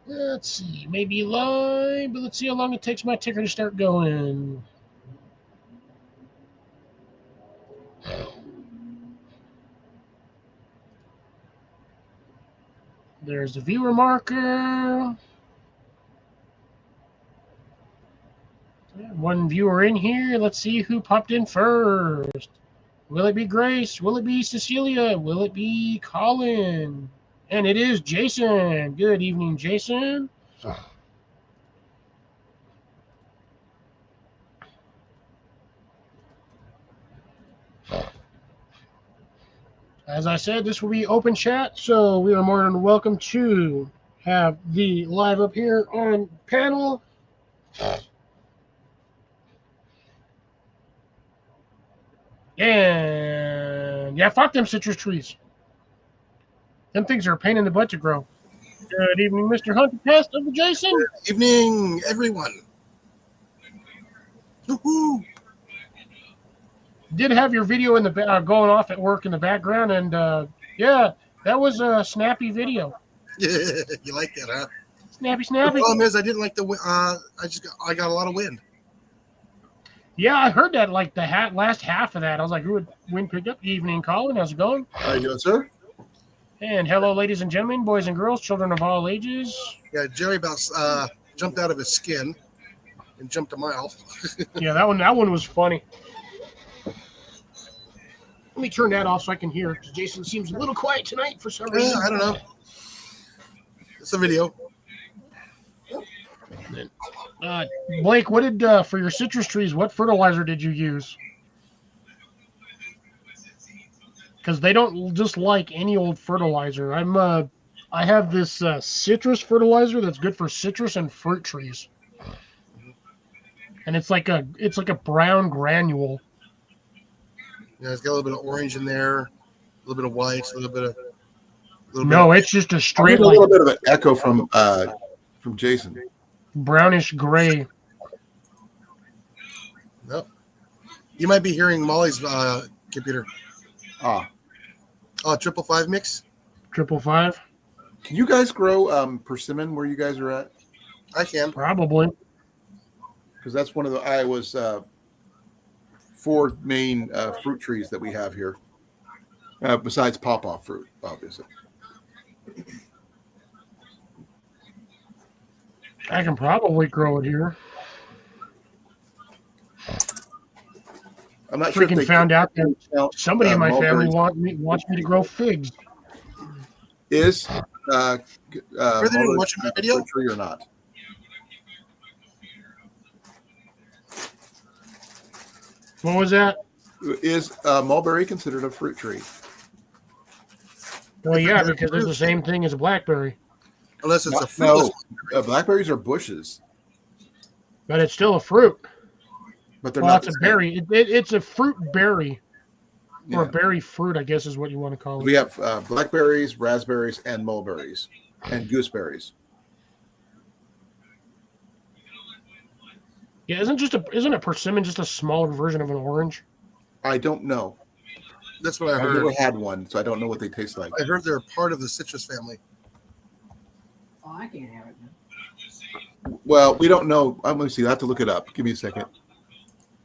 Let's see, maybe live, but let's see how long it takes my ticker to start going. There's the viewer marker. One viewer in here. Let's see who popped in first. Will it be Grace? Will it be Cecilia? Will it be Colin? And it is Jason. Good evening, Jason. As I said, this will be open chat, so we are more than welcome to have the live up here on panel. And yeah, fuck them citrus trees. Them things are a pain in the butt to grow. Good evening, Mr. Hunter Test of Jason. Good evening, everyone. Woo-hoo. Did have your video in the going off at work in the background, and yeah, that was a snappy video. Yeah, you like that, huh? Snappy. The problem is, I didn't like the. I got a lot of wind. Yeah, I heard that. Like the last half of that, I was like, "Ooh, wind picked up." Evening, Colin. How's it going? How you doing, sir? And hello, ladies and gentlemen, boys and girls, children of all ages. Yeah, Jerry about jumped out of his skin and jumped a mile. Yeah, that one was funny. Let me turn that off so I can hear. Jason seems a little quiet tonight for some reason. I don't know. It's a video. Blake, what did for your citrus trees? What fertilizer did you use? Because they don't just like any old fertilizer. I have this citrus fertilizer that's good for citrus and fruit trees, and it's like a brown granule. Yeah, it's got a little bit of orange in there, a little bit of white, a little bit of. It's just a straight. A little bit of an echo from Jason. Brownish gray. Nope. You might be hearing Molly's computer. Oh, 555 mix. 555. Can you guys grow persimmon where you guys are at? I can. Probably. Because that's one of the Iowa's 4 main fruit trees that we have here. Besides pawpaw fruit, obviously. I can probably grow it here. I'm not sure if they found out that somebody in my family wants me to grow figs. Is are they watching my video? Tree or not? What was that? Is mulberry considered a fruit tree? Well, yeah, because it's the same thing as a blackberry. Unless it's a fruit. No, blackberries are bushes. But it's still a fruit. But they're not. It's a berry. It's a fruit berry. Or berry fruit, I guess is what you want to call it. We have blackberries, raspberries, and mulberries, and gooseberries. Yeah, isn't a persimmon just a smaller version of an orange? I don't know. That's what I heard. I've never had one, so I don't know what they taste like. I heard they're part of the citrus family. Oh, I can't have it now. Well, we don't know. Let me see. I have to look it up. Give me a second.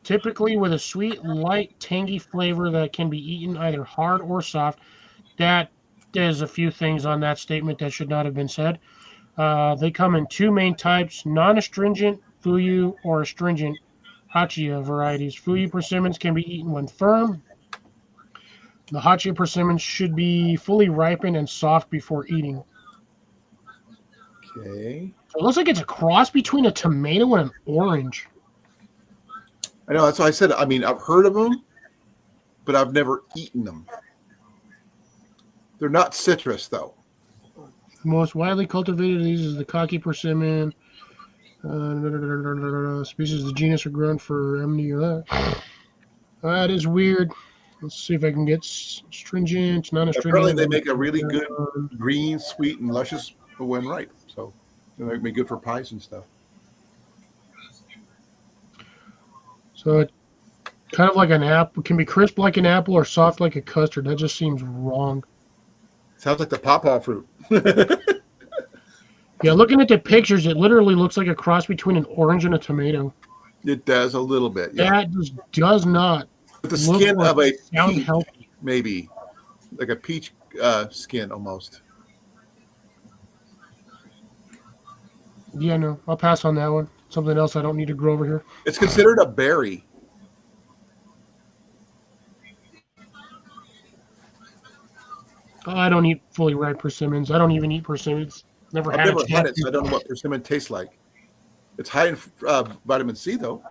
Typically with a sweet, light, tangy flavor that can be eaten either hard or soft. That there's a few things on that statement that should not have been said. They come in 2 main types, non-astringent Fuyu or astringent Hachia varieties. Fuyu persimmons can be eaten when firm. The Hachia persimmons should be fully ripened and soft before eating. Okay. So it looks like it's a cross between a tomato and an orange. I know. That's why I said. I mean, I've heard of them, but I've never eaten them. They're not citrus, though. The most widely cultivated of these is the cocky persimmon. Species of the genus are grown for MD. That is weird. Let's see if I can get stringent, non-astringent. Apparently, they make a really good green, sweet, and luscious when ripe. So they make me good for pies and stuff. So it kind of like an apple, can be crisp like an apple or soft like a custard. That just seems wrong. Sounds like the pawpaw fruit. Yeah, looking at the pictures, it literally looks like a cross between an orange and a tomato. It does a little bit, yeah. That just does not With the look skin or of a sound peach, healthy. maybe like a peach skin almost. Yeah, no, I'll pass on that one. Something else I don't need to grow over here. It's considered a berry. I don't eat fully ripe persimmons. I don't even eat persimmons. Never I've had never a had chance it, so I to. don't know what persimmon tastes like. It's high in vitamin C, though.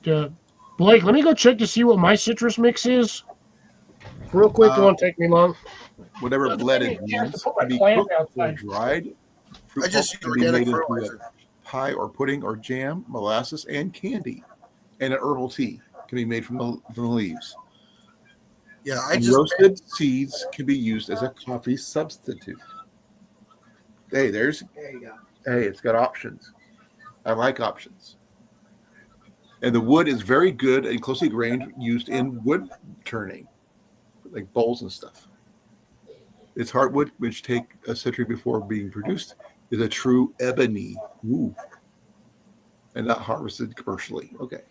Blake, let me go check to see what my citrus mix is. Real quick, it won't take me long. Whatever blended means Put my can be plant cooked or outside. dried. Fruit I just pulp use can be organic made into a fertilizer. pie or pudding or jam, molasses, and candy. And an herbal tea can be made from the leaves. Yeah, And roasted seeds can be used as a coffee substitute. Hey, There you go. hey, it's got options. I like options. And the wood is very good and closely grained, used in wood turning, like bowls and stuff. Its hardwood, which take a century before being produced, is a true ebony. Ooh. And not harvested commercially. Okay.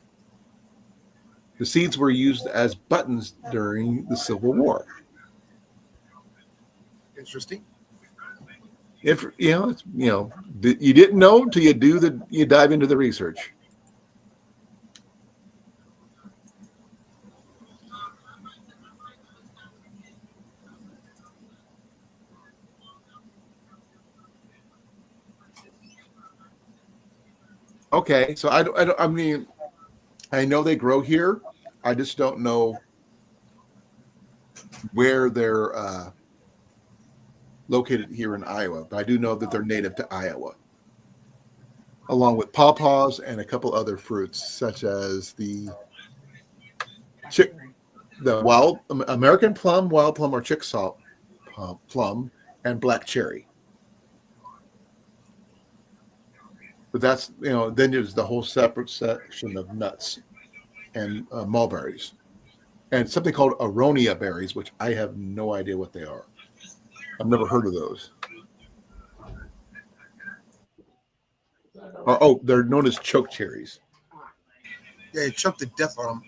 The seeds were used as buttons during the Civil War. Interesting. If you didn't know until you dive into the research. Okay, so I mean, I know they grow here. I just don't know where they're located here in Iowa, but I do know that they're native to Iowa, along with pawpaws and a couple other fruits, such as the wild American plum, wild plum, or Chicksaw plum, and black cherry. But that's, then there's the whole separate section of nuts and mulberries, and something called aronia berries, which I have no idea what they are. I've never heard of those. They're known as choke cherries. Yeah, you choke to death on them.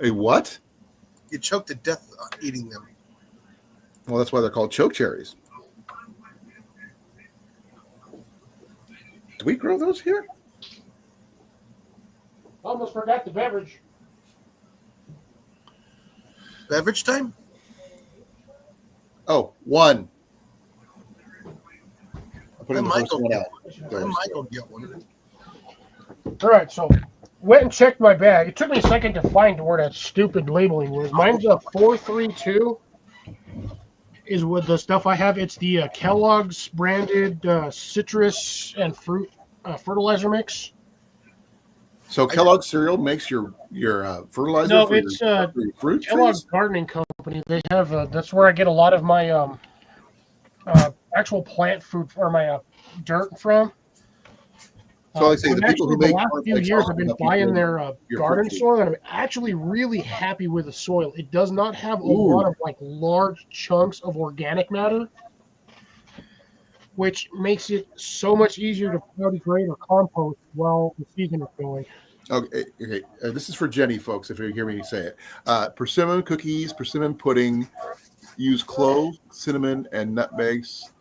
A what? You choke to death eating them. Well, that's why they're called choke cherries. Do we grow those here? Almost forgot the beverage. Beverage time? Oh, one. I put I in the might first go one get out. one. I might go get one. All right, so went and checked my bag. It took me a second to find where that stupid labeling was. Mine's a 432. Is what the stuff I have. It's the Kellogg's branded citrus and fruit fertilizer mix. So Kellogg's cereal makes your fertilizer No, for it's your fruit Kellogg's trees? Gardening Company. They have that's where I get a lot of my actual plant food or my dirt from. So I say the people who the make last few years I've been buying their your garden fruit trees. soil, and I'm actually really happy with the soil. It does not have a Ooh. lot of like large chunks of organic matter, which makes it so much easier to degrade or compost while the season is going. Okay. This is for Jenny, folks, if you hear me say it. Persimmon cookies, persimmon pudding, use clove, cinnamon, and nutmegs.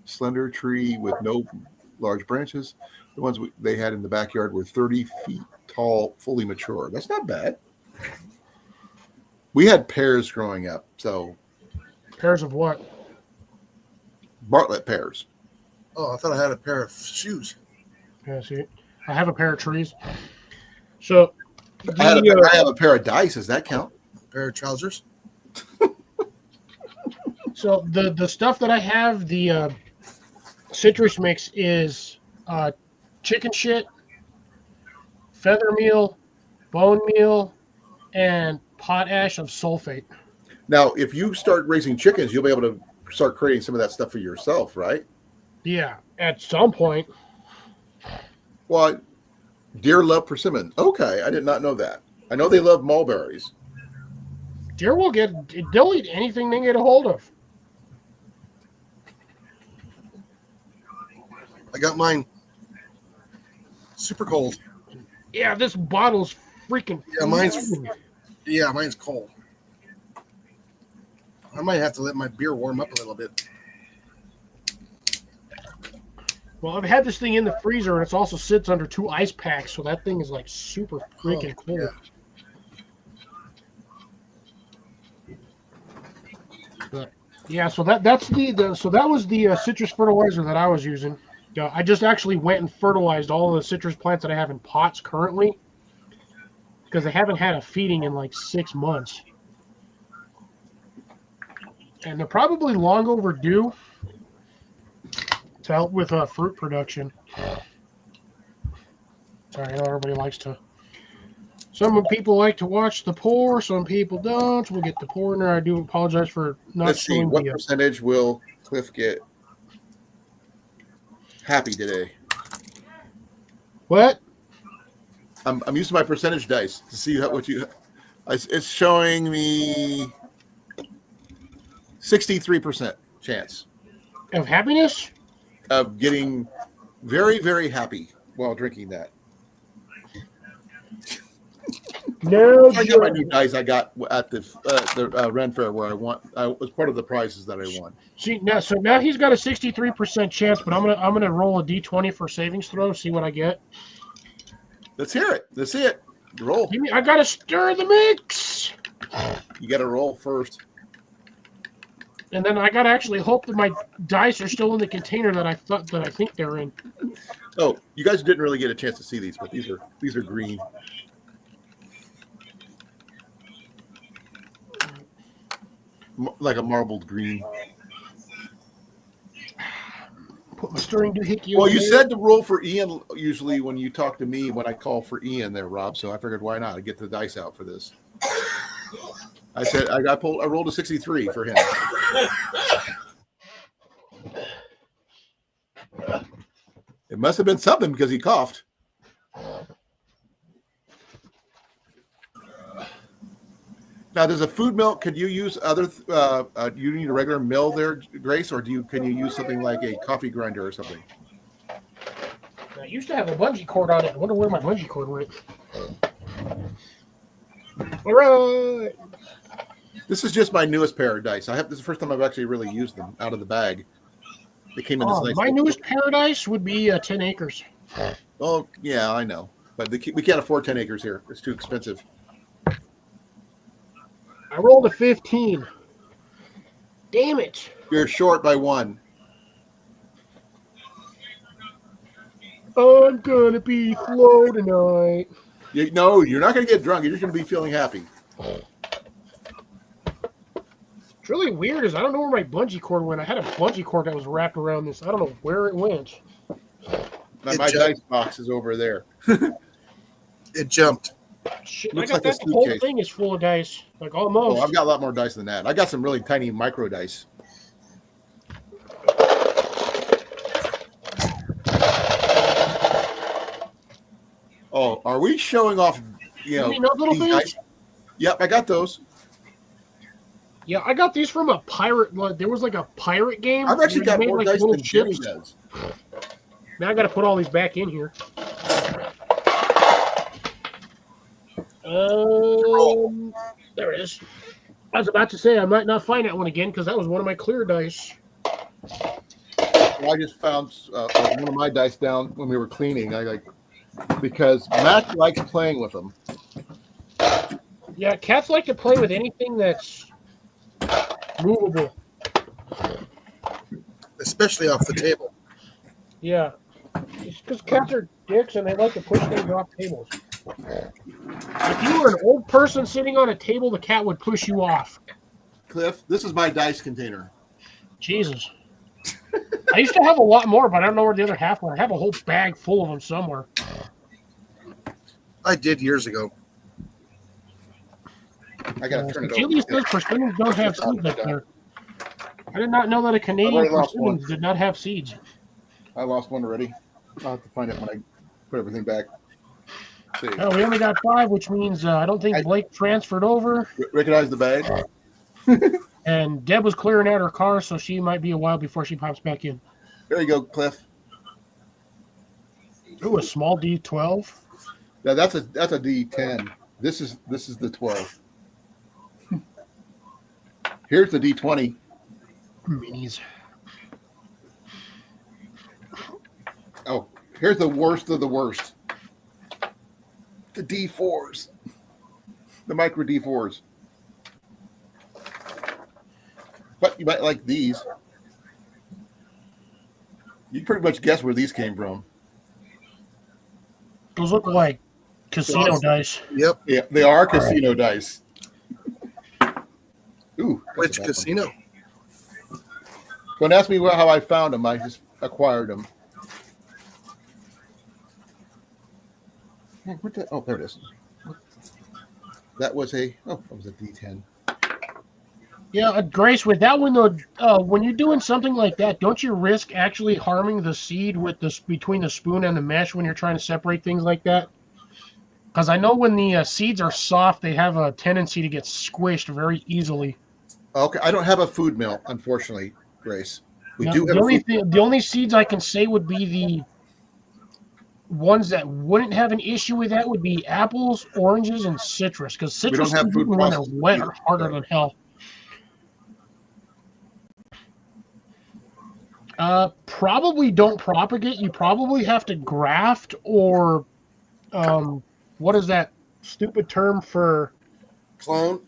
Slender tree with no large branches. The ones they had in the backyard were 30 feet tall, fully mature. That's not bad. We had pears growing up, so Pairs of what? Bartlett pears. Oh, I thought I had a pair of shoes. Yeah, see, I have a pair of trees. So I have a pair of dice. Does that count? A pair of trousers. So the stuff that I have, the citrus mix is chicken shit, feather meal, bone meal, and potash of sulfate. Now, if you start raising chickens, you'll be able to start creating some of that stuff for yourself, right? Yeah, at some point. Well, deer love persimmon. Okay, I did not know that. I know they love mulberries. Deer they'll eat anything they get a hold of. I got mine. Super cold. Yeah, this bottle's freaking. Yeah, mine's cold. I might have to let my beer warm up a little bit. Well, I've had this thing in the freezer, and it also sits under 2 ice packs, so that thing is like super freaking cold. Yeah. But yeah, so that's so that was the citrus fertilizer that I was using. I just actually went and fertilized all of the citrus plants that I have in pots currently because they haven't had a feeding in like 6 months. And they're probably long overdue to help with fruit production. Sorry, I know everybody likes to. Some people like to watch the pour, some people don't. We'll get the pour in there. I do apologize for not Let's see, showing what the. percentage will Cliff get happy today? What? I'm using my percentage dice to see what you. It's showing me 63% chance Of happiness? of getting very, very happy while drinking that. No, I got my new dice I got at the Ren Fair where I won. I was part of the prizes that I won. See now he's got a 63% chance, but I'm gonna roll a d20 for savings throw, see what I get. Let's hear it. Let's see it. Roll. I gotta stir the mix, You got to roll first. and then I gotta actually hope that my dice are still in the container that I think they're in. Oh, you guys didn't really get a chance to see these, but these are green. Like a marbled green. Put my stirring doohickey. Well, you said to roll for Ian usually when you talk to me when I call for Ian there, Rob. So I figured why not? I get the dice out for this. I said I rolled a 63 for him. It must have been something because he coughed. Now, does a food mill? Could you use other? You need a regular mill there, Grace, or can you use something like a coffee grinder or something? I used to have a bungee cord on it. I wonder where my bungee cord went. All right. This is just my newest pair of dice. This is the first time I've actually really used them out of the bag. They came in this nice. My newest paradise would be 10 acres. Oh yeah, I know, but we can't afford 10 acres here. It's too expensive. I rolled a 15. Damn it. You're short by 1. I'm gonna be slow tonight. No, you're not going to get drunk. You're just going to be feeling happy. It's really weird is I don't know where my bungee cord went. I had a bungee cord that was wrapped around this. I don't know where it went. My dice box is over there. It jumped. Shit, Looks I got like a that whole suitcase. thing is full of dice. Like almost. Oh, I've got a lot more dice than that. I got some really tiny micro dice. Oh, are we showing off? You mean those little things? Yep, I got those. Yeah, I got these from a pirate. There was like a pirate game. I've actually got more dice than Jimmy ships. does. Now I got to put all these back in here. There it is. I was about to say I might not find that one again because that was one of my clear dice. Well, I just found one of my dice down when we were cleaning. Because Matt likes playing with them. Yeah, cats like to play with anything that's movable. Especially off the table. Yeah. It's because cats are dicks and they like to push things off tables. If you were an old person sitting on a table, the cat would push you off. Cliff, this is my dice container. Jesus. I used to have a lot more, but I don't know where the other half went. I have a whole bag full of them somewhere. I did years ago. I got to turn it over. Julius says persimmons don't have seeds up there. I did not know that a Canadian persimmon did not have seeds. I lost one already. I'll have to find it when I put everything back. See. Oh, we only got 5, which means I don't think Blake transferred over. Recognize the bag? And Deb was clearing out her car, so she might be a while before she pops back in. There you go, Cliff. Ooh, a small D12. Now that's a D10. This is the 12. Here's the D20. Minis. Oh, here's the worst of the worst. The D4s. The micro D4s. But you might like these. You pretty much guess where these came from. Those look like casino dice. Yep. Yeah, they are casino dice. Ooh. Which casino? Don't ask me how I found them. I just acquired them. Oh, there it is. That was a D10. Yeah, Grace, with that one though, when you're doing something like that, don't you risk actually harming the seed with between the spoon and the mesh when you're trying to separate things like that? Because I know when the seeds are soft, they have a tendency to get squished very easily. Okay, I don't have a food mill, unfortunately, Grace. We Now, do have the only seeds I can say would be the ones that wouldn't have an issue with that would be apples, oranges, and citrus. Because citrus have seeds, food even when they're processing wet, either. are harder than hell. Probably don't propagate. You probably have to graft or, what is that stupid term for? Clone?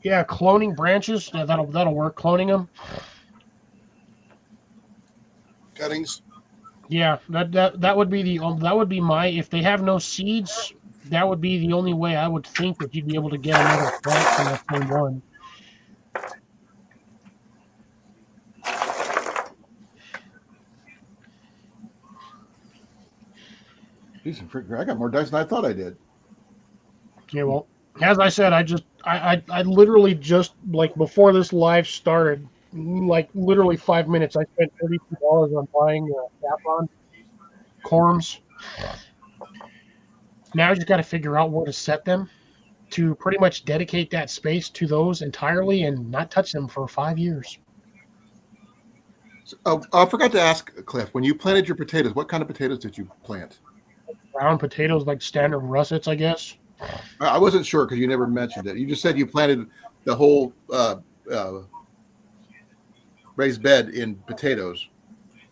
Yeah, cloning branches. Yeah, that'll work. Cloning them. Cuttings? Yeah, that would be that would be my, if they have no seeds, that would be the only way I would think that you'd be able to get another plant from that same one. I got more dice than I thought I did. Yeah, well, as I said, I literally just, like, before this live started, like literally 5 minutes, I spent $32 on buying saffron corms. Now I just got to figure out where to set them to pretty much dedicate that space to those entirely and not touch them for 5 years. So, I forgot to ask, Cliff, when you planted your potatoes, what kind of potatoes did you plant? Brown potatoes, like standard russets, I guess. I wasn't sure because you never mentioned it. You just said you planted the whole raised bed in potatoes.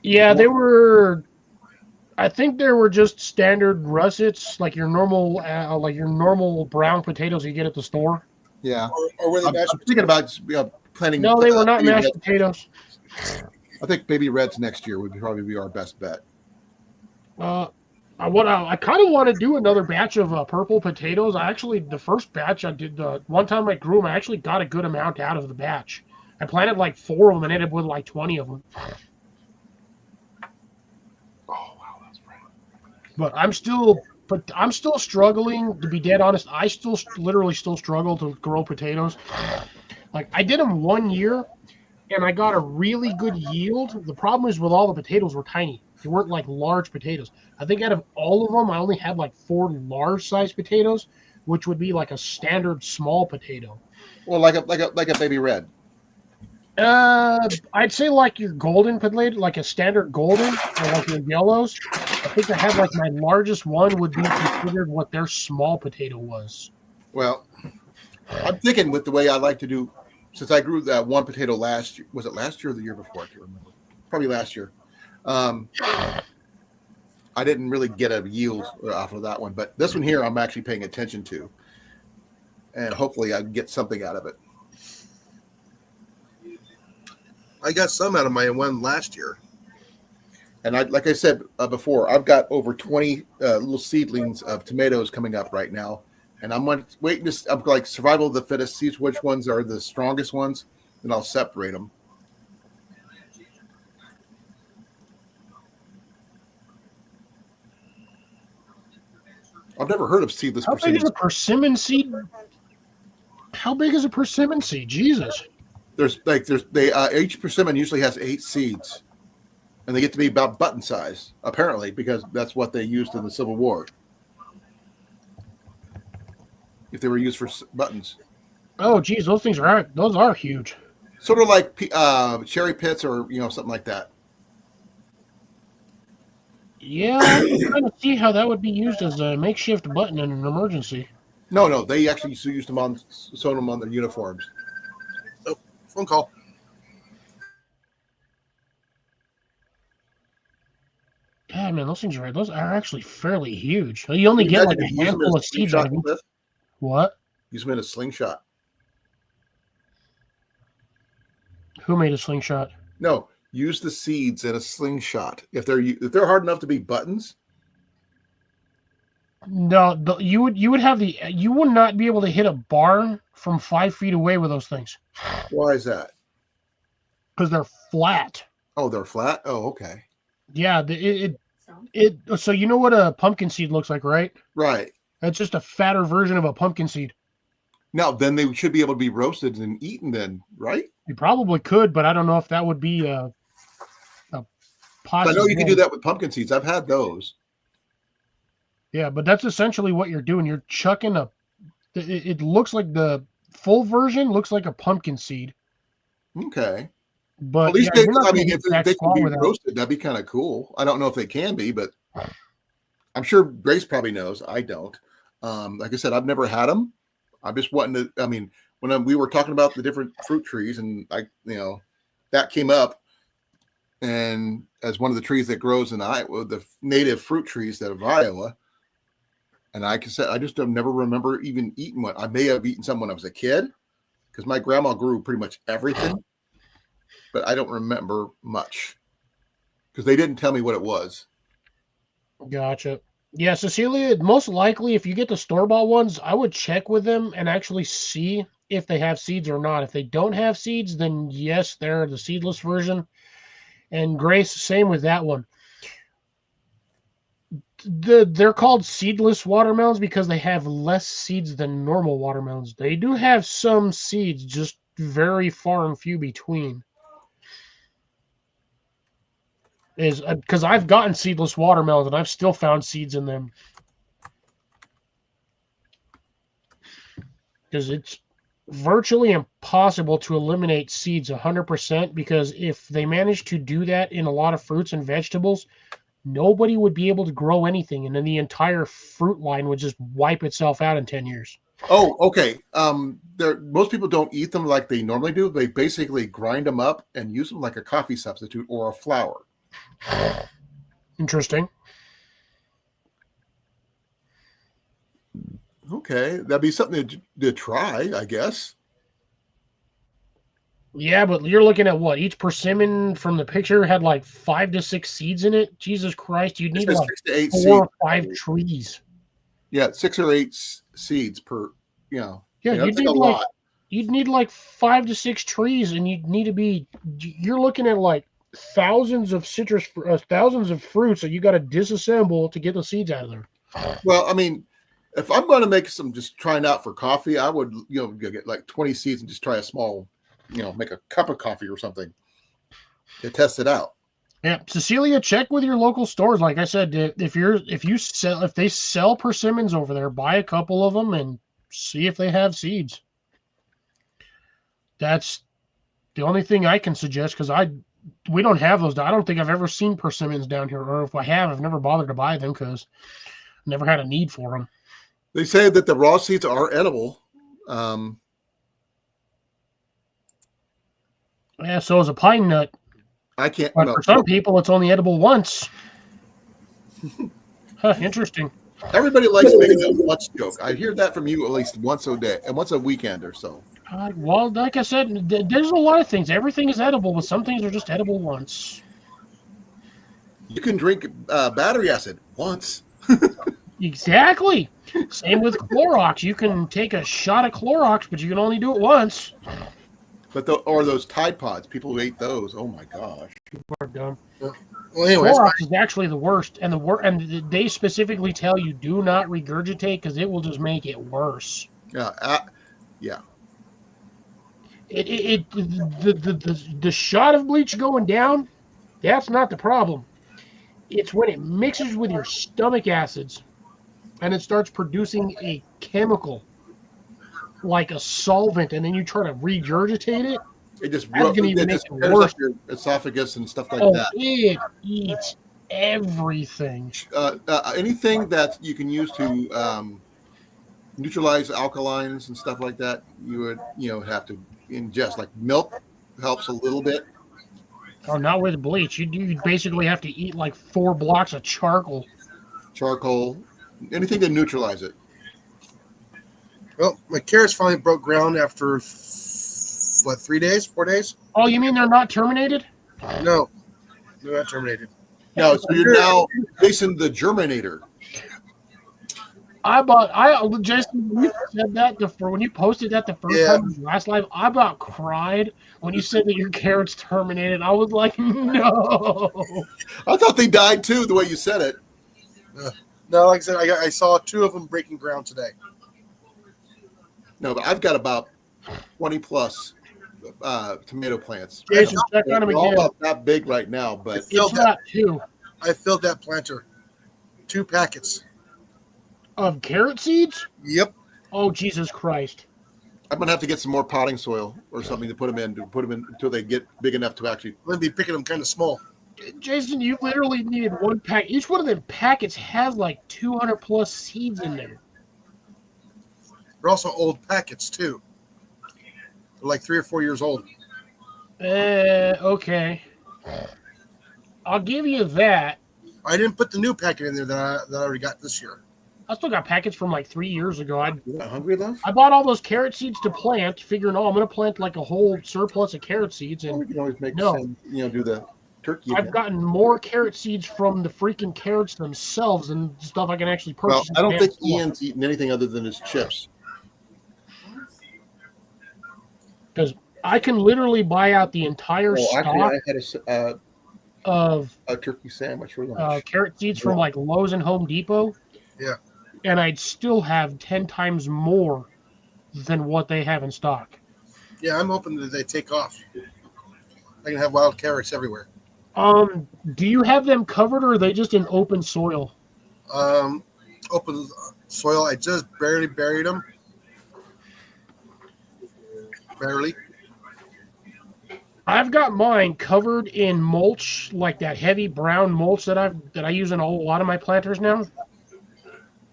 Yeah, they were. I think they were just standard russets, like your normal brown potatoes you get at the store. Yeah, Or were they I'm mashed thinking about planting. No, they were not baby mashed reds. potatoes. I think baby reds next year would probably be our best bet. I kind of want to do another batch of purple potatoes. The first batch I did, one time I grew them, I actually got a good amount out of the batch. I planted like 4 of them and ended up with like 20 of them. Oh wow, that's right. But I'm still struggling, to be dead honest. I literally still struggle to grow potatoes. Like, I did them 1 year and I got a really good yield. The problem is with all the potatoes were tiny. They weren't like large potatoes. I think out of all of them, I only had like 4 large sized potatoes, which would be like a standard small potato. Well, like a baby red. I'd say like your golden potato, like a standard golden, or like your yellows. I think I had like my largest one would be considered what their small potato was. Well, I'm thinking with the way I like to do, since I grew that one potato last year. Was it last year or the year before? I can't remember. Probably last year. I didn't really get a yield off of that one, but this one here I'm actually paying attention to, and hopefully I can get something out of it. I got some out of my one last year. And like I said before, I've got over 20 little seedlings of tomatoes coming up right now, and I'm waiting to. I'm like survival of the fittest, see which ones are the strongest ones, and I'll separate them. I've never heard of seedless How big is persimmons. a persimmon seed? How big is a persimmon seed? Jesus. Each persimmon usually has 8 seeds, and they get to be about button size, apparently, because that's what they used in the Civil War. If they were used for buttons. Oh, geez, those are huge. Sort of like cherry pits or something like that. Yeah, I'm trying to see how that would be used as a makeshift button in an emergency. No, they actually used them on sewn them on their uniforms. Oh, phone call. God, man, those are actually fairly huge. You only Can you get like imagine if you a use them handful as of a seeds out slingshot of each. clip? What? Use them in a slingshot. Who made a slingshot? No, use the seeds in a slingshot. If they're hard enough to be buttons, No, you would have you would not be able to hit a barn from 5 feet away with those things why is that? because they're flat. Oh, they're flat. Oh, okay, Yeah, so you know what a pumpkin seed looks like, right? right. That's just a fatter version of a pumpkin seed. Now, then they should be able to be roasted and eaten. Then, right? You probably could, but I don't know if that would be a I know you can do possibility. that with pumpkin seeds. I've had those. Yeah, but that's essentially what you're doing. You're chucking it looks like the full version looks like a pumpkin seed, Okay. Well, but at yeah, least you're not I going mean, to if hit that they can spot be without. roasted, that'd be kind of cool. I don't know if they can be, but I'm sure Grace probably knows. I don't. Like I said, I've never had them. I'm just wanting to. I mean, when we were talking about the different fruit trees, and that came up, and as one of the trees that grows in Iowa, the native fruit trees that of Iowa, and I said I just don't never remember even eating one. I may have eaten some when I was a kid, because my grandma grew pretty much everything, but I don't remember much because they didn't tell me what it was. Gotcha. Yeah, Cecilia, most likely if you get the store-bought ones, I would check with them and actually see if they have seeds or not. If they don't have seeds, then yes, they're the seedless version. And Grace, same with that one. They're called seedless watermelons because they have less seeds than normal watermelons. They do have some seeds, just very far and few between. Is because I've gotten seedless watermelons and I've still found seeds in them. Because it's virtually impossible to eliminate seeds 100% because if they manage to do that in a lot of fruits and vegetables, nobody would be able to grow anything, and then the entire fruit line would just wipe itself out in 10 years. Oh, okay. Most people don't eat them like they normally do. They basically grind them up and use them like a coffee substitute or a flour. Interesting. Okay, that'd be something to try, I guess. Yeah, but you're looking at what? Each persimmon from the picture had like 5 to 6 seeds in it. Jesus Christ, you'd It need says like 6 to 8 4 seeds. or 5 trees. Yeah, 6 or 8 seeds per. Yeah, that's you'd like need a lot. you'd need like 5 to 6 trees, and you'd need to be. You're looking at like thousands of thousands of fruits that you got to disassemble to get the seeds out of there. Well, I mean, if I'm going to make some just trying out for coffee, I would get like 20 seeds and just try a small, make a cup of coffee or something to test it out. Yeah, Cecilia, check with your local stores. Like I said, if they sell persimmons over there, buy a couple of them and see if they have seeds. That's the only thing I can suggest because we don't have those. I don't think I've ever seen persimmons down here, or if I have, I've never bothered to buy them because I never had a need for them. They say that the raw seeds are edible. Yeah, so is a pine nut. I can't. But for some people, it's only edible once. Huh, interesting. Everybody likes making a once joke. I hear that from you at least once a day and once a weekend or so. Well, like I said, there's a lot of things. Everything is edible, but some things are just edible once. You can drink battery acid once. Exactly. Same with Clorox. You can take a shot of Clorox, but you can only do it once. But or those Tide Pods, people who ate those, oh my gosh. We're done. Well, anyways, Clorox is actually the worst, and they specifically tell you do not regurgitate because it will just make it worse. Yeah, yeah. The shot of bleach going down, that's not the problem. It's when it mixes with your stomach acids and it starts producing a chemical like a solvent, and then you try to regurgitate it. It just That's gonna even make it tears worse. up your esophagus and stuff like Oh, that. it eats everything. Anything that you can use to neutralize alkalines and stuff like that, you would have to ingest. Like milk helps a little bit. Oh, not with bleach. You basically have to eat like 4 blocks of charcoal. Charcoal, anything to neutralize it. Well, my carrots finally broke ground after 3 days, 4 days? Oh, you mean they're not terminated? No, they're not terminated. No, so you're now facing the germinator. Jason, when you said that when you posted that the first time in the last live, I about cried when you said that your carrots terminated. I was like, no. I thought they died too, the way you said it. No, like I said, I saw 2 of them breaking ground today. No, but I've got about 20 plus tomato plants. Jason, check on them They're all again. about that big right now, but It's not 2. I filled that planter. 2 packets. Of carrot seeds? Yep. Oh, Jesus Christ. I'm gonna have to get some more potting soil or something to put them in until they get big enough to actually. I'm going to be picking them kind of small. Jason, you literally needed 1 pack. Each one of them packets has like 200 plus seeds in there. They're also old packets, too. They're like 3 or 4 years old. Okay. I'll give you that. I didn't put the new packet in there that I already got this year. I still got packets from like 3 years ago. You're not hungry enough? I bought all those carrot seeds to plant, figuring, I'm going to plant like a whole surplus of carrot seeds. Well, we And can always make No. some, do the turkey. I've gotten more carrot seeds from the freaking carrots themselves and stuff I can actually Well, purchase. I don't think Ian. Ian's eaten anything other than his chips. Because I can literally buy out the entire Well, stock actually, I had of a turkey sandwich for lunch. carrot seeds from like Lowe's and Home Depot. Yeah. And I'd still have 10 times more than what they have in stock. Yeah, I'm hoping that they take off. I can have wild carrots everywhere. Do you have them covered or are they just in open soil? Open soil. I just barely buried them. Barely. I've got mine covered in mulch, like that heavy brown mulch that I use in a lot of my planters now.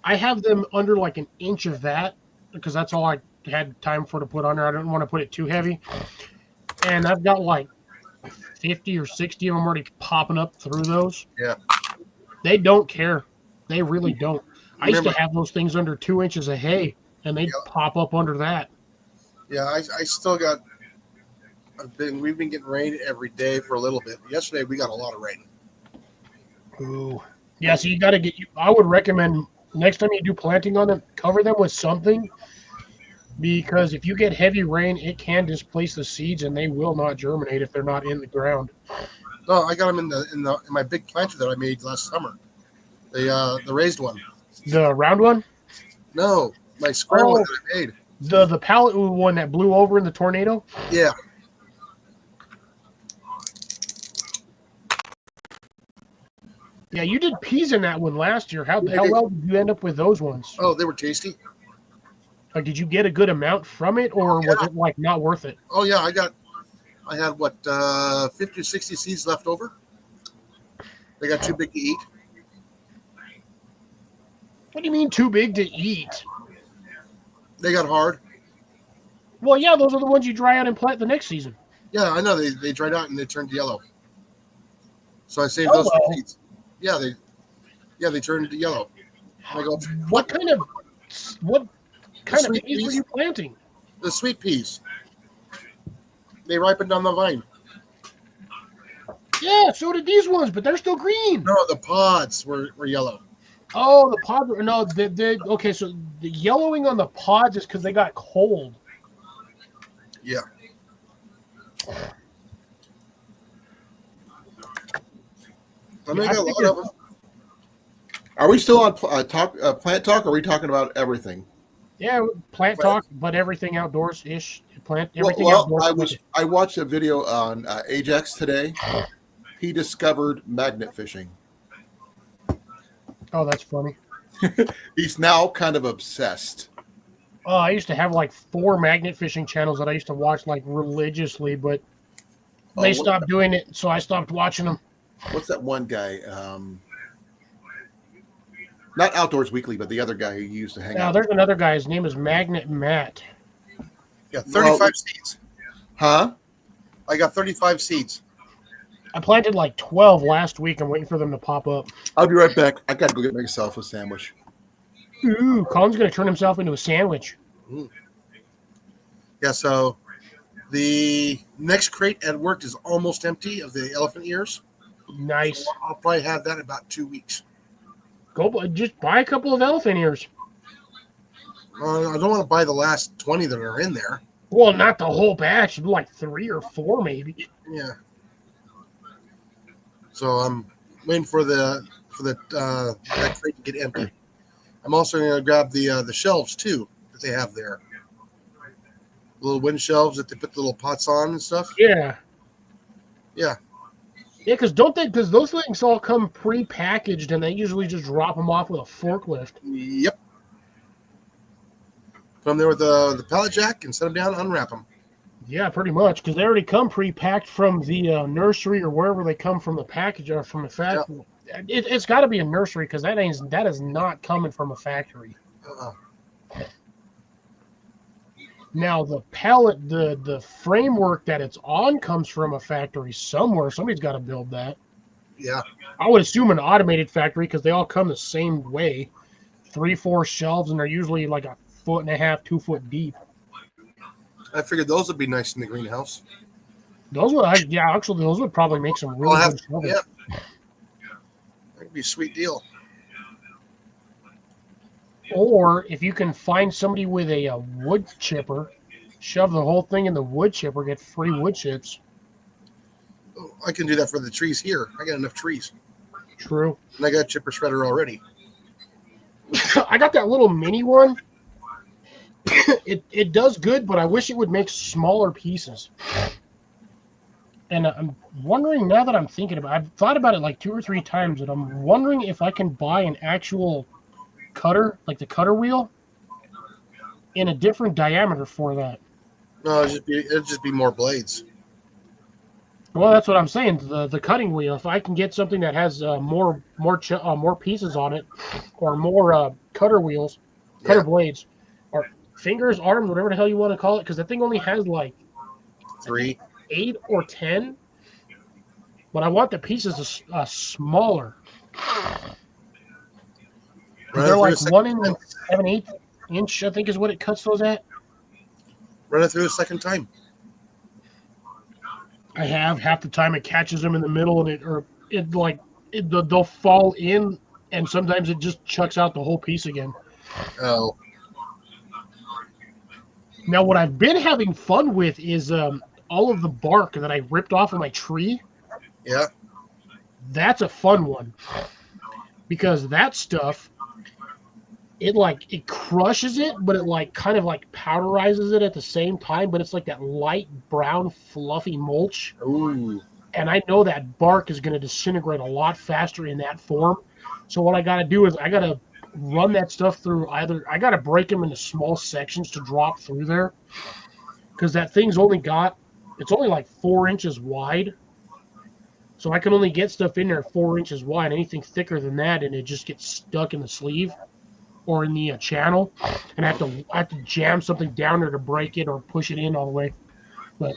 I have them under like an inch of that because that's all I had time for to put on there. I didn't want to put it too heavy. And I've got like 50 or 60 of them already popping up through those. Yeah. They don't care. They really don't. I used to Remember- have those things under 2 inches of hay, and they'd pop up under that. Yeah, I still got. We've been getting rain every day for a little bit. Yesterday we got a lot of rain. Ooh. Yeah, so you got to get. I would recommend next time you do planting on them, cover them with something, because if you get heavy rain, it can displace the seeds, and they will not germinate if they're not in the ground. No, I got them in my big planter that I made last summer. The raised one. The round one, No, my square one that I made. the pallet one that blew over in the tornado. Yeah. Yeah, you did peas in that one last year. How well did you end up with those ones? Oh, they were tasty. Like, did you get a good amount from it, or was it like not worth it? Oh yeah, I had 50 or 60 seeds left over. They got too big to eat. What do you mean too big to eat? They got hard. Well, yeah, those are the ones you dry out and plant the next season. Yeah, I know they dried out and they turned yellow. So I saved those for seeds. Yeah, they turned yellow. I go, What kind of peas were peas. you planting? The sweet peas. They ripened on the vine. Yeah, so did these ones, but they're still green. No, the pods were yellow. Oh, the pods. No, okay. So the yellowing on the pods is because they got cold. Yeah. I mean, I got a lot of them. Are we still on plant talk? Or are we talking about everything? Yeah, plant talk, but everything outdoors ish. Plant everything Well, outdoors. I watched a video on Ajax today. He discovered magnet fishing. Oh, that's funny. He's now kind of obsessed. Oh, I used to have like 4 magnet fishing channels that I used to watch like religiously, but they stopped doing it, so I stopped watching them. what's that one guy? Not Outdoors Weekly, but the other guy who used to hang Now, out. there's another guy. His name is Magnet Matt. Yeah, 35 Well, seeds. Huh? I got 35 seeds. I planted like 12 last week. I'm waiting for them to pop up. I'll be right back. I gotta go get myself a sandwich. Ooh, Colin's going to turn himself into a sandwich. Yeah, so the next crate at work is almost empty of the elephant ears. Nice. So I'll probably have that in about 2 weeks. Just buy a couple of elephant ears. I don't want to buy the last 20 that are in there. Well, not the whole batch. Like 3 or 4, maybe. Yeah. So I'm waiting for that crate to get empty. I'm also going to grab the shelves too that they have there. Little wind shelves that they put the little pots on and stuff. Yeah. Yeah. Yeah, because those things all come pre-packaged, and they usually just drop them off with a forklift. Yep. Come there with the pallet jack and set them down, unwrap them. Yeah, pretty much, because they already come pre-packed from the nursery or wherever they come from the package or from the factory. Yeah. It's got to be a nursery because that is not coming from a factory. Now the pallet, the framework that it's on comes from a factory somewhere. Somebody's got to build that. Yeah. I would assume an automated factory because they all come the same way. 3-4 shelves, and they're usually like 1.5 2 foot deep. I figured those would be nice in the greenhouse. Those would probably make some really good shelving. Yeah. That'd be a sweet deal. Or if you can find somebody with a wood chipper, shove the whole thing in the wood chipper, get free wood chips. I can do that for the trees here. I got enough trees. True. And I got a chipper shredder already. I got that little mini one. It does good, but I wish it would make smaller pieces. And I'm wondering, now that I'm thinking about it, I've thought about it like 2 or 3 times, and I'm wondering if I can buy an actual cutter, like the cutter wheel, in a different diameter for that. No, it'd just be more blades. Well, that's what I'm saying. The cutting wheel. If I can get something that has more pieces on it, or more cutter blades, or fingers, arms, whatever the hell you want to call it, because the thing only has like 3, 8 or 10. But I want the pieces smaller. They're like 1 7/8 inch, I think, is what it cuts those at. Run it through a second time. I have. Half the time it catches them in the middle, and they'll fall in, and sometimes it just chucks out the whole piece again. Oh. Now, what I've been having fun with is all of the bark that I ripped off of my tree. Yeah. That's a fun one, because that stuff, it crushes it, but it kind of powderizes it at the same time, but it's like that light brown fluffy mulch. Ooh. And I know that bark is going to disintegrate a lot faster in that form. So what I got to do is I got to run that stuff through I got to break them into small sections to drop through there, because that thing's only like 4 inches wide. So I can only get stuff in there 4 inches wide. Anything thicker than that, and it just gets stuck in the sleeve or in the channel, and I have to jam something down there to break it or push it in all the way. But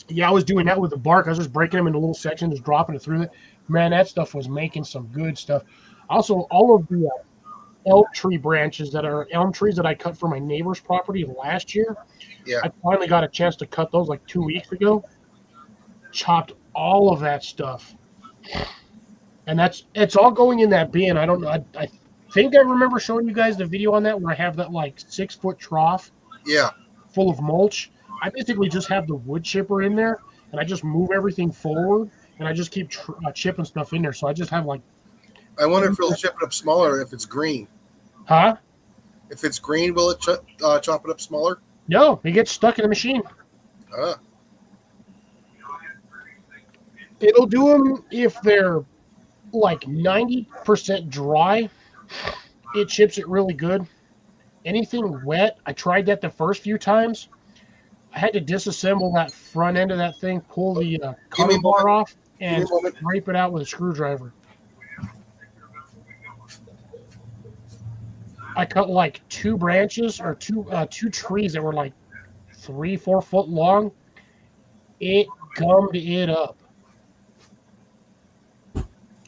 yeah, I was doing that with the bark. I was just breaking them into little sections, just dropping it through it. Man, that stuff was making some good stuff. Also, all of the elm trees that I cut for my neighbor's property last year, Yeah. I finally got a chance to cut those like 2 weeks ago. Chopped all of that stuff, and it's all going in that bin. I don't know. I think I remember showing you guys the video on that where I have that like 6-foot trough, Yeah. full of mulch. I basically just have the wood chipper in there, and I just move everything forward, and I just keep chipping stuff in there. So I just have like. I wonder if it'll chip it up smaller if it's green. Huh? If it's green, will it chop it up smaller? No, it gets stuck in the machine. It'll do them if they're like 90% dry. It chips it really good. Anything wet, I tried that the first few times. I had to disassemble that front end of that thing, pull the cover bar off. and scrape it out with a screwdriver. I cut like 2 branches or two trees that were like 3-4 foot long. It gummed it up.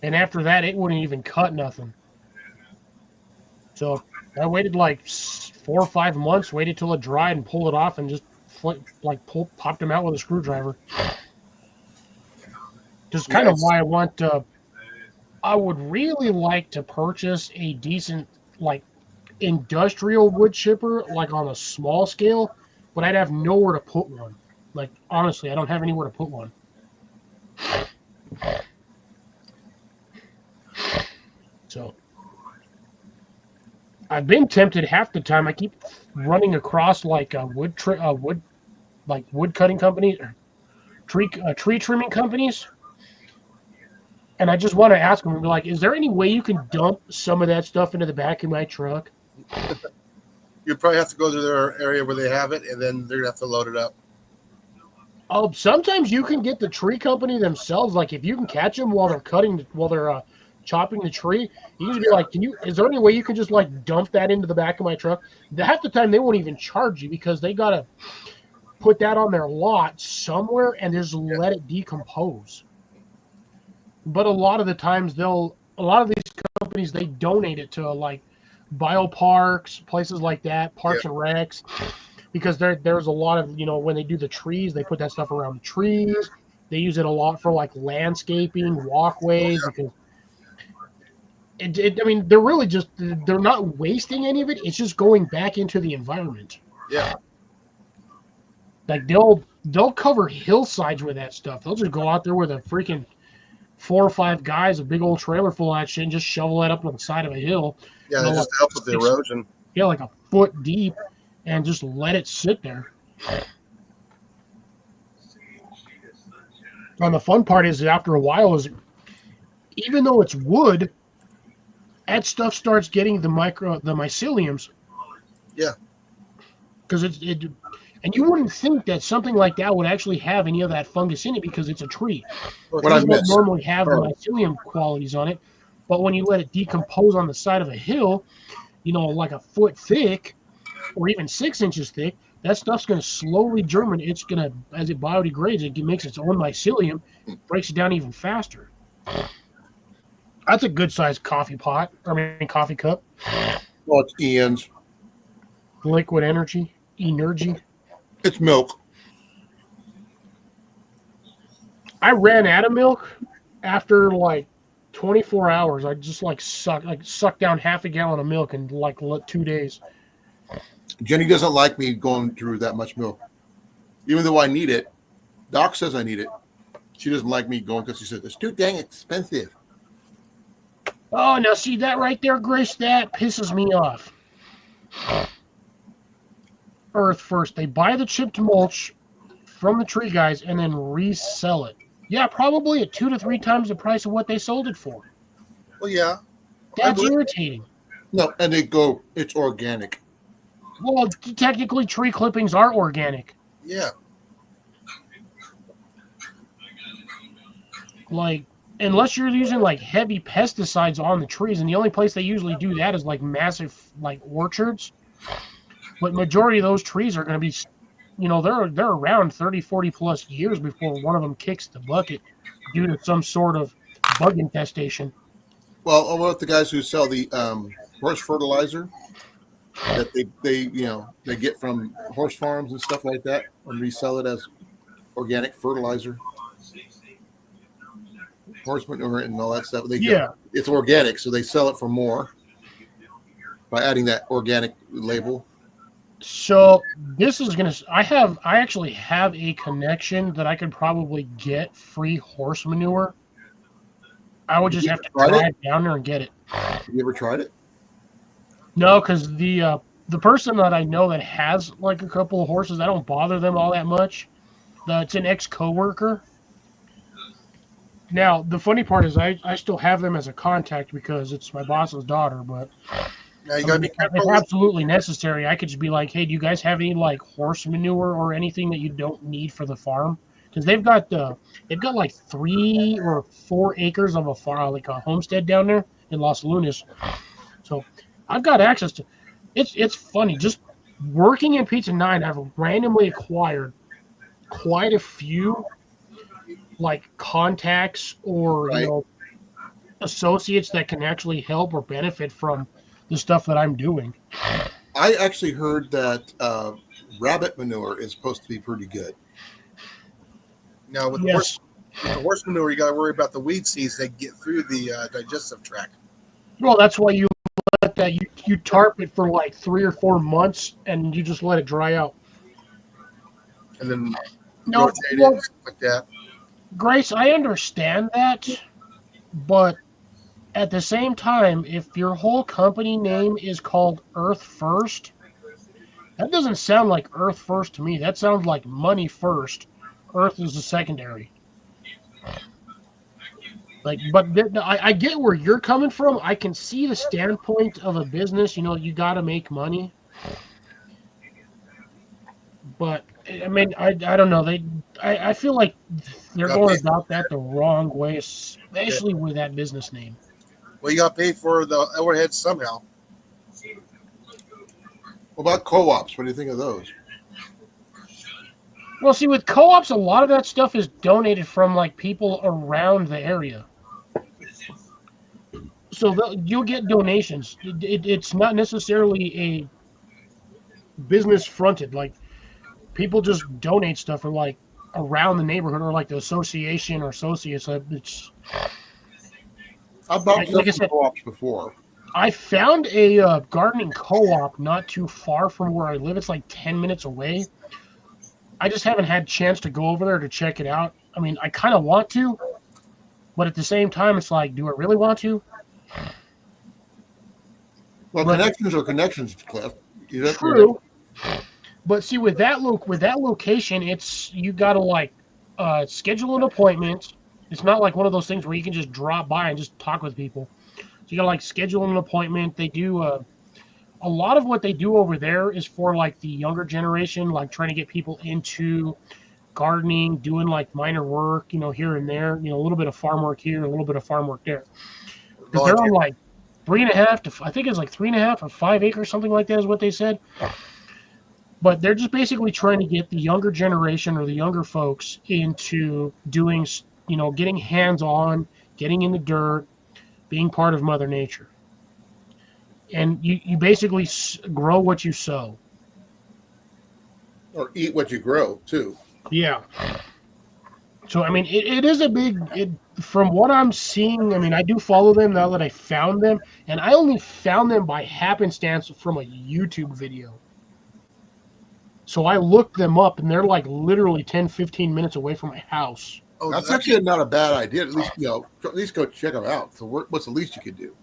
And after that, it wouldn't even cut nothing. So I waited like 4 or 5 months, waited till it dried and pulled it off and just popped them out with a screwdriver. Just kind of why I would really like to purchase a decent, like, industrial wood chipper, like on a small scale, but I'd have nowhere to put one. Like, honestly, I don't have anywhere to put one. So I've been tempted half the time. I keep running across like wood cutting companies, or tree trimming companies, and I just want to ask them, be like, is there any way you can dump some of that stuff into the back of my truck? You'd probably have to go to their area where they have it, and then they're gonna have to load it up. Oh, sometimes you can get the tree company themselves. Like, if you can catch them while they're chopping the tree, you can just be like, is there any way you can just like dump that into the back of my truck? Half the time they won't even charge you because they gotta put that on their lot somewhere and just let it decompose. But a lot of the times a lot of these companies, they donate it to like bioparks, places like that, parks and recs, because there's a lot of, when they do the trees, they put that stuff around the trees. They use it a lot for like landscaping, walkways, because I mean, they're really they're not wasting any of it. It's just going back into the environment. Yeah. Like they'll cover hillsides with that stuff. They'll just go out there with a freaking 4 or 5 guys, a big old trailer full of that shit, and just shovel that up on the side of a hill. Yeah, just to help with the erosion. Yeah, like a foot deep, and just let it sit there. And the fun part is, after a while, even though it's wood, that stuff starts getting the myceliums. Yeah. Because and you wouldn't think that something like that would actually have any of that fungus in it because it's a tree. It doesn't normally have the mycelium qualities on it, but when you let it decompose on the side of a hill, like a foot thick or even 6 inches thick, that stuff's going to slowly germinate. It's going to, as it biodegrades, it makes its own mycelium, breaks it down even faster. That's a good-sized coffee cup. Well, it's Ian's. Liquid energy. It's milk. I ran out of milk after like 24 hours. I just sucked down half a gallon of milk in like 2 days. Jenny doesn't like me going through that much milk, even though I need it. Doc says I need it. She doesn't like me going because she said it's too dang expensive. Oh, now see that right there, Grace? That pisses me off. Earth first. They buy the chipped mulch from the tree guys and then resell it. Yeah, probably at 2 to 3 times the price of what they sold it for. Well, yeah. That's irritating. No, and they go, it's organic. Well, technically, tree clippings are organic. Yeah. Like, unless you're using like heavy pesticides on the trees, and the only place they usually do that is like massive like orchards. But majority of those trees are going to be, they're around 30, 40 plus years before one of them kicks the bucket due to some sort of bug infestation. Well, what about the guys who sell the horse fertilizer that they get from horse farms and stuff like that and resell it as organic fertilizer? Horse manure and all that stuff. It's organic, so they sell it for more by adding that organic label. So this is I actually have a connection that I could probably get free horse manure. I would just have to drive down there and get it. Have you ever tried it? No, because the person that I know that has like a couple of horses, I don't bother them all that much. It's an ex-coworker. Now, the funny part is I still have them as a contact because it's my boss's daughter, but now you gotta be if it's absolutely necessary, I could just be like, hey, do you guys have any like horse manure or anything that you don't need for the farm? because they've got like 3 or 4 acres of a farm, like a homestead down there in Los Lunas. So I've got access to. It's funny just working in Pizza 9. I've randomly acquired quite a few like contacts or Right. associates that can actually help or benefit from the stuff that I'm doing. I actually heard that rabbit manure is supposed to be pretty good. Now with Yes. the horse manure, you got to worry about the weed seeds that get through the digestive tract. Well, that's why you let that you tarp it for like 3 or 4 months and you just let it dry out. And then No, rotate it, well, stuff like that. Grace, I understand that, but at the same time, if your whole company name is called Earth First, that doesn't sound like Earth First to me. That sounds like money first. Earth is the secondary. Like, but I get where you're coming from. I can see the standpoint of a business. You got to make money. But I mean, I don't know. I feel like they're Got going paid. about that the wrong way, especially with that business name. Well, you got to pay for the overhead somehow. What about co-ops? What do you think of those? Well, see, with co-ops, a lot of that stuff is donated from like people around the area. So you'll get donations. It's not necessarily a business fronted. Like people just donate stuff from like around the neighborhood or like the association or associates. It's I've bought like stuff I from said, co-ops before. I found a gardening co-op not too far from where I live. It's like 10 minutes away. I just haven't had a chance to go over there to check it out. I mean, I kind of want to, but at the same time, it's like, do I really want to? Well, But- connections are connections, Cliff. True. But see, with that location, it's you got to like schedule an appointment. It's not like one of those things where you can just drop by and just talk with people. So you got to like schedule an appointment. They do a lot of what they do over there is for like the younger generation, like trying to get people into gardening, doing like minor work, here and there, a little bit of farm work here, a little bit of farm work there. But they're on like 3.5 to I think it's like 3.5 or 5 acres, something like that is what they said. But they're just basically trying to get the younger generation or the younger folks into doing, getting hands on, getting in the dirt, being part of Mother Nature. And you basically grow what you sow. Or eat what you grow, too. Yeah. So, I mean, it is a big, from what I'm seeing, I mean, I do follow them now that I found them, and I only found them by happenstance from a YouTube video. So I looked them up, and they're like literally 10, 15 minutes away from my house. Oh, That's actually not a bad idea. At least go check them out. So what's the least you could do?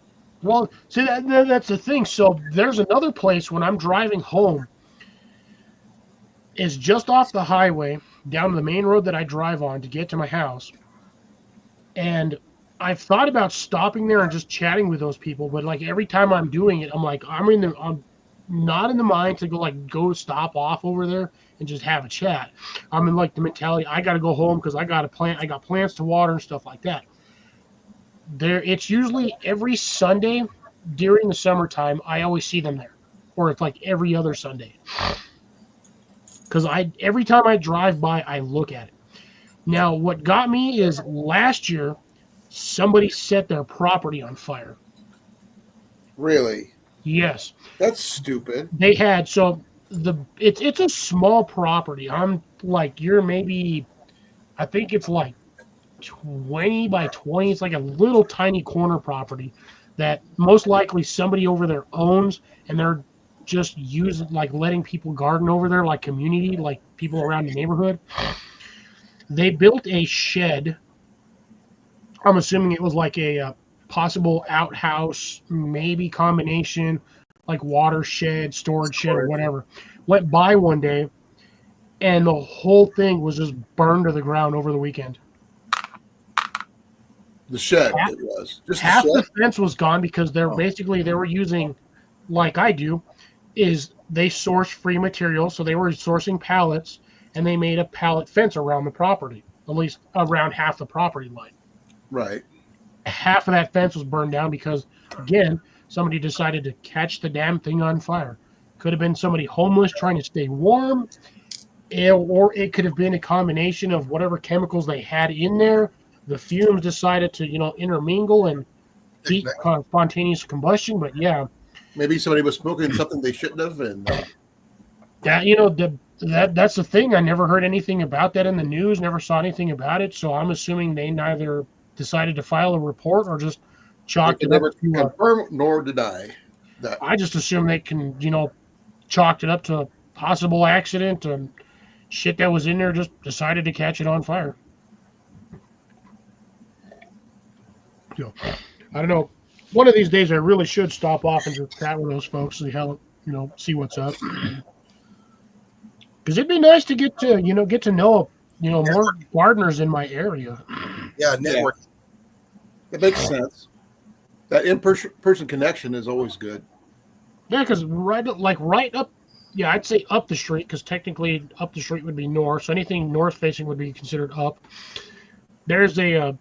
Well, see, that's the thing. So there's another place when I'm driving home. It's just off the highway, down the main road that I drive on to get to my house. And I've thought about stopping there and just chatting with those people, but like every time I'm doing it, I'm like, I'm not in the mind to go stop off over there and just have a chat. I'm in like the mentality I got to go home because I got plants to water and stuff like that. It's usually every Sunday during the summertime. I always see them there, or it's like every other Sunday. Because every time I drive by, I look at it. Now, what got me is last year, somebody set their property on fire. Really? Yes. That's stupid. They had, so it's a small property. I'm like, I think it's like 20 by 20. It's like a little tiny corner property that most likely somebody over there owns, and they're just letting people garden over there, like community, like people around the neighborhood. They built a shed. I'm assuming it was like a possible outhouse, maybe combination, like water shed, storage shed, or whatever. Went by one day, and the whole thing was just burned to the ground over the weekend. The shed, it was. Just Half the the shed? fence was gone because they were using, like I do, is they source free material, so they were sourcing pallets, and they made a pallet fence around the property, at least around half the property line. Right. Half of that fence was burned down because, again, somebody decided to catch the damn thing on fire. Could have been somebody homeless trying to stay warm, or it could have been a combination of whatever chemicals they had in there. The fumes decided to, intermingle and heat spontaneous combustion. But yeah, Maybe somebody was smoking something they shouldn't have, and that's the thing. I never heard anything about that in the news. Never saw anything about it. So I'm assuming they neither decided to file a report or just they chalked can it up never to. confirm nor deny that. I just assume they can, chalked it up to a possible accident and shit that was in there just decided to catch it on fire. So, I don't know. One of these days, I really should stop off and just chat with those folks, see what's up. Because it'd be nice to get to know, more gardeners in my area. Yeah, network. It makes sense. That in-person connection is always good. Yeah, because right up, yeah, I'd say up the street, because technically up the street would be north. So anything north facing would be considered up. There's a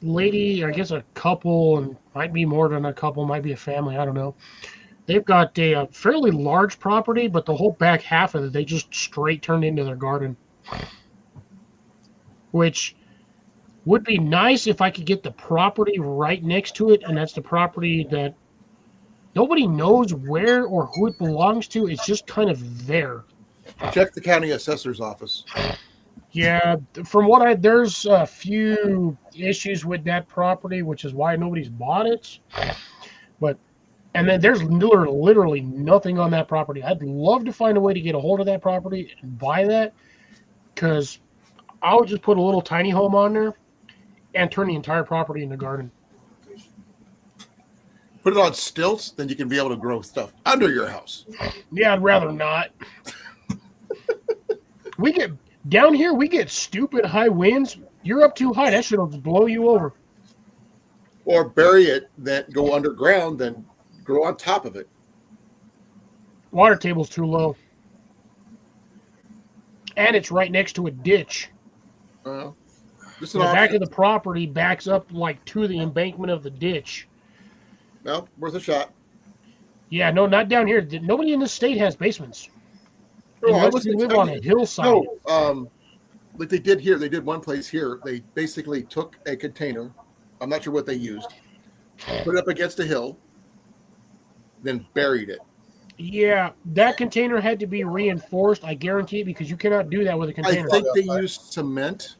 lady, I guess a couple, and might be more than a couple, might be a family, I don't know. They've got a fairly large property, but the whole back half of it, they just straight turned into their garden. Which would be nice if I could get the property right next to it, and that's the property that nobody knows where or who it belongs to. It's just kind of there. Check the county assessor's office. Yeah, there's a few issues with that property, which is why nobody's bought it. And then there's literally nothing on that property. I'd love to find a way to get a hold of that property and buy that, because I would just put a little tiny home on there and turn the entire property into garden. Put it on stilts, then you can be able to grow stuff under your house. Yeah, I'd rather not. Down here, we get stupid high winds. You're up too high. That shit will just blow you over. Or bury it, then go underground, then grow on top of it. Water table's too low. And it's right next to a ditch. The back of the property backs up to the embankment of the ditch. Well, worth a shot. Yeah, no, not down here. Nobody in this state has basements. Unless you live on a hillside. No, like they did here. They did one place here. They basically took a container. I'm not sure what they used. Put it up against a hill, then buried it. Yeah, that container had to be reinforced. I guarantee it, because you cannot do that with a container. I think they used cement.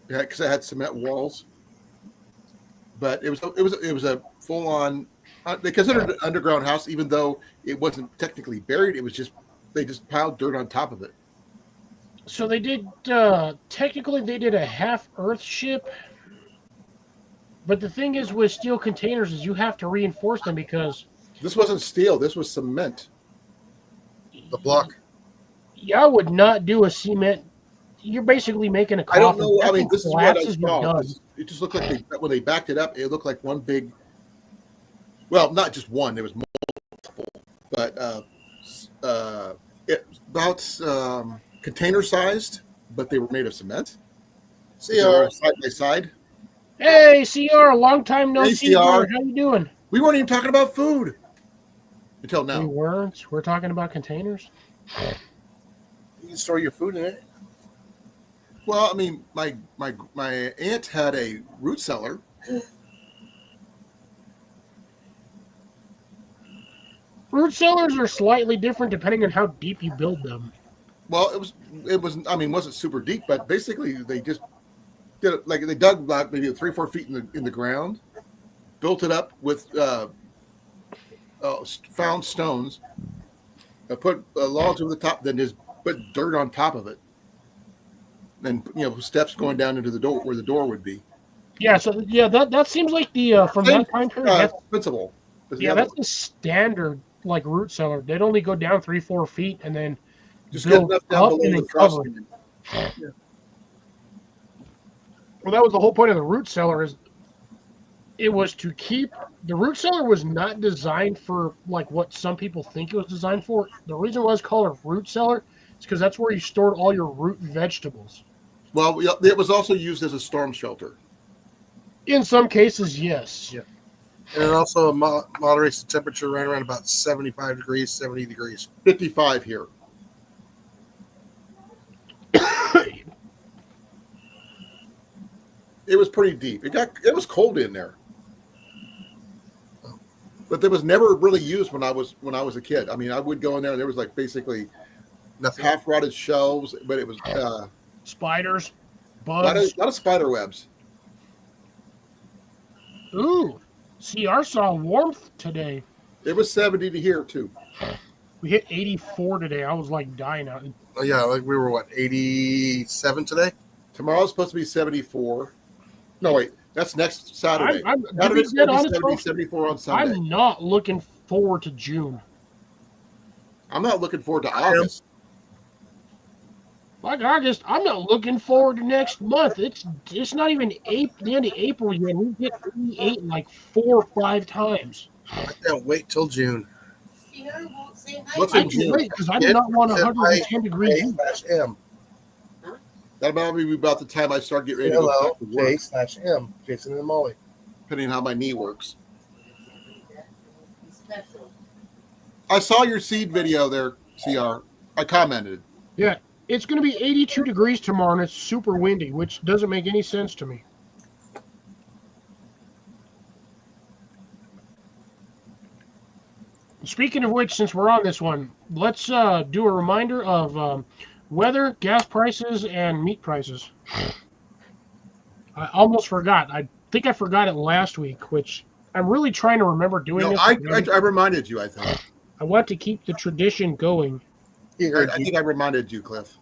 Yeah, because it had cement walls. But it was a full on. They considered it an underground house, even though it wasn't technically buried. It was they just piled dirt on top of it. So they did. Technically, they did a half earth ship. But the thing is, with steel containers, is you have to reinforce them, because this wasn't steel. This was cement. The block. Yeah, I would not do a cement. You're basically making a coffin. I don't know. I mean, this is what I collapses, saw. It just looked like when they backed it up, it looked like one big. Well, not just one. There was multiple, but about container sized, but they were made of cement. CR side by side. Hey, CR, long time no Hey, see. CR. How you doing? We weren't even talking about food until now. We weren't. We're talking about containers. You can store your food in it. Well, I mean, my aunt had a root cellar. Root cellars are slightly different depending on how deep you build them. Well, it was. I mean, wasn't super deep, but basically they just did it, they dug about maybe 3-4 feet in the ground, built it up with found stones, put logs over the top, then just put dirt on top of it, and steps going down into the door where the door would be. Yeah, so that seems like the from that time period. Principle. Yeah, that's the standard root cellar. They'd only go down 3-4 feet and then just get build enough down up below and the then crust. cover. Yeah. Well, that was the whole point of the root cellar. Is it was to keep the root cellar was not designed for what some people think it was designed for. The reason it was called a root cellar It's because that's where you stored all your root vegetables. Well, it was also used as a storm shelter. In some cases, yes. Yeah. And it also moderates the temperature right around about 75 degrees, 70 degrees. 55 here. It was pretty deep. It was cold in there. But it was never really used when I was a kid. I mean, I would go in there and there was like basically Nothing. half rotted shelves, but it was Spiders, a lot bugs. of spider webs. Ooh, see, I saw warmth today. It was 70 to here too. We hit 84 today. I was like dying out. Oh, yeah, like we were, 87 today? Tomorrow's supposed to be 74. No, wait, that's next Saturday. Saturday's supposed to be 70, 74 on Sunday. I'm not looking forward to June. I'm not looking forward to August. Like August, I'm not looking forward to next month. It's not even the end of April yet. We get 88 like 4 or 5 times. I can't wait till June. What's I in can June? wait because I do not want 110 degrees. J/M. That'll probably be about the time I start getting ready to go Hello, back to work, J/M. Jason and Molly. depending on how my knee works. I saw your seed video there, CR. I commented. Yeah, it's going to be 82 degrees tomorrow, and it's super windy, which doesn't make any sense to me. Speaking of which, since we're on this one, let's do a reminder of weather, gas prices, and meat prices. I almost forgot. I think I forgot it last week, which I'm really trying to remember doing No, this. I reminded you, I think. I want to keep the tradition going. I think I reminded you, Cliff.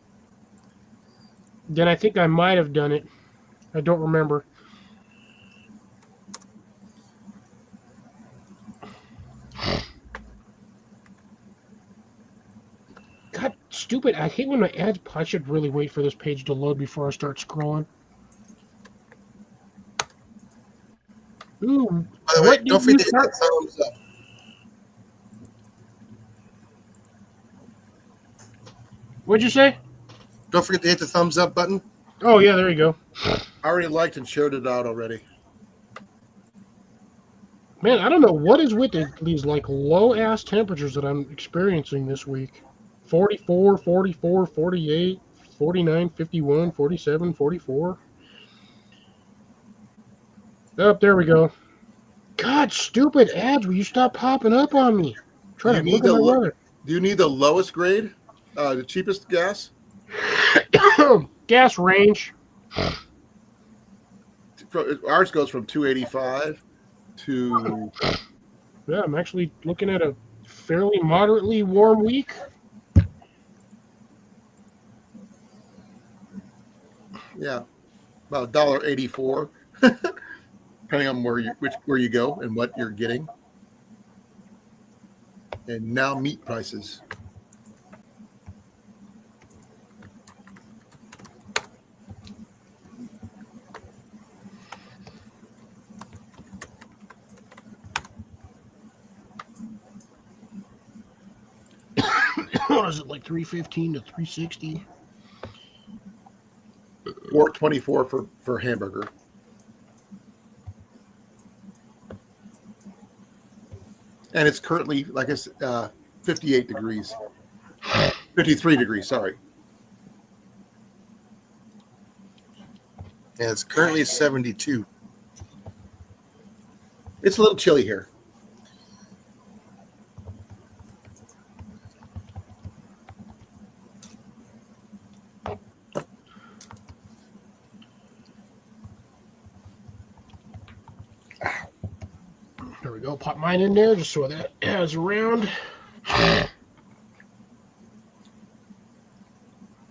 Then I think I might have done it. I don't remember. God, stupid. I hate when my ads. I should really wait for this page to load before I start scrolling. Ooh. By the way, don't forget to hit the thumbs up. What'd you say? Don't forget to hit the thumbs up button. Oh, yeah, there you go. I already liked and shared it out already. Man, I don't know what is with these like low-ass temperatures that I'm experiencing this week. 44, 44, 48, 49, 51, 47, 44. Oh, there we go. God, stupid ads, will you stop popping up on me? Trying to look at my weather. Do you need the lowest grade? The cheapest gas? Gas range. Ours goes from 285 to... Yeah, I'm actually looking at a fairly moderately warm week. Yeah, about $1.84, depending on where you go and what you're getting. And now meat prices. What is it, like 315 to 360? $4.24 for hamburger. And it's currently, like I said, 58 degrees. 53 degrees, sorry. And it's currently 72. It's a little chilly here. There we go. Pop mine in there just so that has around.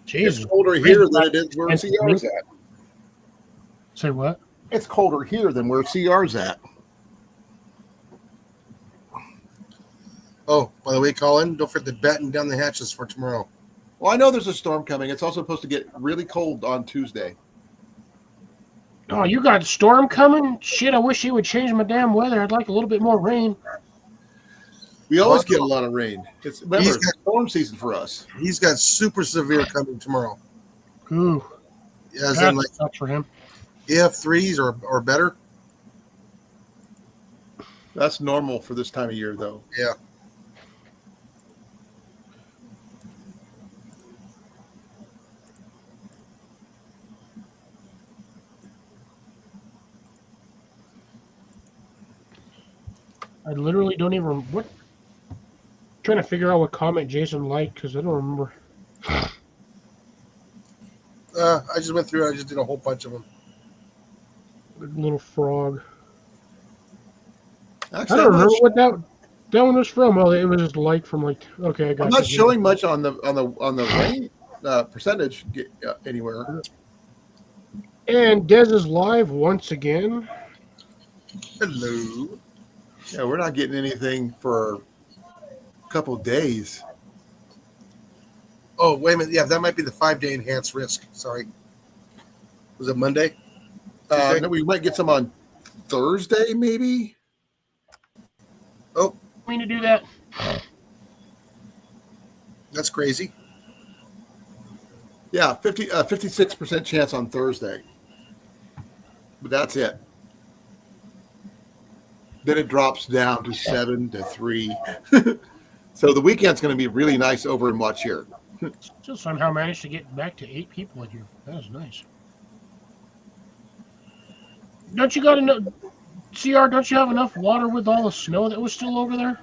Jesus. It's colder here than it is where CR's at. Say what? It's colder here than where CR's at. Oh, by the way, Colin, don't forget to batten down the hatches for tomorrow. Well, I know there's a storm coming. It's also supposed to get really cold on Tuesday. Oh, you got a storm coming? Shit, I wish he would change my damn weather. I'd like a little bit more rain. We always get a lot of rain. Remember, He's it's got- storm season for us. He's got super severe coming tomorrow. Ooh, As that in like sucks for him. EF3s or better. That's normal for this time of year, though. Yeah. I literally don't even what. Trying to figure out what comment Jason liked because I don't remember. I just went through. I just did a whole bunch of them. Little frog. Actually, I don't remember what that one was from. Oh, it was just like from like. Okay, I got. I'm not showing much on the rain percentage anywhere. And Dez is live once again. Hello. Yeah, we're not getting anything for a couple of days. Oh, wait a minute. Yeah, that might be the 5-day enhanced risk. Sorry. Was it Monday? Tuesday? No, we might get some on Thursday, maybe. Oh, I mean to do that. that's crazy. Yeah, 56% chance on Thursday. But that's it. Then it drops down to 7 to 3. So the weekend's going to be really nice over in Watch here. Still somehow managed to get back to 8 people in here. That was nice. Don't you got enough, CR? Don't you have enough water with all the snow that was still over there?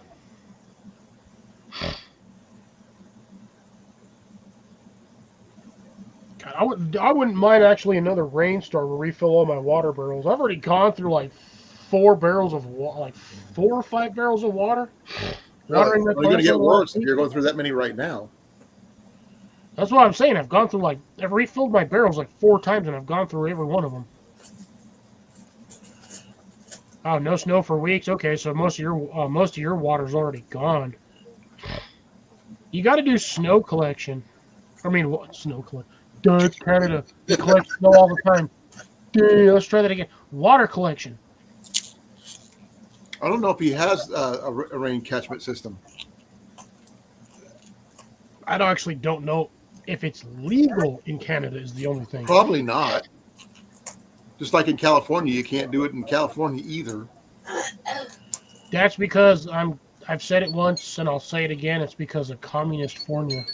God, I wouldn't mind actually another rainstorm to refill all my water barrels. I've already gone through like 4 barrels of water, like 4 or 5 barrels of water. Watering Well, the you're going to get plants worse if you're going through that many right now. That's what I'm saying. I've gone through I've refilled my barrels like 4 times, and I've gone through every one of them. Oh, no snow for weeks. Okay, so most of your water's already gone. You got to do snow collection. I mean, what snow collection? Duh, it's Canada. They collect snow all the time. Duh, let's try that again. Water collection. I don't know if he has a rain catchment system. I actually don't know if it's legal in Canada. Is the only thing. Probably not. Just like in California, you can't do it in California either. That's because I've said it once and I'll say it again. It's because of communist Fornia.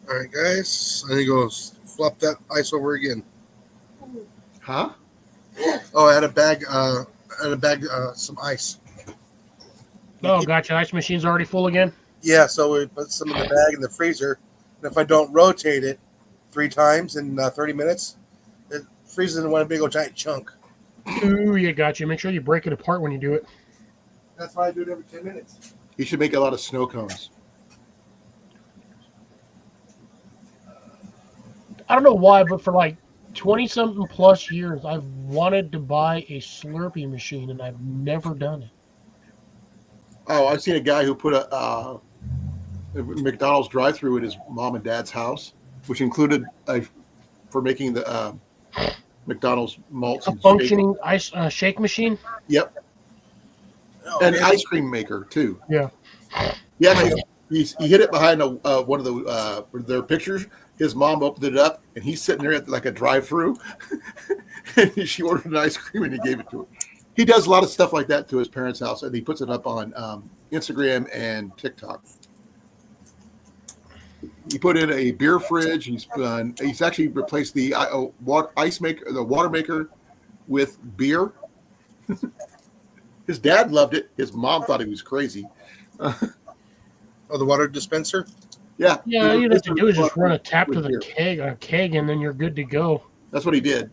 All right, guys. I need to go flop that ice over again. Huh? Oh, I had a bag. Some ice. Oh, gotcha. Ice machine's already full again. Yeah, so we put some in the bag in the freezer. And if I don't rotate it 3 times in 30 minutes, it freezes in one big old giant chunk. Ooh, you gotcha. Make sure you break it apart when you do it. That's why I do it every 10 minutes. You should make a lot of snow cones. I don't know why, but for like 20-something plus years, I've wanted to buy a Slurpee machine, and I've never done it. Oh, I've seen a guy who put a McDonald's drive-through at his mom and dad's house, which included for making the McDonald's malts. A functioning ice shake machine? Yep. Oh, And man. ice cream maker, too. Yeah. He actually he hid it behind one of their pictures. His mom opened it up, and he's sitting there at like a drive-through. And she ordered an ice cream, and he gave it to her. He does a lot of stuff like that to his parents' house, and he puts it up on Instagram and TikTok. He put in a beer fridge. He's actually replaced the water maker with beer. His dad loved it. His mom thought he was crazy. Oh, the water dispenser? Yeah. Yeah, all you have to do is just run a tap to with the beer. keg, and then you're good to go. That's what he did.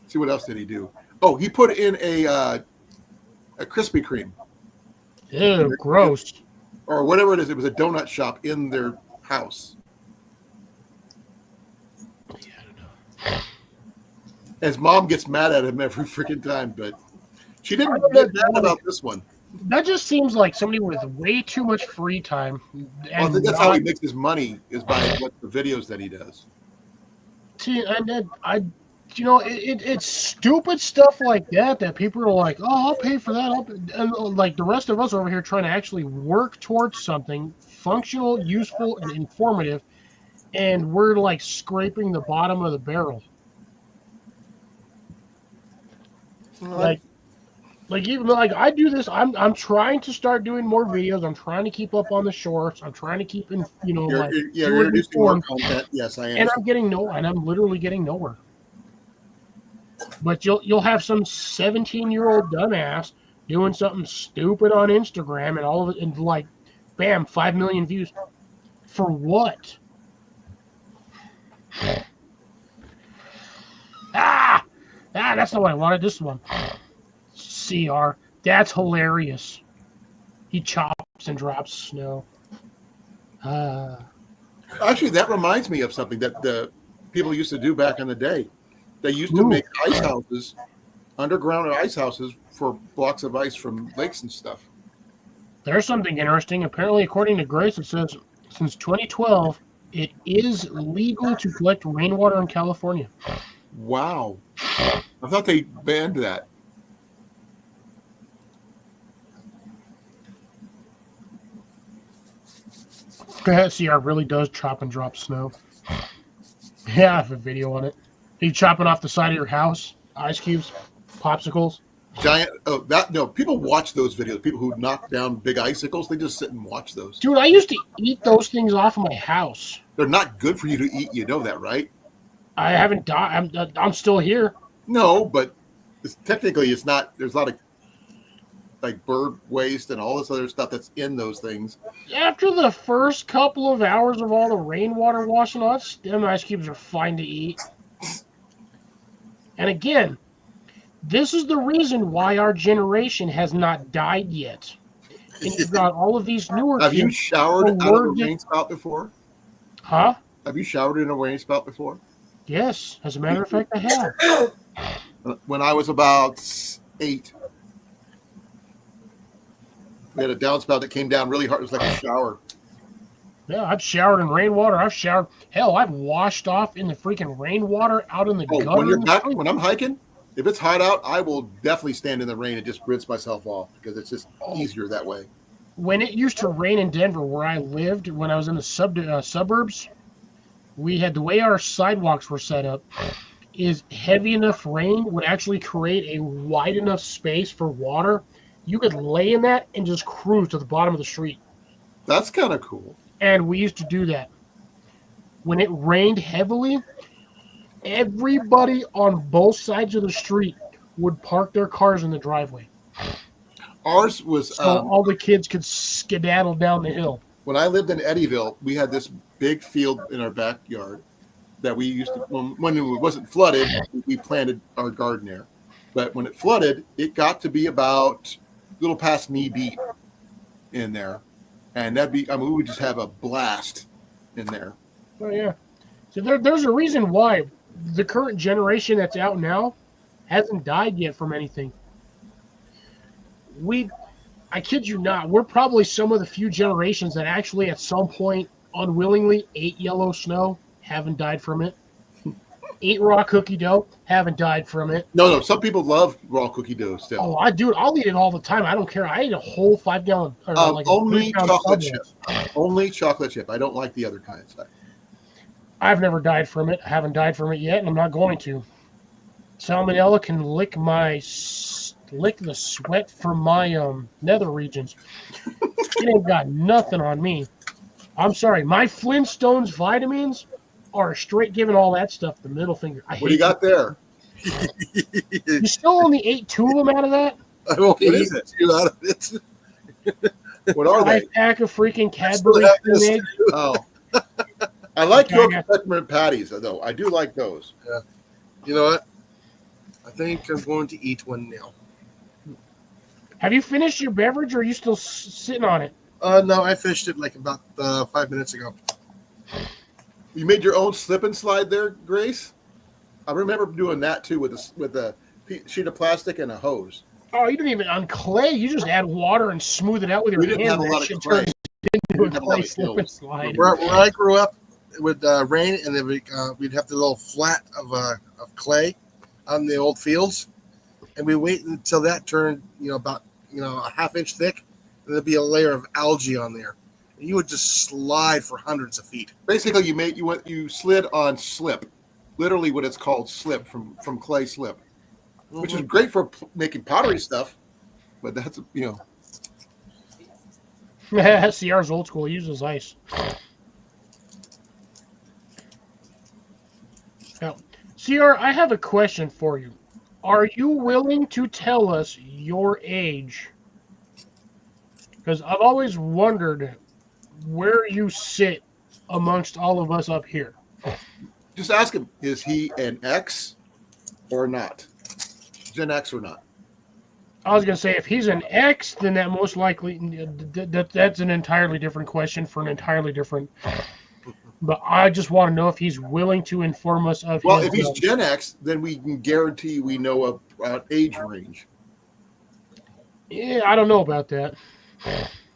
See, what else did he do? Oh, he put in a Krispy Kreme. Ew, gross. Or whatever it is. It was a donut shop in their house. Yeah, I don't know. His mom gets mad at him every freaking time, but she didn't get mad about this one. That just seems like somebody with way too much free time. Well, I think that's how he makes his money, is by the videos that he does. See, You know, it's stupid stuff like that people are like, oh, I'll pay for that. And like the rest of us over here trying to actually work towards something functional, useful, and informative, and we're like scraping the bottom of the barrel. Well, Like, even like I do this, I'm trying to start doing more videos. I'm trying to keep up on the shorts. I'm trying to keep in, my you're viewers introducing more informed, content. Yes, I and understand. I'm literally getting nowhere. But you'll have some 17-year-old dumbass doing something stupid on Instagram and all of it, and like, bam, 5 million views. For what? Ah, that's not what I wanted. This one, CR. That's hilarious. He chops and drops snow. Ah. Actually, that reminds me of something that the people used to do back in the day. They used to Ooh. make ice houses, underground ice houses for blocks of ice from lakes and stuff. There's something interesting. Apparently, according to Grace, it says since 2012, it is legal to collect rainwater in California. Wow. I thought they banned that. CR really does chop and drop snow. Yeah, I have a video on it. You chopping off the side of your house, ice cubes, popsicles. Giant. Oh, that no. People watch those videos. People who knock down big icicles, they just sit and watch those. Dude, I used to eat those things off of my house. They're not good for you to eat. You know that, right? I haven't died. I'm still here. No, but technically, it's not. There's a lot of like bird waste and all this other stuff that's in those things. After the first couple of hours of all the rainwater washing off, them ice cubes are fine to eat. And again, this is the reason why our generation has not died yet. And you've got all of these newer Have kids. you showered out of a rain spout before? Huh? Have you showered in a rain spout before? Yes. As a matter of fact, I have. When I was about 8, we had a downspout that came down really hard. It was like a shower. Yeah, I've showered in rainwater. I've showered. Hell, I've washed off in the freaking rainwater out in the gutter. When you're back, when I'm hiking, if it's hot out, I will definitely stand in the rain and just rinse myself off because it's just easier that way. When it used to rain in Denver, where I lived, when I was in the suburbs, we had the way our sidewalks were set up is heavy enough rain would actually create a wide enough space for water. You could lay in that and just cruise to the bottom of the street. That's kind of cool. And we used to do that. When it rained heavily, everybody on both sides of the street would park their cars in the driveway. Ours was So all the kids could skedaddle down the hill. When I lived in Eddyville, we had this big field in our backyard that we used to, when it wasn't flooded, we planted our garden there. But when it flooded, it got to be about a little past knee deep in there. And we would just have a blast in there. Oh, yeah. So there's a reason why the current generation that's out now hasn't died yet from anything. I kid you not, we're probably some of the few generations that actually at some point unwillingly ate yellow snow, haven't died from it. Ate raw cookie dough, haven't died from it. No, some people love raw cookie dough still. Oh, I'll eat it all the time. I don't care. I ate a whole 5-gallon. Only chocolate chip. Only chocolate chip. I don't like the other kinds. I've never died from it. I haven't died from it yet, and I'm not going to. Salmonella can lick the sweat from my nether regions. It ain't got nothing on me. I'm sorry. My Flintstones vitamins are straight giving all that stuff the middle finger. What do you got there? You still only ate 2 of them out of that? I won't eat 2 out of it. What are they? 5-pack of freaking Cadbury cream eggs. Oh. I like your peppermint patties, though. I do like those. Yeah. You know what? I think I'm going to eat one now. Have you finished your beverage, or are you still sitting on it? No, I finished it like about 5 minutes ago. You made your own slip and slide there, Grace? I remember doing that too with a sheet of plastic and a hose. Oh, you didn't even on clay. You just add water and smooth it out with your We hand. didn't have a That lot shit of clay. turns into a clay slip and slide. Where I grew up, would rain, and then we'd have the little flat of clay on the old fields, and we wait until that turned, about a half-inch thick, and there'd be a layer of algae on there. And you would just slide for hundreds of feet. Basically, you slid on slip, literally what it's called, slip from clay slip, which is great for making pottery stuff, but that's CR's old school. He uses ice. Now, CR, I have a question for you. Are you willing to tell us your age? Because I've always wondered where you sit amongst all of us up here. Just ask him, is he an X or not? Gen X or not? I was going to say, if he's an X, then that most likely, that's an entirely different question for an entirely different... But I just want to know if he's willing to inform us of Well, his... if he's Gen X, then we can guarantee we know about age range. Yeah, I don't know about that.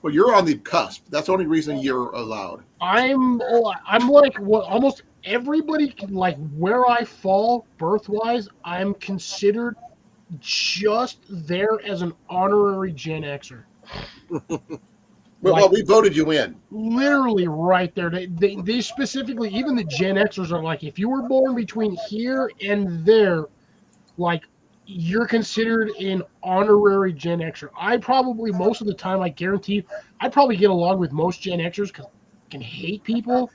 Well, you're on the cusp. That's the only reason you're allowed. I'm like what almost everybody, like where I fall birth-wise, I'm considered just there as an honorary Gen Xer. Well, we voted you in. Literally right there. They specifically, even the Gen Xers are like, if you were born between here and there, like you're considered an honorary Gen Xer. I probably, most of the time, I guarantee, I probably get along with most Gen Xers because I can hate people.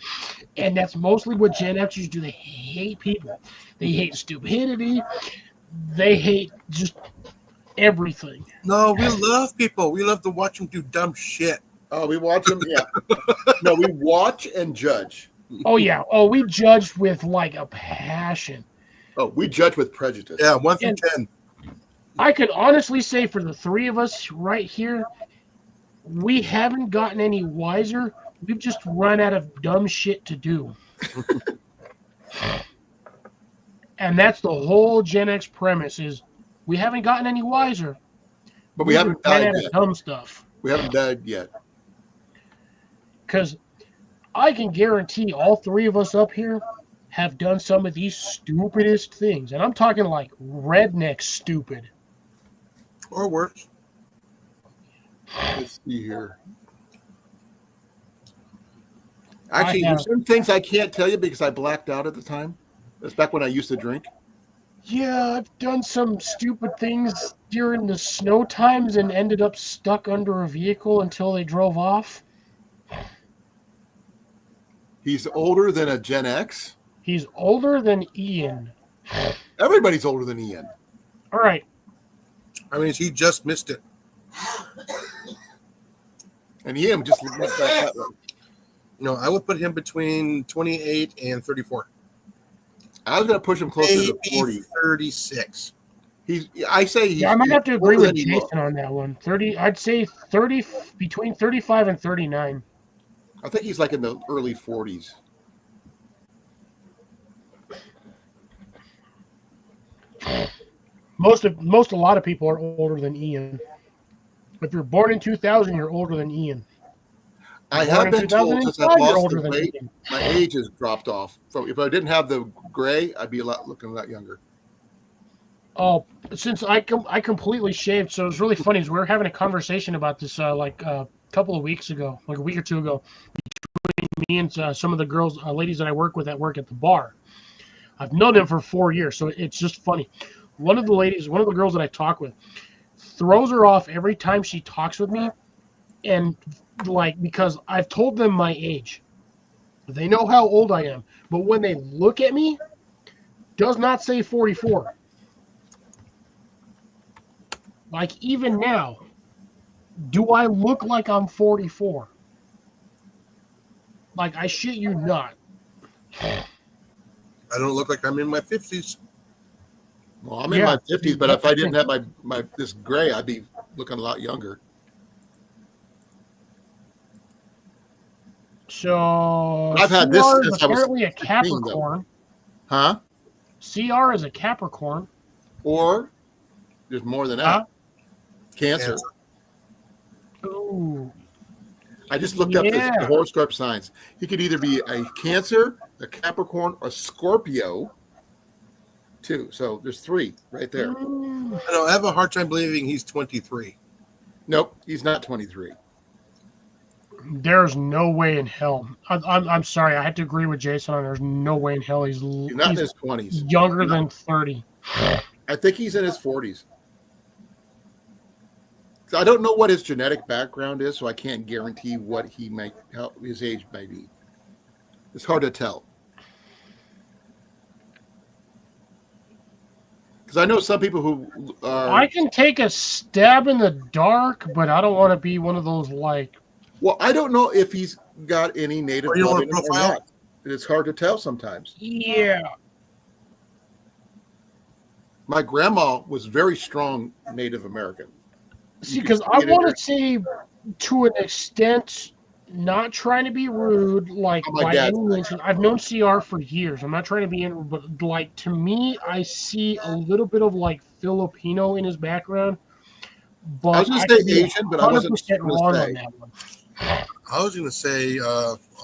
And that's mostly what Gen Xers do. They hate people. They hate stupidity. They hate just everything. No, we love people. We love to watch them do dumb shit. Oh, we watch them? Yeah. No, we watch and judge. Oh, yeah. Oh, we judge with like a passion. Oh, we judge with prejudice. Yeah, 1 through 10. I could honestly say for the three of us right here, we haven't gotten any wiser. We've just run out of dumb shit to do. And that's the whole Gen X premise is we haven't gotten any wiser. But we haven't died out yet. of dumb stuff. We haven't died yet. Because I can guarantee all three of us up here have done some of these stupidest things. And I'm talking like redneck stupid. Or worse. Let's see here. Actually, have- there's some things I can't tell you because I blacked out at the time. That's back when I used to drink. Yeah, I've done some stupid things during the snow times and ended up stuck under a vehicle until they drove off. He's older than a Gen X. He's older than Ian. Everybody's older than Ian. All right. I mean, he just missed it. And Ian just went back that way. No, I would put him between 28 and 34. I was going to push him closer to 40. 36. I say he's. Yeah, I might have to agree older with than he looks. Jason on that one. 30. I'd say 30, between 35 and 39. I think he's like in the early 40s. A lot of people are older than Ian. If you're born in 2000, you're older than Ian. I Born have in been told since 2005, I've you're lost older the than weight, Ian. my age has dropped off. So if I didn't have the gray, I'd be looking a lot younger. Oh, since I completely shaved, so it was really funny. We were having a conversation about this like a couple of weeks ago, like a week or two ago, between me and some of the girls, ladies that I work with that work at the bar. I've known them for 4 years, so it's just funny. One of the girls that I talk with, throws her off every time she talks with me, and like because I've told them my age, they know how old I am, but when they look at me, does not say 44. Like, even now, do I look like I'm 44? Like, I shit you not. I don't look like I'm in my 50s. Well, I'm in Yeah. my 50s, but if I didn't have my this gray, I'd be looking a lot younger. So, I've had this CR is since I was apparently a 15, though. Capricorn. Huh? CR is a Capricorn. Or there's more than that. Huh? Cancer. Cancer. Ooh. I just looked up the Yeah. horoscope signs. He could either be a Cancer, a Capricorn, or Scorpio, too. So there's 3 right there. Mm. I know. I have a hard time believing he's 23. Nope, he's not 23. There's no way in hell. I'm sorry. I have to agree with Jason on there's no way in hell He's not in his 20s. younger than 30. I think he's in his 40s. So I don't know what his genetic background is, so I can't guarantee what how his age may be. It's hard to tell. Because I know some people who I can take a stab in the dark, but I don't want to be one of those like. Well, I don't know if he's got any native Or you blood want in a him or profile? not. It's hard to tell sometimes. Yeah. My grandma was very strong Native American. See, You can because see I it in want her. to say, to an extent, not trying to be rude, like Oh, my by dad's any means. I've known CR for years. I'm not trying to be in, but like to me, I see a little bit of like Filipino in his background. But I was going I to could say be Asian, but I wasn't 100% going wrong to on say. that one. I was going to say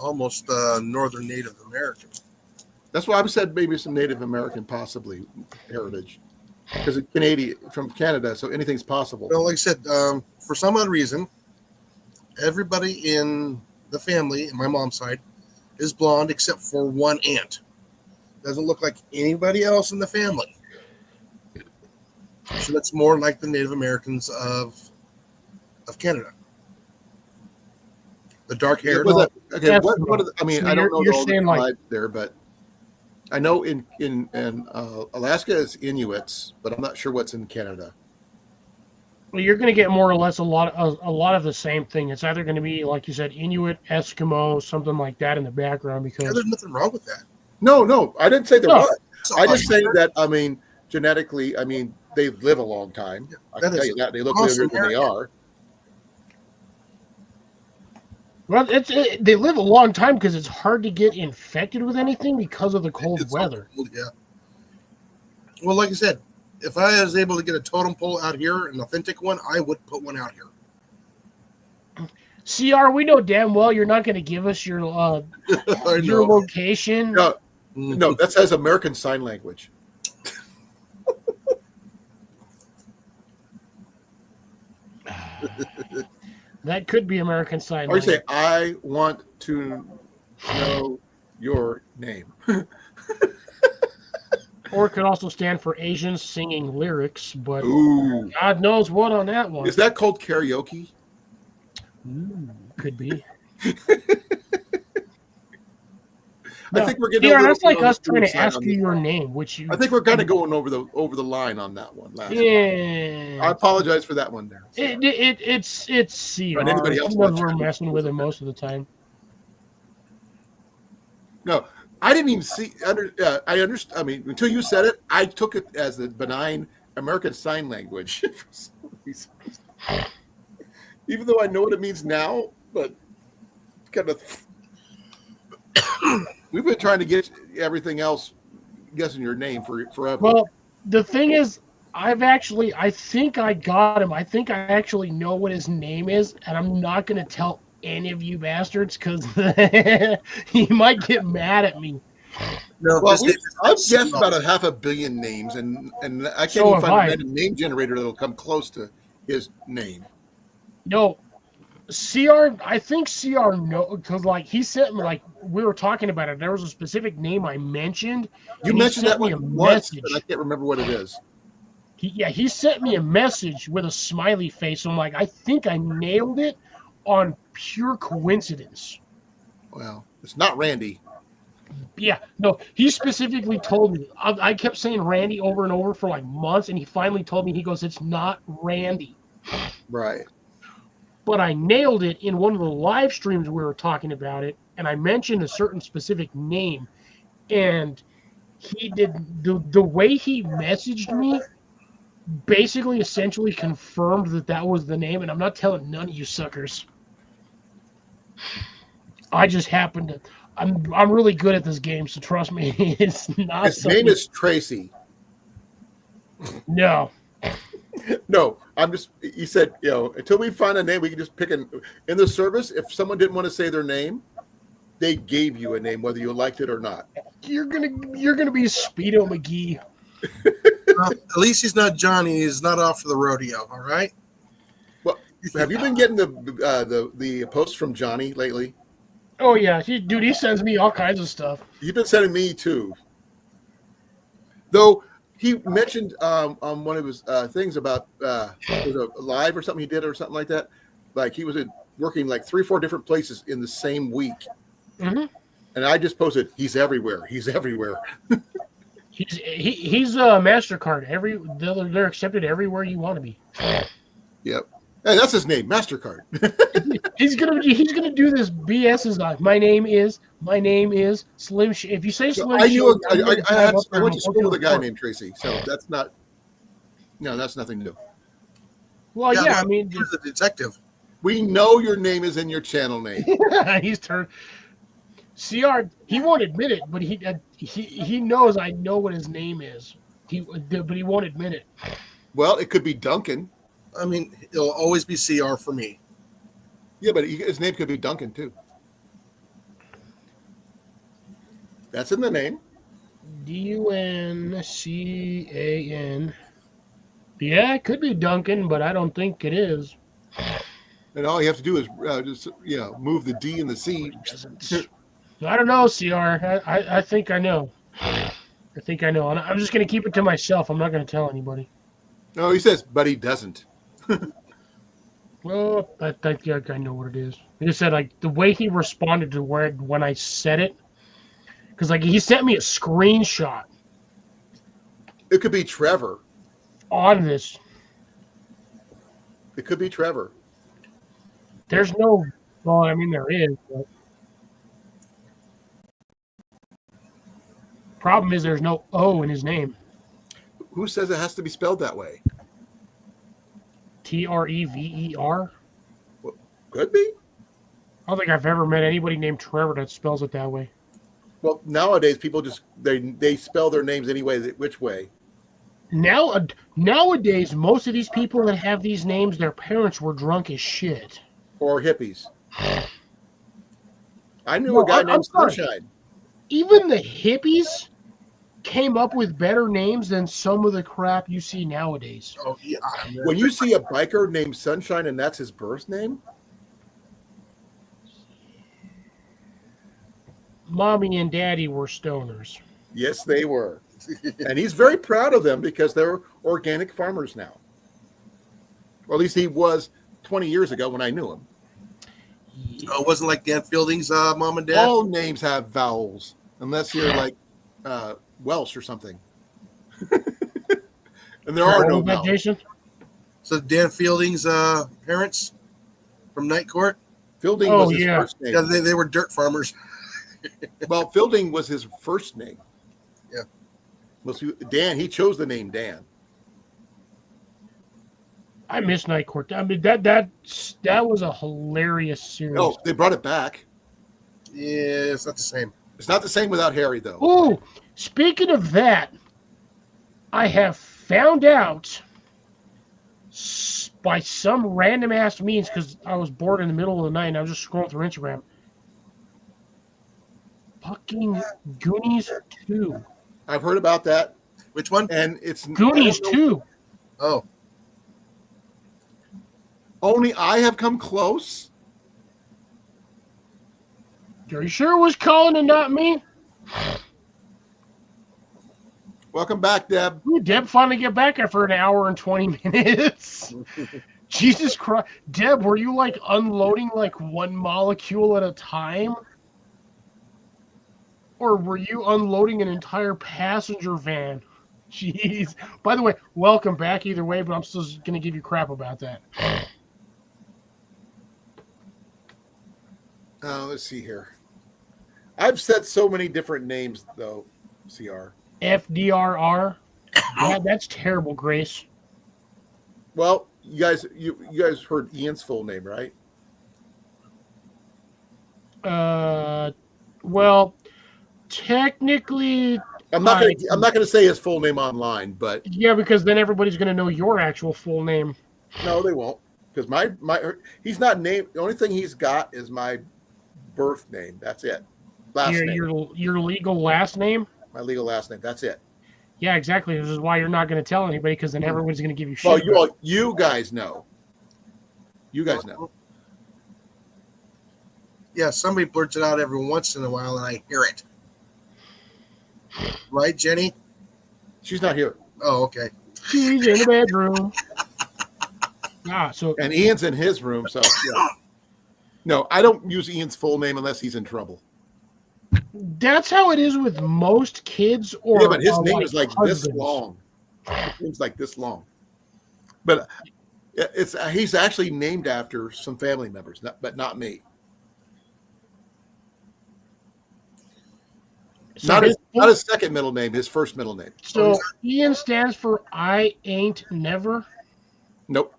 almost Northern Native American. That's why I said maybe some Native American, possibly heritage, because it's Canadian from Canada, so anything's possible. Well, like I said, for some odd reason, everybody in the family, my mom's side, is blonde except for one aunt. Doesn't look like anybody else in the family. So that's more like the Native Americans of Canada. The dark hair. Okay, That's what wrong. are the, I mean, So I don't know you're all the saying, like- tribes there, but I know in Alaska is Inuits, but I'm not sure what's in Canada. Well, you're going to get more or less a lot of the same thing. It's either going to be, like you said, Inuit, Eskimo, something like that in the background. Yeah, Because there's nothing wrong with that. No, I didn't say there No. was. So, I just say that, I mean, genetically, I mean, they live a long time. I that can tell is you that. They look awesome younger than they are. well, they live a long time because it's hard to get infected with anything because of the cold it's so weather. cold, yeah. Well, like I said, if I was able to get a totem pole out here, an authentic one, I would put one out here. CR, we know damn well you're not going to give us your I your know. location. No, that says American Sign Language. That could be American Sign Or you say, Language. I want to know your name. Or it could also stand for Asians singing lyrics, but Ooh. God knows what on that one. Is that called karaoke? Ooh, could be. I think we're getting Yeah, a little that's like bit on us the trying to side ask on you this your one. name, which you. I think we're kind of going over the line on that one. Last one. Yeah. I apologize for that one there. It's CR. And anybody else He knows watching we're it, messing with him most of the time. No, I didn't even see. I understand. I mean, until you said it, I took it as the benign American Sign Language for some reason. Even though I know what it means now, but kind of. We've been trying to get everything else guessing your name for forever. Well, the thing is, I think I got him. I think I actually know what his name is, and I'm not going to tell any of you bastards because he might get mad at me. No, Well, his name is I've guessed Simo. about 500 million names, and I can't So even have find I. a random name generator that'll come close to his name. No, CR, I think CR no, because like he sent me, like we were talking about it. There was a specific name I mentioned. You and he mentioned sent that me one a once, message. but I can't remember what it is. He sent me a message with a smiley face. So I'm like, I think I nailed it on pure coincidence. Well, it's not Randy. Yeah, no, he specifically told me. I kept saying Randy over and over for like months, and he finally told me, he goes, it's not Randy. Right. But I nailed it in one of the live streams we were talking about it, and I mentioned a certain specific name, and he did the way he messaged me basically essentially confirmed that was the name, and I'm not telling none of you suckers. I just happened to. I'm really good at this game, so trust me, it's not. His name is Tracy. No. No, I'm just. He said, until we find a name, we can just pick in the service. If someone didn't want to say their name, they gave you a name, whether you liked it or not. You're gonna be Speedo McGee. At least he's not Johnny. He's not off to the rodeo. All right. Well, have you been getting the posts from Johnny lately? Oh yeah, he sends me all kinds of stuff. He's been sending me too. Though he mentioned on one of his things about was a live or something he did or something like that. Like he was working like 3 or 4 different places in the same week. Mm-hmm. And I just posted, he's everywhere. He's everywhere. He's a MasterCard. They're accepted everywhere you want to be. Yep. Hey, that's his name, MasterCard. he's gonna do this BS is like my name is Slim. If you say Slim, I knew Shady, I went to school with a guy named Tracy, so that's nothing new. Well, yeah, I well, mean, he's a detective. We know your name is in your channel name. he's turned. CR, he won't admit it, but he knows I know what his name is. But he won't admit it. Well, it could be Duncan. I mean, it'll always be CR for me. Yeah, but his name could be Duncan too. That's in the name. Duncan. Yeah, it could be Duncan, but I don't think it is. And all you have to do is just move the D and the C. I don't know, CR. I think I know. I think I know. And I'm just going to keep it to myself. I'm not going to tell anybody. No, he says, but he doesn't. Well, I think I know what it is. He just said, like, the way he responded to when I said it, because, like, he sent me a screenshot It could be Trevor. on this. It could be Trevor. There's no, well, I mean, there is, but problem is there's no O in his name. Who says it has to be spelled that way? Trever? Well, could be. I don't think I've ever met anybody named Trevor that spells it that way. Well, nowadays people just they spell their names which way. Nowadays, most of these people that have these names, their parents were drunk as shit. Or hippies. I knew a guy named Sunshine. Even the hippies came up with better names than some of the crap you see nowadays. Oh yeah. When you see a biker named Sunshine and that's his birth name, Mommy and Daddy were stoners. yes, they were. And he's very proud of them because they're organic farmers now. Or at least he was 20 years ago when I knew him. Oh, it wasn't like Dan Fielding's mom and dad. All names have vowels, unless you're like Welsh or something. And there are no vowels. Jason? So Dan Fielding's parents from Night Court. Fielding was his first name. Yeah, they were dirt farmers. Well, Fielding was his first name. Yeah. Dan, he chose the name Dan. I miss Night Court. I mean that was a hilarious series. Oh, they brought it back. Yeah, it's not the same. It's not the same without Harry, though. Ooh, speaking of that, I have found out by some random ass means, because I was bored in the middle of the night and I was just scrolling through Instagram. Fucking Goonies 2. I've heard about that. Which one? And it's Goonies 2. Oh, only I have come close. Are you sure it was Colin and not me? Welcome back, Deb. Ooh, Deb finally get back after an hour and 20 minutes. Jesus Christ. Deb, were you like unloading like one molecule at a time? Or were you unloading an entire passenger van? Jeez. By the way, welcome back either way, but I'm still going to give you crap about that. Let's see here. I've said so many different names, though, CR. FDRR? Yeah, that's terrible, Grace. Well, you guys heard Ian's full name, right? Well, technically, I'm not gonna say his full name online, but Yeah, because then everybody's going to know your actual full name. no, they won't. Because he's not named. The only thing he's got is my birth name. That's it. Last name. Your legal last name. My legal last name. That's it. Yeah, exactly. This is why you're not going to tell anybody, because then everybody's going to give you shit. Well, you guys know. You guys know. Yeah, somebody blurts it out every once in a while, and I hear it. Right, Jenny? She's not here. Oh, okay. She's in the bedroom. And Ian's in his room, so yeah. No, I don't use Ian's full name unless he's in trouble. That's how it is with most kids. Yeah, but his name is like husbands. This long. His name's like this long. But he's actually named after some family members, but not me. So not his second middle name, his first middle name. So Ian stands for I ain't never. Nope.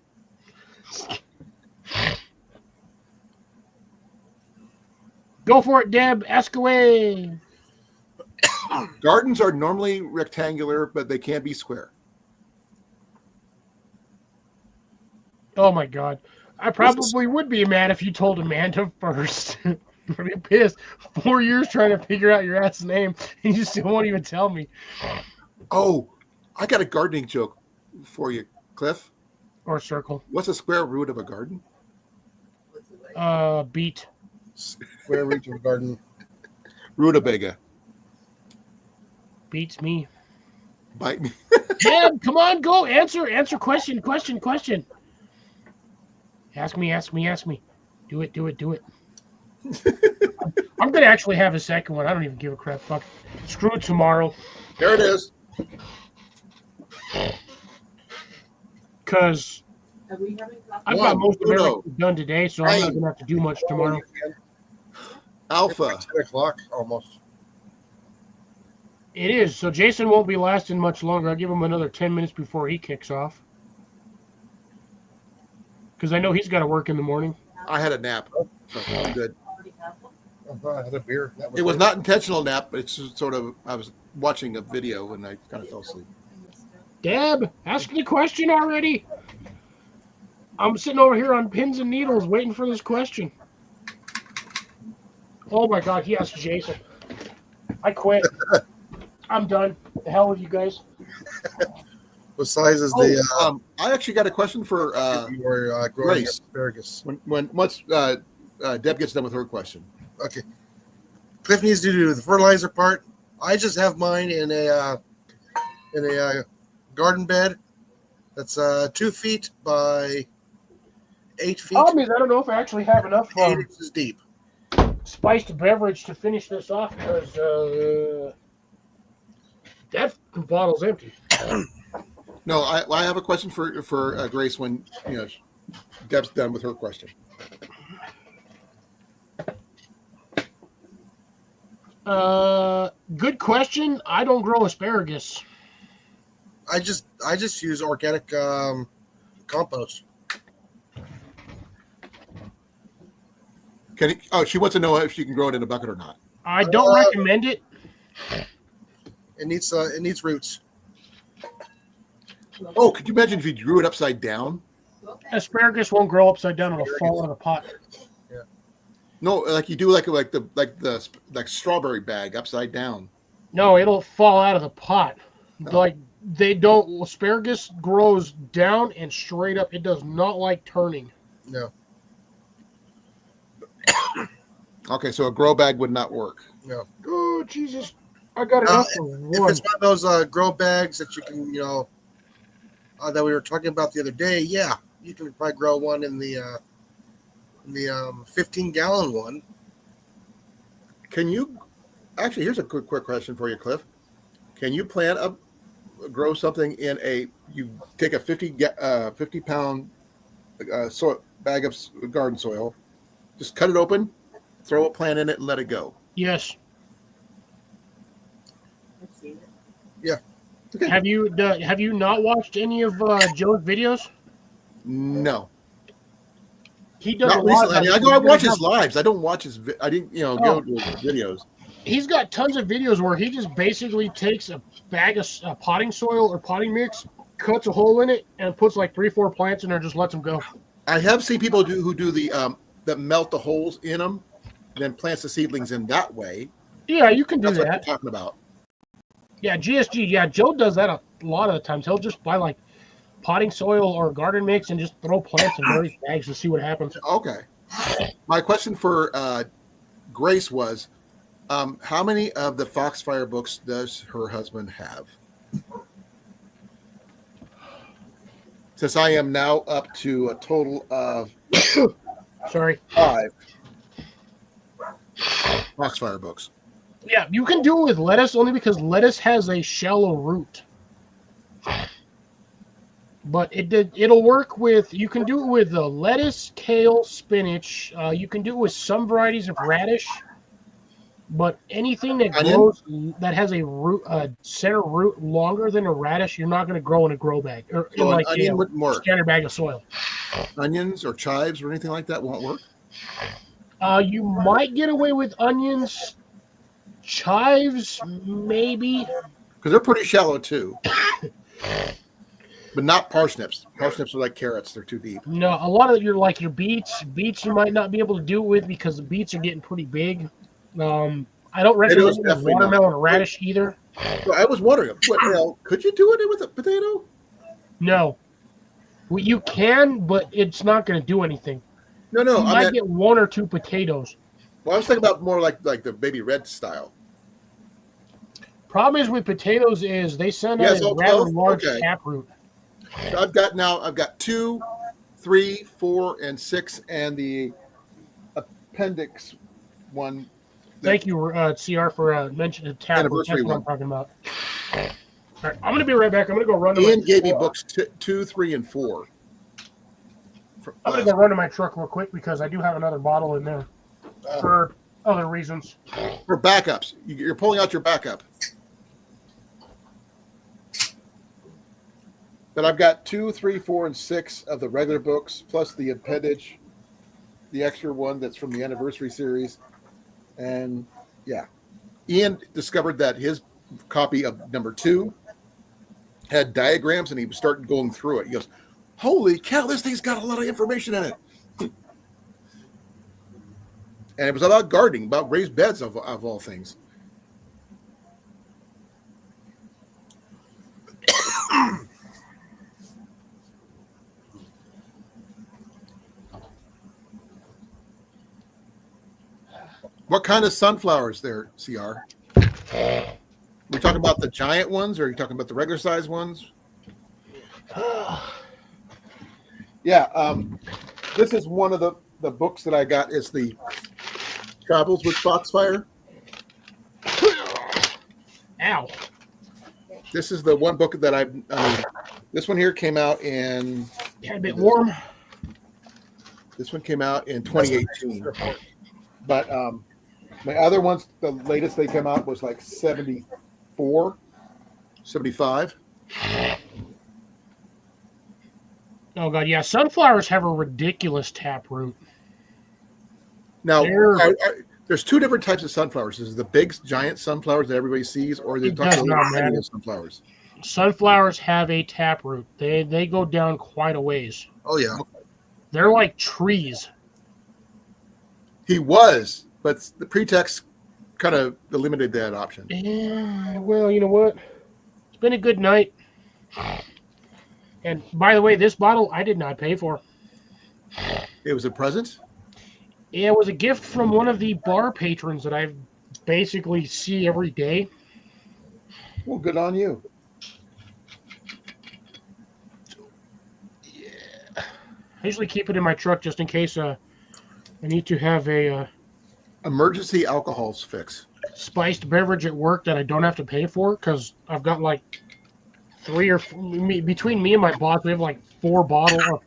Go for it, Deb. Ask away. Gardens are normally rectangular, but they can be square. Oh my God. I probably would be mad if you told Amanda first. I'd be pissed. 4 years trying to figure out your ass name, and you still won't even tell me. Oh, I got a gardening joke for you, Cliff. Or circle. What's the square root of a garden? Beet. Square root of a garden. Rutabaga. Beats me. Bite me. Deb, come on, go. Answer question. Ask me. Do it. I'm going to actually have a second one. I don't even give a crap. Fuck. Screw it tomorrow. There it is. Because I've got most of everything done today, so I'm not going to have to do much tomorrow. Alpha. 10 o'clock almost. It is. So Jason won't be lasting much longer. I'll give him another 10 minutes before he kicks off. Because I know he's got to work in the morning. I had a nap. So I'm good. I had a beer. It was not intentional nap, but it's just sort of, I was watching a video and I kind of fell asleep. Deb, ask the question already. I'm sitting over here on pins and needles waiting for this question. Oh my God, he asked Jason. I quit. I'm done. The hell with you guys. What size is the? I actually got a question for growing Grace. Asparagus. Once Deb gets done with her question. Okay. Cliff needs to do the fertilizer part. I just have mine in a garden bed that's 2 feet by 8 feet. Problem is, I don't know if I actually have enough 8 inches deep. Spiced beverage to finish this off because that bottle's empty. No, I have a question for Grace when Deb's done with her question. Good question. I don't grow asparagus. I just use organic compost. She wants to know if she can grow it in a bucket or not. I don't recommend it. It needs roots. Oh, could you imagine if you grew it upside down? Asparagus won't grow upside down; it'll fall out of the pot. Yeah. No, like you do like the strawberry bag upside down. No, it'll fall out of the pot. Oh. Like they don't. Asparagus grows down and straight up. It does not like turning. No. Okay, so a grow bag would not work. No. Oh Jesus! I got enough for one. If it's one of those grow bags that you can, that we were talking about the other day, yeah, you can probably grow one in the 15-gallon one. Can you? Actually, here's a quick question for you, Cliff. Can you grow something in you take a 50-pound bag of garden soil, just cut it open, throw a plant in it, and let it go? Yes. Yeah. Okay. Have you not watched any of Joe's videos? No. He does not a lot. Recently. I watch his lives. I don't watch his. I didn't go to his videos. he's got tons of videos where he just basically takes a bag of potting soil or potting mix, cuts a hole in it, and puts like 3-4 plants in there, and just lets them go. I have seen people who do the that melt the holes in them, and then plants the seedlings in that way. Yeah, you can do That's what that. you're talking about. Yeah, GSG. Yeah, Joe does that a lot of the times. He'll just buy like potting soil or garden mix and just throw plants in various bags to see what happens. Okay. My question for Grace was, how many of the Foxfire books does her husband have? Since I am now up to a total of Sorry. 5 Foxfire books. Yeah, you can do it with lettuce only because lettuce has a shallow root. But it'll work with, you can do it with lettuce, kale, spinach. You can do it with some varieties of radish. But anything that grows that has a root, center root longer than a radish, you're not going to grow in a grow bag or in like a standard bag of soil. Onions or chives or anything like that won't work? You might get away with onions, chives, maybe. Because they're pretty shallow too. But not parsnips. Parsnips are like carrots; they're too deep. No, a lot of your beets you might not be able to do it with because the beets are getting pretty big. I don't recommend it with watermelon or radish either. Well, I was wondering, could you do it with a potato? No, well, you can, but it's not going to do anything. No, you might get 1 or 2 potatoes. Well, I was thinking about more like the baby red style. Problem is with potatoes is they send out a rather large taproot. So I've got 2, 3, 4, and 6, and the appendix one. Thank you, CR, for mentioning the taproot. That's what I'm talking about. All right, I'm going to be right back. I'm going to go run to Ian gave me books 2, 3, and 4. I'm going to go run to my truck real quick because I do have another bottle in there for other reasons. For backups. You're pulling out your backup. But I've got 2, 3, 4, and 6 of the regular books, plus the appendage, the extra one that's from the anniversary series. And yeah, Ian discovered that his copy of number 2 had diagrams, and he started going through it. He goes, "Holy cow, this thing's got a lot of information in it." And it was about gardening, about raised beds of all things. What kind of sunflowers there, CR? We're talking about the giant ones, or are you talking about the regular size ones? Yeah, this is one of the books that I got. Is the Travels with Foxfire. Ow. This is the one book that I mean, this one here came out in... A bit warm. This one came out in 2018. But my other ones, the latest they came out was like 74, 75. Oh, God, yeah. Sunflowers have a ridiculous taproot. Now, there's 2 different types of sunflowers. There's the big, giant sunflowers that everybody sees, or they're talking about sunflowers. Sunflowers have a taproot. They go down quite a ways. Oh, yeah. They're like trees. He was, but the pretext kind of eliminated that option. Yeah, well, you know what? It's been a good night. And by the way, this bottle I did not pay for. It was a present? Yeah, it was a gift from one of the bar patrons that I basically see every day. Well, good on you. Yeah. I usually keep it in my truck just in case I need to have a emergency alcohols fix. Spiced beverage at work that I don't have to pay for because I've got like 3 or 4, between me and my boss, we have like 4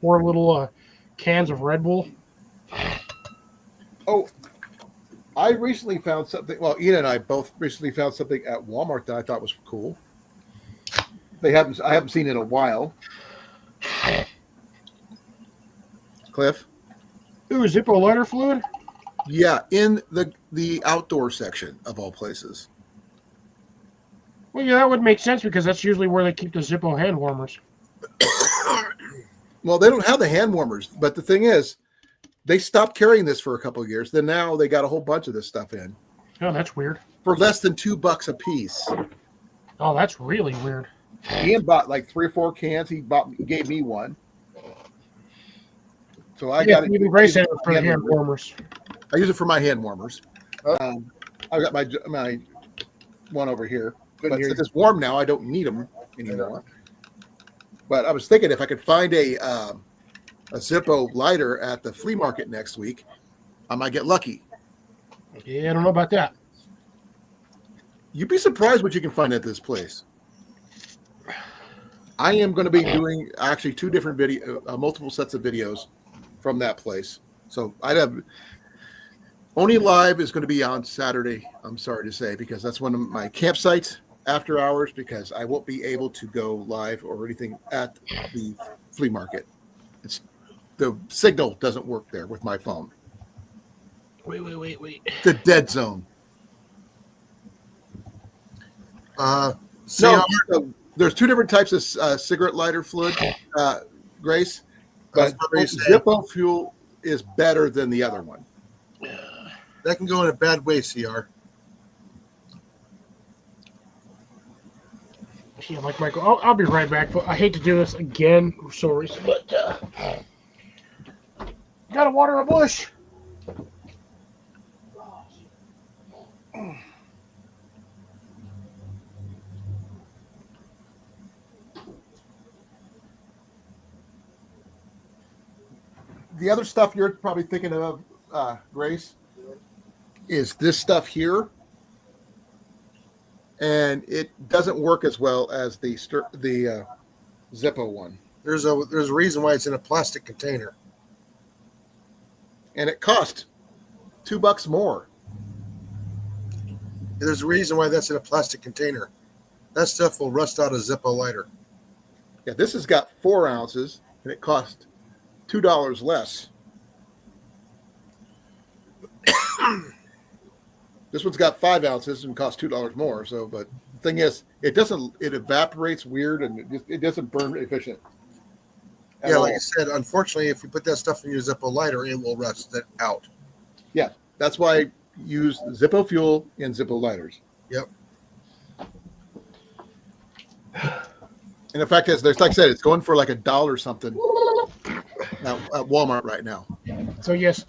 little cans of Red Bull. Oh, I recently found something. Well, Ian and I both recently found something at Walmart that I thought was cool. I haven't seen it in a while. Cliff? Ooh, Zippo lighter fluid? Yeah, in the outdoor section of all places. Well, yeah, that would make sense because that's usually where they keep the Zippo hand warmers. Well, they don't have the hand warmers, but the thing is, they stopped carrying this for a couple of years. Then now they got a whole bunch of this stuff in Oh, that's weird. for less than $2 a piece. Oh, that's really weird. Ian bought like 3 or 4 cans. He gave me one. So I got it. Even Grace had it for the hand warmers. I use it for my hand warmers. I've got my one over here. But since it's warm now, I don't need them anymore. But I was thinking if I could find a Zippo lighter at the flea market next week, I might get lucky. Yeah, I don't know about that. You'd be surprised what you can find at this place. I am going to be doing actually 2 different multiple sets of videos from that place. So I'd have only live is going to be on Saturday. I'm sorry to say, because that's one of my campsites after hours, because I won't be able to go live or anything at the flea market. The signal doesn't work there with my phone. Wait. The dead zone. So There's 2 different types of cigarette lighter fluid, Grace. But Zippo fuel is better than the other one. that can go in a bad way, CR. Yeah, like Michael, I'll be right back. But I hate to do this again, sorry, but gotta water a bush. The other stuff you're probably thinking of, Grace, is this stuff here, and it doesn't work as well as the Zippo one. There's a reason why it's in a plastic container. And it cost $2 more. There's a reason why that's in a plastic container. That stuff will rust out a Zippo lighter. Yeah, this has got 4 ounces, and it cost $2 less. This one's got 5 ounces and costs $2 more. So, but the thing is, it evaporates weird, and it doesn't burn efficient. Yeah, like I said, unfortunately, if you put that stuff in your Zippo lighter, it will rust it out. Yeah, that's why I use Zippo fuel and Zippo lighters. Yep. And the fact is, like I said, it's going for like $1 something at Walmart right now. So yes,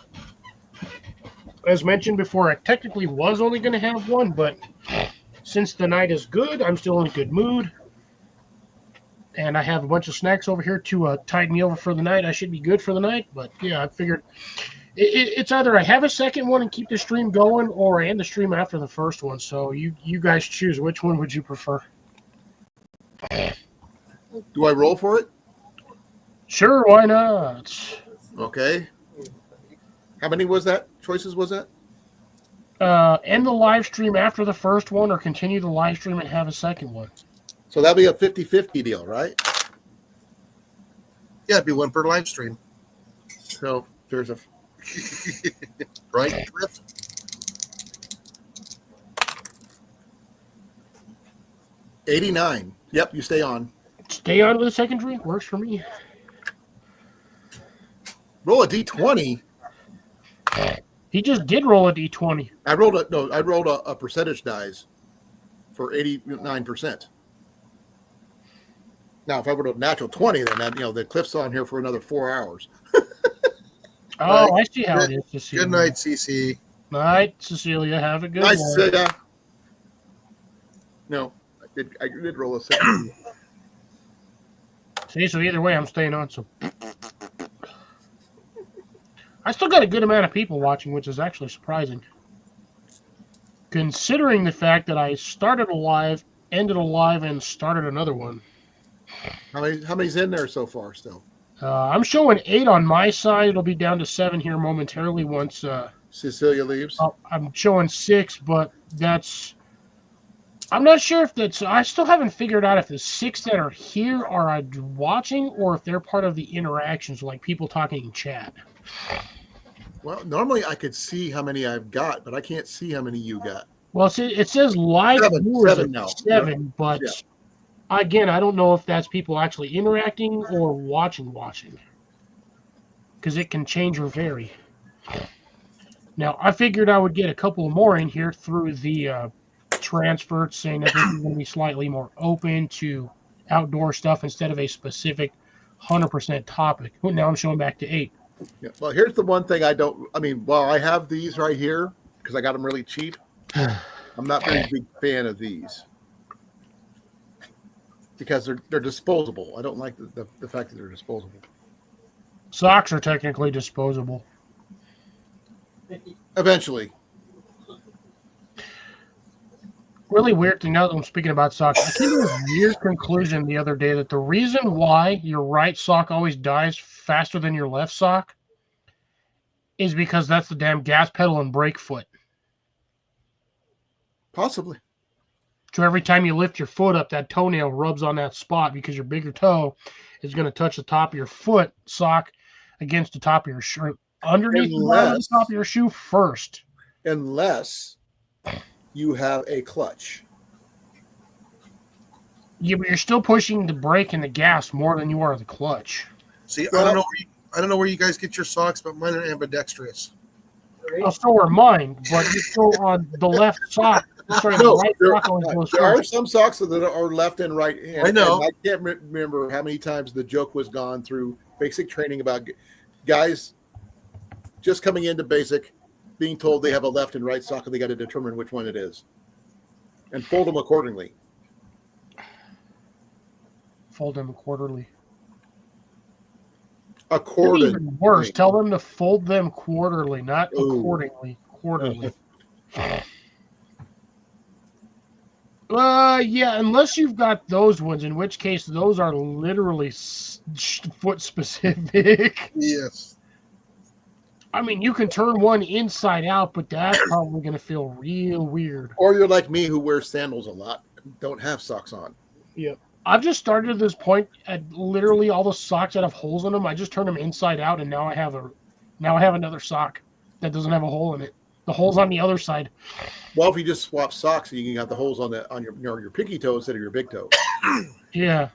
as mentioned before, I technically was only going to have one, but since the night is good, I'm still in a good mood. And I have a bunch of snacks over here to tide me over for the night. I should be good for the night. But yeah, I figured it's either I have a second one and keep the stream going, or I end the stream after the first one. So you guys choose. Which one would you prefer? Do I roll for it? Sure, why not? Okay. How many choices was that? End the live stream after the first one, or continue the live stream and have a second one. So that'll be a 50-50 deal, right? Yeah, it'd be one per live stream. So there's a right, Cliff? $89. Yep, you stay on. Stay on with the second drink. Works for me. Roll a D20. He just did roll a D20. I rolled a percentage dice for 89%. Now, if I were to natural 20, then the Cliff's on here for another 4 hours. Oh, I see how it is, Cecilia. Good night, CC. Night, Cecilia. Have a good Nice, one. Cecilia. No, I did roll a 7. See, so either way, I'm staying on. So I still got a good amount of people watching, which is actually surprising, considering the fact that I started a live, ended a live, and started another one. How many's in there so far still? I'm showing 8 on my side. It'll be down to 7 here momentarily once Cecilia leaves. I'm showing 6, but I'm not sure if that's. I still haven't figured out if the 6 that are here are watching or if they're part of the interactions, like people talking in chat. Well, normally I could see how many I've got, but I can't see how many you got. Well, see, it says live viewers Seven at now. 7, but Yeah. again, I don't know if that's people actually interacting or watching, because it can change or vary. Now, I figured I would get a couple more in here through the transfer, saying that this is going to be slightly more open to outdoor stuff instead of a specific 100% topic. Well, now I'm showing back to 8. Yeah. Well, here's the one thing I don't. I mean, while I have these right here because I got them really cheap, I'm not very big fan of these because they're disposable. I don't like the fact that they're disposable. Socks are technically disposable. Eventually, Really weird thing, now that I'm speaking about socks, I came to a weird conclusion the other day that the reason why your right sock always dies faster than your left sock is because that's the damn gas pedal and brake foot. possibly. So every time you lift your foot up, that toenail rubs on that spot because your bigger toe is going to touch the top of your foot sock against the top of your shoe, underneath the bottom of the top of your shoe first. Unless you have a clutch. Yeah, but you're still pushing the brake and the gas more than you are the clutch. See, I don't know where you guys get your socks, but mine are ambidextrous. Well, so are mine, but you're still on the left sock. Sorry, No, the right sock always goes there are first. some socks that are left and right hand. I know. And I can't remember how many times the joke was gone through basic training about guys just coming into basic, being told they have a left and right sock and they got to determine which one it is and fold them accordingly. Fold them quarterly. Accordingly. Even worse, tell them to fold them quarterly, not Ooh. accordingly. Quarterly. Yeah, unless you've got those ones, in which case those are literally foot specific. Yes. I mean, you can turn one inside out, but that's probably going to feel real weird. Or you're like me who wears sandals a lot, don't have socks on. Yep. I've just started at this point at literally all the socks that have holes in them. I just turn them inside out, and now I have another sock that doesn't have a hole in it. The hole's on the other side. Well, if you just swap socks, you can have the holes on your pinky toe instead of your big toe. Yeah.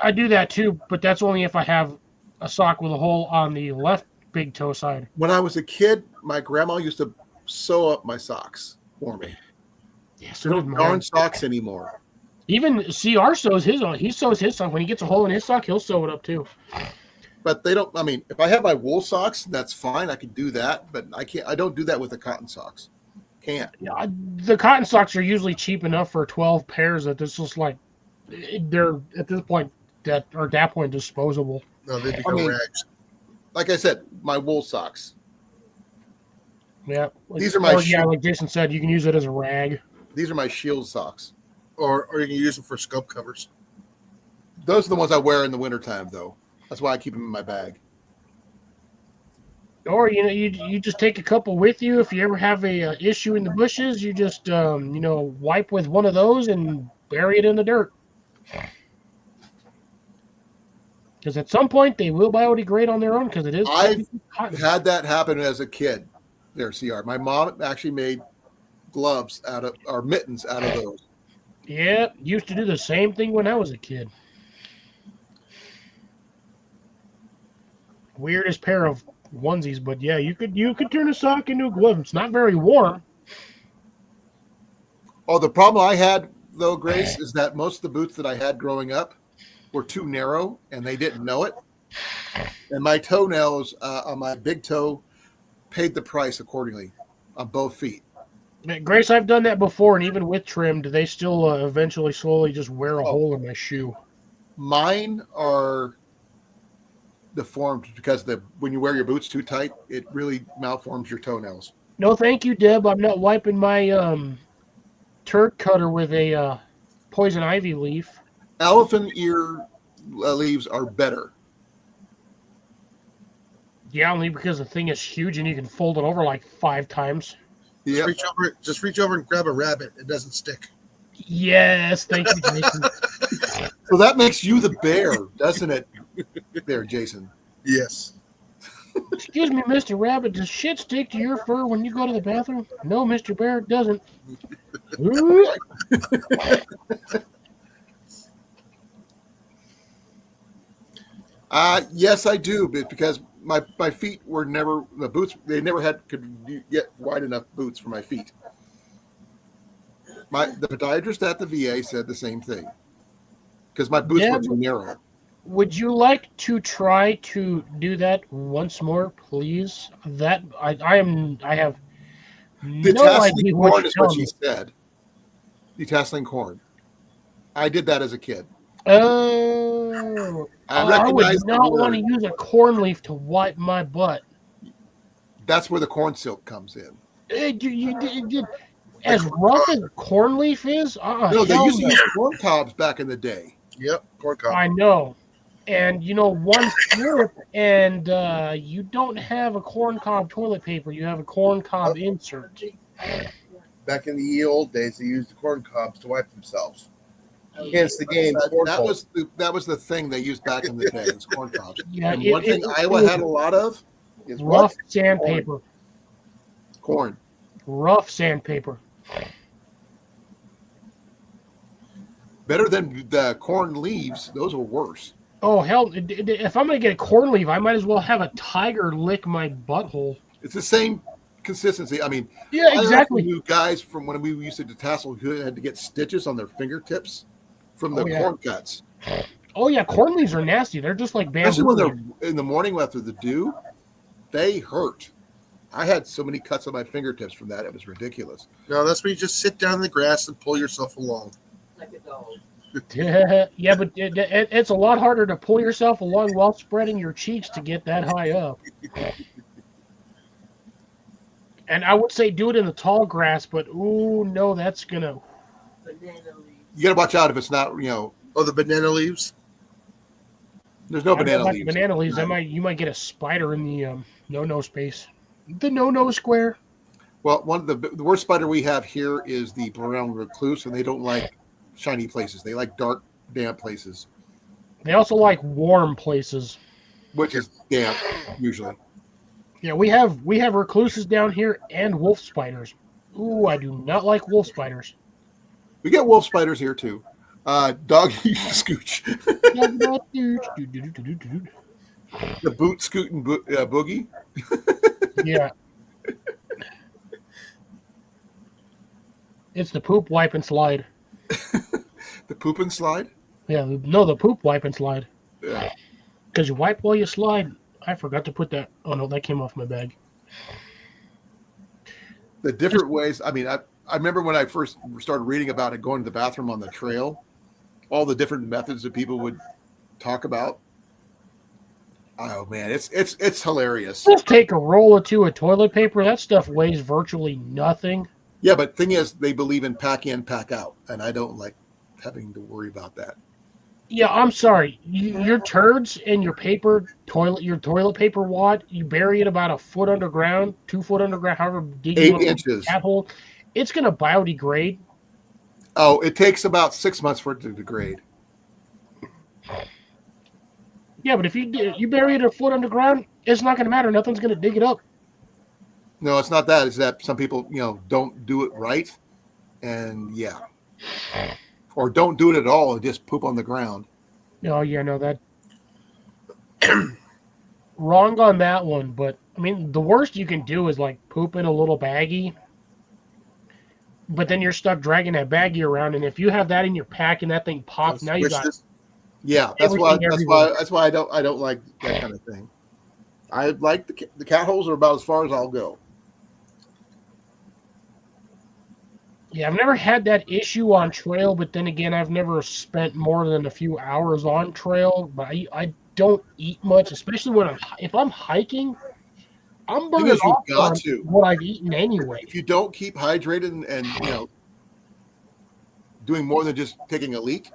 I do that too, but that's only if I have a sock with a hole on the left big toe side. When I was a kid, my grandma used to sew up my socks for me. Yeah, They so don't darn socks anymore. Even CR sews his own. He sews his sock. When he gets a hole in his sock, he'll sew it up too. But they don't. I mean, if I have my wool socks, that's fine. I can do that, but I can't. I don't do that with the cotton socks. Can't. Yeah, the cotton socks are usually cheap enough for 12 pairs that this is like they're at this point disposable. No, they become rags. Like I said, my wool socks. Yeah, These are my like Jason said, you can use it as a rag. These are my shield socks. Or you can use them for scope covers. Those are the ones I wear in the wintertime, though. That's why I keep them in my bag. Or you just take a couple with you if you ever have a issue in the bushes. You just wipe with one of those and bury it in the dirt. Because at some point they will biodegrade on their own. Because it is. I've had that happen as a kid. There, CR. My mom actually made gloves or mittens out of those. Yeah, used to do the same thing when I was a kid. Weirdest pair of onesies, but yeah, you could turn a sock into a glove. It's not very warm. Oh, the problem I had though, Grace, is that most of the boots that I had growing up were too narrow, and they didn't know it. And my toenails on my big toe paid the price accordingly on both feet. Grace, I've done that before, and even with trimmed, they still eventually slowly just wear a hole in my shoe. Mine are deformed because when you wear your boots too tight, it really malforms your toenails. No, thank you, Deb. I'm not wiping my turd cutter with a poison ivy leaf. Elephant ear leaves are better. Yeah, only because the thing is huge and you can fold it over like 5 times. Yeah. Just reach over and grab a rabbit. It doesn't stick. Yes, thank you, Jason. So that makes you the bear, doesn't it? There, Jason. Yes. Excuse me, Mr. Rabbit, does shit stick to your fur when you go to the bathroom? No, Mr. Bear, it doesn't. Ooh. Yes, I do, but because my feet were never the boots. They never could get wide enough boots for my feet. The podiatrist at the VA said the same thing because my boots were Deb, too narrow. would you like to try to do that once more, please? I have no Detasseling idea what corn you're is what telling she me. said. Detasseling corn. I did that as a kid. Oh, I I would recognize the not want to word. use a corn leaf to wipe my butt. That's where the corn silk comes in. Like As rough as corn leaf is, No, they hell used to no. use corn cobs back in the day. Yep, corn cob. I know. And one slip, and you don't have a corn cob toilet paper. You have a corn cob insert. Back in the old days, they used the corn cobs to wipe themselves. Hence the game That was the thing they used back in the day. Was corn cobs. Yeah, And one thing it Iowa was had a lot of is rough what sandpaper. corn. Rough sandpaper. Better than the corn leaves. Those were worse. Oh hell! If I'm gonna get a corn leaf, I might as well have a tiger lick my butthole. It's the same consistency. I mean, Yeah, I also exactly. knew guys from when we used to detassel who had to get stitches on their fingertips from the Oh, yeah. corn cuts. Oh yeah, corn leaves are nasty. They're just like Especially when bamboo. they're in the morning after the dew, they hurt. I had so many cuts on my fingertips from that; it was ridiculous. No, that's where you just sit down in the grass and pull yourself along. Like a dog. Yeah, but it's a lot harder to pull yourself along while spreading your cheeks to get that high up. And I would say do it in the tall grass, but ooh, no, that's gonna. Banana leaves. You got to watch out if it's not. Oh, the banana leaves. There's no I don't banana like leaves. banana leaves. You might get a spider in the no space, the no square. Well, one of the worst spider we have here is the brown recluse, and they don't like shiny places. They like dark, damp places, They also like warm places. which is damp usually. Yeah, we have recluses down here and wolf spiders. Ooh, I do not like wolf spiders. We get wolf spiders here too. Doggy scooch. The boot scooting boogie. Yeah. It's the poop wipe and slide. The poop and slide. Yeah, no, the poop wipe and slide. Yeah. Because you wipe while you slide. I forgot to put that. Oh no, that came off my bag. The different ways. I mean, I remember when I first started reading about it, going to the bathroom on the trail, all the different methods that people would talk about. Oh man, it's hilarious. Just take a roll or two of toilet paper. That stuff weighs virtually nothing. Yeah, but thing is, they believe in pack in, pack out, and I don't like having to worry about that. Yeah, I'm sorry. Your turds and your toilet paper wad, you bury it about a foot underground, 2 foot underground, however deep 8 inches. Cat hole. It's gonna biodegrade. Oh, it takes about 6 months for it to degrade. Yeah, but if you bury it a foot underground, it's not gonna matter. Nothing's gonna dig it up. No, it's not that. It's that some people, don't do it right, and yeah, or don't do it at all and just poop on the ground. Oh yeah, no, that wrong on that one. But I mean, the worst you can do is like poop in a little baggie. But then you're stuck dragging that baggie around, and if you have that in your pack and that thing pops, now you got Yeah, that's why everywhere. I don't like that kind of thing. I like the cat holes are about as far as I'll go. Yeah, I've never had that issue on trail, but then again, I've never spent more than a few hours on trail. But I don't eat much, especially if I'm hiking. I'm burning Because off you've got on to. what I've eaten anyway. If you don't keep hydrated and doing more than just taking a leak,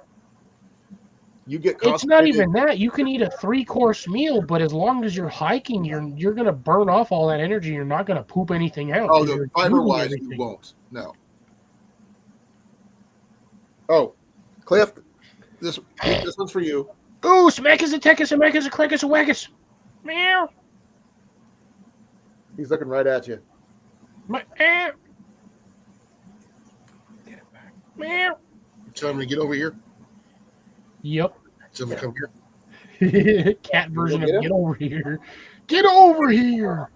you get constipated. It's not even that. You can eat a 3-course meal, but as long as you're hiking, you're gonna burn off all that energy. You're not gonna poop anything out. Oh, 'cause the you're fiber using wise, you everything. won't. No. Oh, Cliff, this one's for you. Ooh, smack us a techus, a macus, a crackus, a wackus. Meow. He's looking right at you. Meow. Meow. Tell him to get over here. Yep. Tell him to come here. Cat version of get him? get over here. Get over here.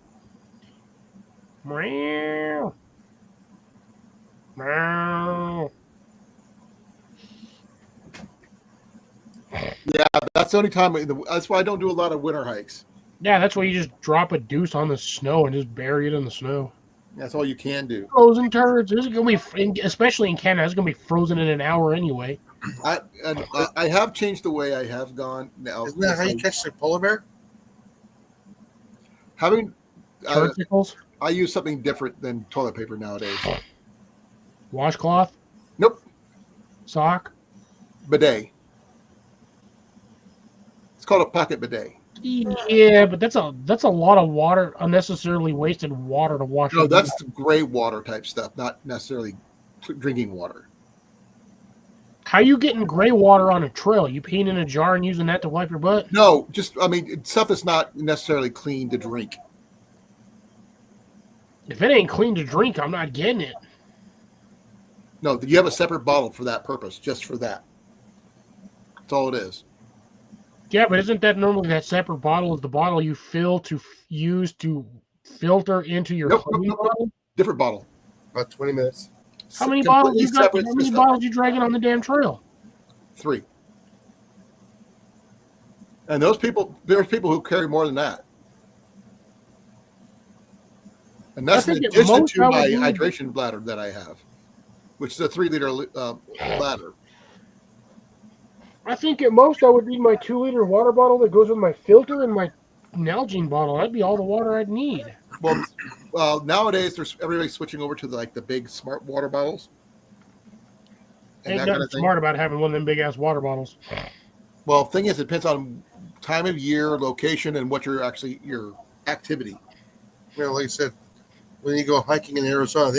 Meow. Meow. Yeah, that's the only time. That's why I don't do a lot of winter hikes. Yeah, that's why you just drop a deuce on the snow and just bury it in the snow. That's all you can do. Frozen turds. This is gonna be, especially in Canada, it's gonna be frozen in an hour anyway. I have changed the way I have gone now. Isn't that how you catch the polar bear? Having Turdsicles, I use something different than toilet paper nowadays. washcloth, Nope, sock. bidet. It's called a pocket bidet. Yeah, but that's a lot of water, unnecessarily wasted water to wash. No, your that's the gray water type stuff, not necessarily drinking water. How you getting gray water on a trail? You peeing in a jar and using that to wipe your butt? No, just stuff that's not necessarily clean to drink. If it ain't clean to drink, I'm not getting it. No, you have a separate bottle for that purpose, just for that. That's all it is. Yeah, but isn't that normally that separate bottle is the bottle you fill to use to filter into your clean bottle? Different bottle. About 20 minutes. How many bottles Completely you got? separate How many system. bottles you dragging on the damn trail? 3. And there's people who carry more than that. And that's I in think at addition most to I my would need- hydration bladder that I have, which is a 3-liter bladder. I think at most I would need my 2-liter water bottle that goes with my filter and my Nalgene bottle. That'd be all the water I'd need. Well, nowadays everybody's switching over to the big smart water bottles. And Ain't that nothing kind of thing. smart about having one of them big ass water bottles. Well, the thing is, it depends on time of year, location, and what your activity. You know, like I said, when you go hiking in Arizona,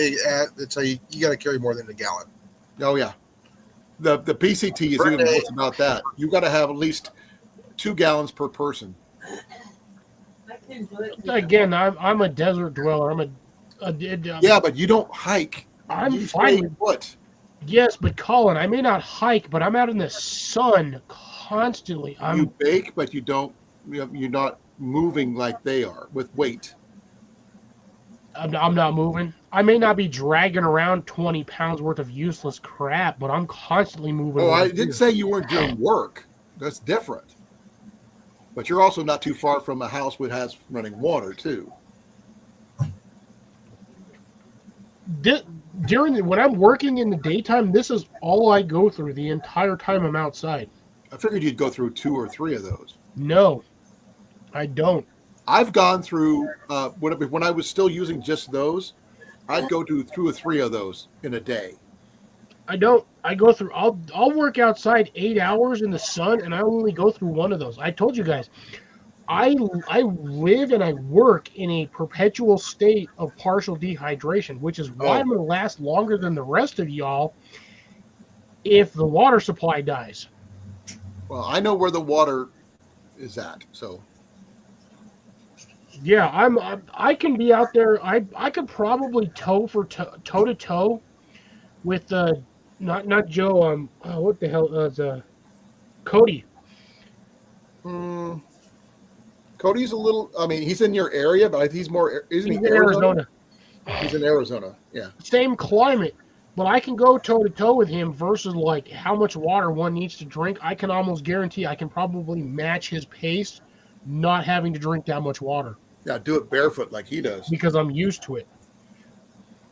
that's how you got to carry more than a gallon. Oh yeah, the PCT is even worse about that. You got to have at least 2 gallons per person. Again, I'm a desert dweller. Yeah, but you don't hike. I'm You fine stay with put. Yes, but Colin, I may not hike, but I'm out in the sun constantly. You bake, but you don't. You're not moving like they are with weight. I'm not moving. I may not be dragging around 20 pounds worth of useless crap, but I'm constantly moving. Oh, I around didn't here. say you weren't doing work. That's different. But you're also not too far from a house that has running water too. When I'm working in the daytime, this is all I go through the entire time I'm outside. I figured you'd go through 2 or 3 of those. No, I don't. I've gone through when I was still using just those. I'd go to 2 or 3 of those in a day. I don't. I go through. I'll work outside 8 hours in the sun, and I only go through one of those. I told you guys, I live and I work in a perpetual state of partial dehydration, which is why I'm gonna last longer than the rest of y'all if the water supply dies. Well, I know where the water is at, so Yeah, I can be out there. I could probably toe to toe with not Joe. What the hell? Cody. Cody's a little. I mean, he's in your area, but he's more. Isn't He's he in Arizona. He's in Arizona. Yeah. Same climate, but I can go toe to toe with him versus like how much water one needs to drink. I can almost guarantee I can probably match his pace, not having to drink that much water. Yeah, do it barefoot like he does. Because I'm used to it.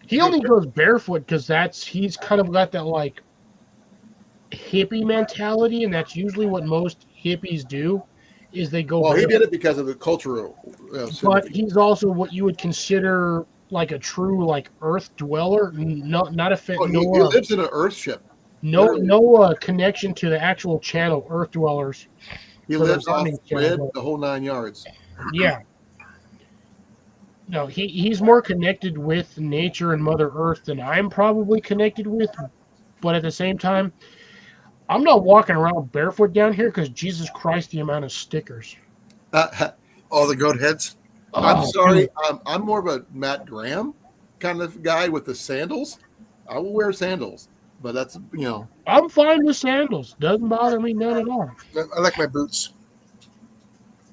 He only goes barefoot because he's kind of got that like hippie mentality, and that's usually what most hippies do, is they go. Well, he barefoot. did it because of the cultural. But he's also what you would consider like a true like earth dweller, not a fit. Oh, he lives in an earth ship. No connection to the actual channel, Earth Dwellers. He for the lives off farming grid, channel. the whole 9 yards. Yeah. No, he's more connected with nature and Mother Earth than I'm probably connected with. But at the same time, I'm not walking around barefoot down here because Jesus Christ, the amount of stickers. All the goat heads. I'm Oh, sorry. dude. I'm more of a Matt Graham kind of guy with the sandals. I will wear sandals, but that's I'm fine with sandals. Doesn't bother me none at all. I like my boots.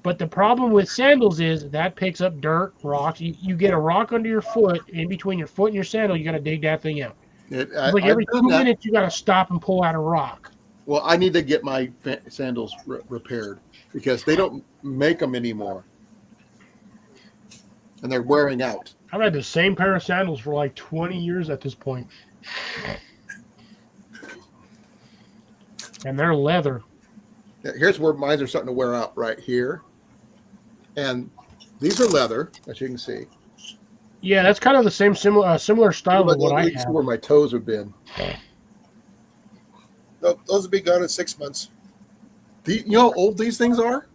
But the problem with sandals is that picks up dirt, rocks. You get a rock under your foot, in between your foot and your sandal, you got to dig that thing out. It's like I've every done 2 that. minutes, you got to stop and pull out a rock. Well, I need to get my sandals repaired because they don't make them anymore, and they're wearing out. I've had the same pair of sandals for like 20 years at this point. And they're leather. Here's where mine are starting to wear out right here, and these are leather, as you can see. Yeah, that's kind of the same similar style to what I have. Where my toes have been. Those will be gone in 6 months. You know how old these things are?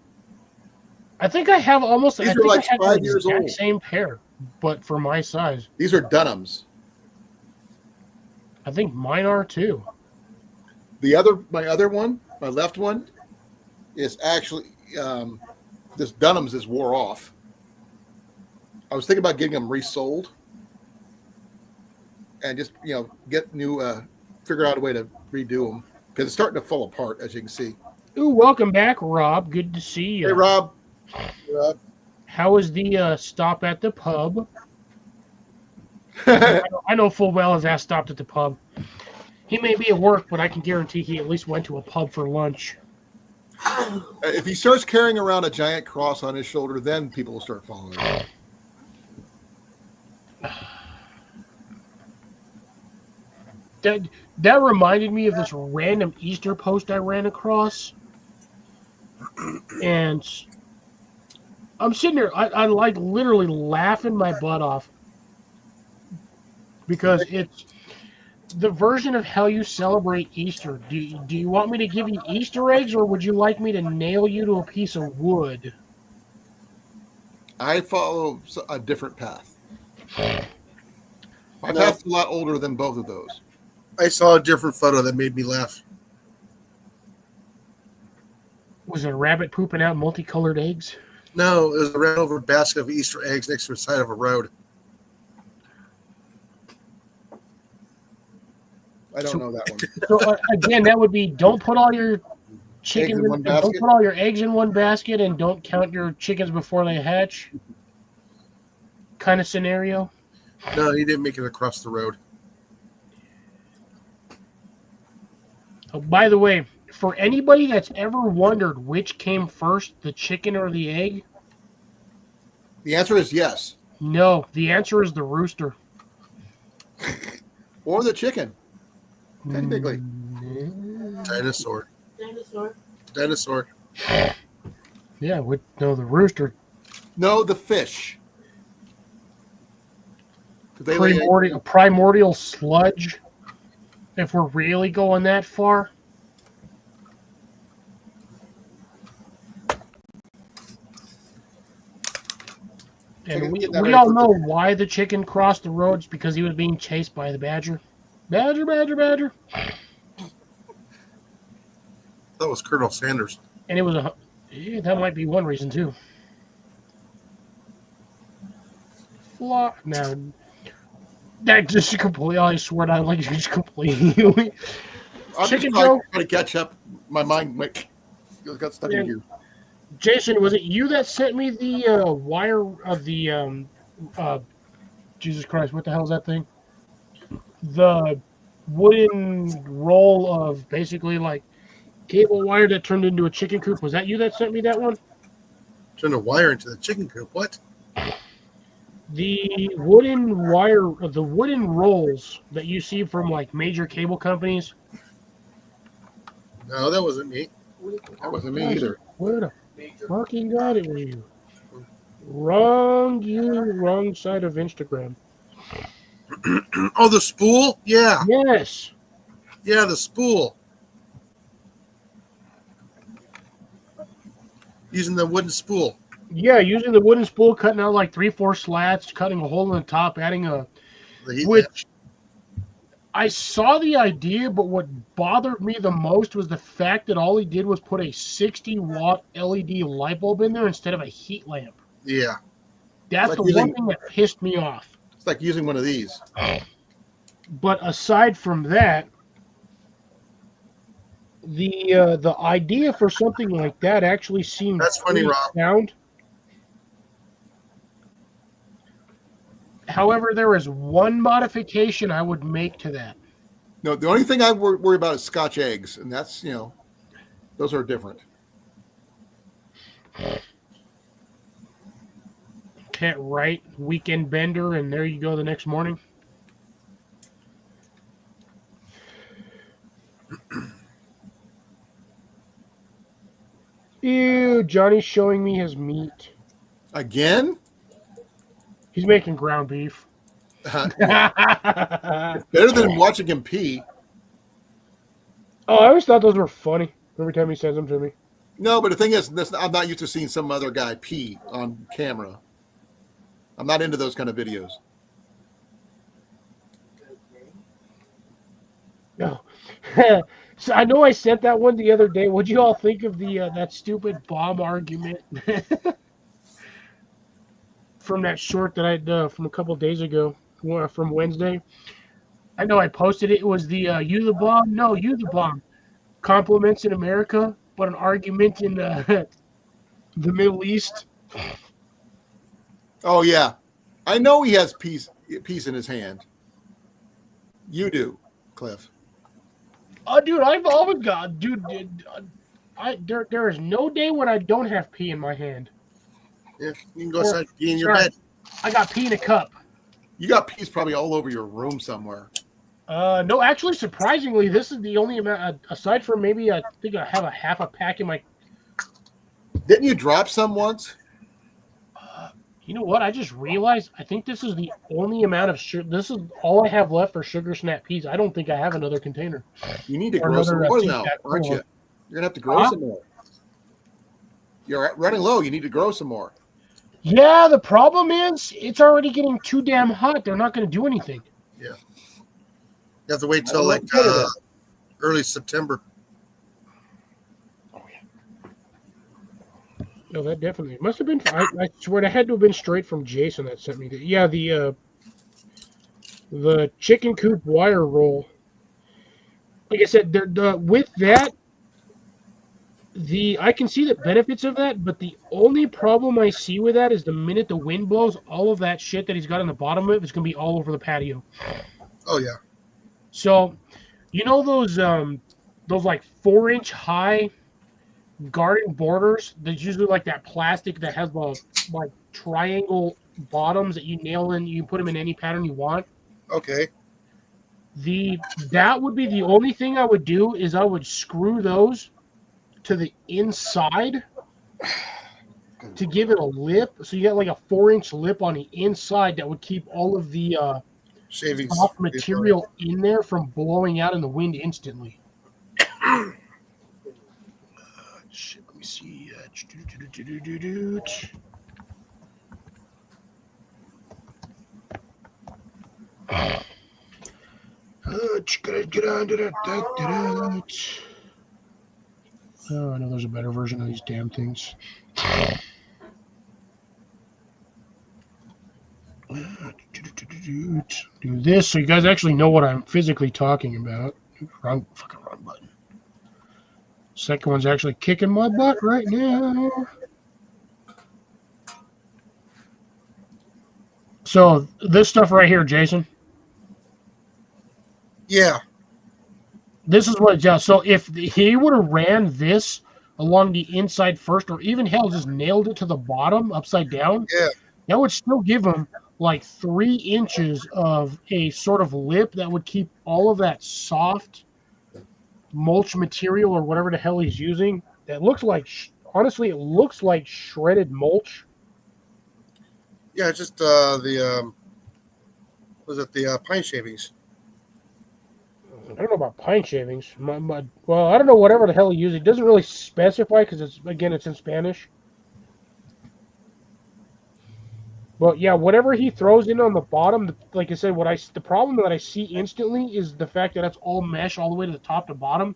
I think I have almost. These I are think like I have 5 the years exact old. same pair, but for my size. These are Dunhams. I think mine are too. My other one, my left one, is actually this Dunham's is wore off. I was thinking about getting them resold and just get new, figure out a way to redo them because it's starting to fall apart, as you can see. Ooh, welcome back, Rob. Good to see you. Hey, Rob. How was the stop at the pub? I know full well his ass stopped at the pub. He may be at work, but I can guarantee he at least went to a pub for lunch. If he starts carrying around a giant cross on his shoulder, then people will start following him. That reminded me of this random Easter post I ran across. And I'm sitting there, I like literally laughing my butt off. Because it's the version of how you celebrate Easter. Do you want me to give you Easter eggs, or would you like me to nail you to a piece of wood? I follow a different path. My path's a lot older than both of those. I saw a different photo that made me laugh. Was it a rabbit pooping out multicolored eggs? No, it was a ran over basket of Easter eggs next to the side of a road. I don't know that one. So again, that would be don't put all your chickens in one basket? don't put all your eggs in one basket, and don't count your chickens before they hatch. Kind of scenario. No, he didn't make it across the road. Oh, by the way, for anybody that's ever wondered which came first, the chicken or the egg, The answer is yes. no, the answer is the rooster. Or the chicken. Technically. Dinosaur. Dinosaur. Yeah, no, the rooster. No, the fish. They lay Primordial sludge. If we're really going that far. And we all know why the chicken crossed the roads, because he was being chased by the badger. Badger, badger, badger. That was Colonel Sanders. And it was that might be one reason too. Now, that just completely, I swear to God, like just completely. I'm Chicken just Joe. trying to catch up. My mind got stuck in here. Jason, was it you that sent me the wire of the Jesus Christ, what the hell is that thing? The wooden roll of basically like cable wire that turned into a chicken coop. Was that you that sent me that one? Turned a wire into the chicken coop. What? The wooden wire, the wooden rolls that you see from like major cable companies. No, that wasn't me. That wasn't me either. Where the fucking God, it was you. Wrong side of Instagram. Oh, the spool? Yeah. Yes. Yeah, the spool. Using the wooden spool. Yeah, using the wooden spool, cutting out like 3-4 slats, cutting a hole in the top, adding which I saw the idea, but what bothered me the most was the fact that all he did was put a 60-watt LED light bulb in there instead of a heat lamp. Yeah. That's like the using- one thing that pissed me off. It's like using one of these. But aside from that, the idea for something like that actually seemed That's funny, pretty Rob. sound. However, there is one modification I would make to that. No, the only thing I worry about is Scotch eggs, and that's, those are different. Hit right, weekend bender, and there you go the next morning. Ew, Johnny's showing me his meat. Again? He's making ground beef. Yeah. Better than watching him pee. Oh, I always thought those were funny every time he sends them to me. No, but the thing is, I'm not used to seeing some other guy pee on camera. I'm not into those kind of videos. No. So I know I sent that one the other day. What'd you all think of the that stupid bomb argument from that short that I from a couple days ago, from Wednesday? I know I posted it. It was the you the bomb? No, you the bomb. Compliments in America, but an argument in the Middle East. Oh, yeah. I know he has peace in his hand. You do, Cliff. Dude, I've always got, there is no day when I don't have pee in my hand. Yeah, you can go outside and pee in your bed. I got pee in a cup. You got peas probably all over your room somewhere. No, actually, surprisingly, this is the only amount, aside from maybe I think I have a half a pack in my. Didn't you drop some once? You know what? I just realized I think this is the only amount of sugar. This is all I have left for sugar snap peas. I don't think I have another container. You need to Or grow some another, more tea now, pack aren't full you? of- You're going to have to grow some more. You're running low. You need to grow some more. Yeah, the problem is it's already getting too damn hot. They're not going to do anything. Yeah. You have to wait I till don't like know what early September. No, that definitely must have been. I swear it had to have been straight from Jason that sent me. Yeah, the chicken coop wire roll. Like I said, with that, I can see the benefits of that, but the only problem I see with that is the minute the wind blows, all of that shit that he's got on the bottom of it is going to be all over the patio. Oh yeah. So, you know those like 4-inch high garden borders? There's usually like that plastic that has the like triangle bottoms that you nail in. You can put them in any pattern you want. Okay. That would be the only thing I would do is I would screw those to the inside to give it a lip. So you got like a 4-inch lip on the inside that would keep all of the Shavings. soft material in there from blowing out in the wind instantly. Shit, let me see. Get on to that. Oh, I know there's a better version of these damn things. Do this so you guys actually know what I'm physically talking about. Wrong button. Second one's actually kicking my butt right now. So this stuff right here, Jason. Yeah. This is what it does. So if he would have ran this along the inside first, or even hell just nailed it to the bottom upside down, Yeah. that would still give him like 3 inches of a sort of lip that would keep all of that soft mulch material or whatever the hell he's using. That looks like, honestly, it looks like shredded mulch. Yeah, just was it the pine shavings? I don't know about pine shavings. Well, I don't know whatever the hell he uses. It doesn't really specify because it's in Spanish. But yeah, whatever he throws in on the bottom, like I said, the problem that I see instantly is the fact that it's all mesh all the way to the top to bottom.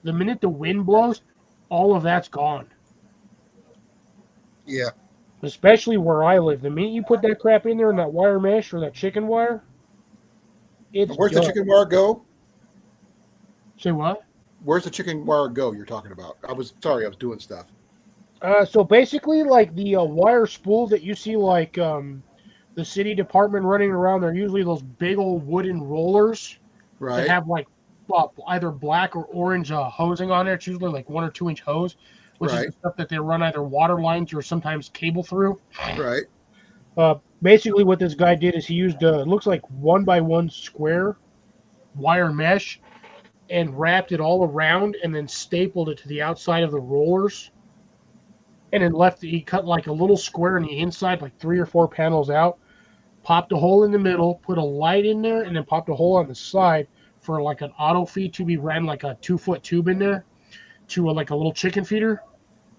The minute the wind blows, all of that's gone. Yeah. Especially where I live. The minute you put that crap in there in that wire mesh or that chicken wire, it's Where's the done. chicken wire go? Say what? Where's the chicken wire go you're talking about? I was doing stuff. So basically, like the wire spools that you see, like the city department running around, they're usually those big old wooden rollers that Right, have like either black or orange hosing on it. It's usually like 1 or 2 inch hose, which is right, the stuff that they run either water lines or sometimes cable through. right. Basically, what this guy did is he used it looks like 1 by 1 square wire mesh and wrapped it all around and then stapled it to the outside of the rollers and then he cut like a little square on the inside, like 3 or 4 panels out, popped a hole in the middle, put a light in there, and then popped a hole on the side for like an auto feed to be ran like a 2 foot tube in there to like a little chicken feeder.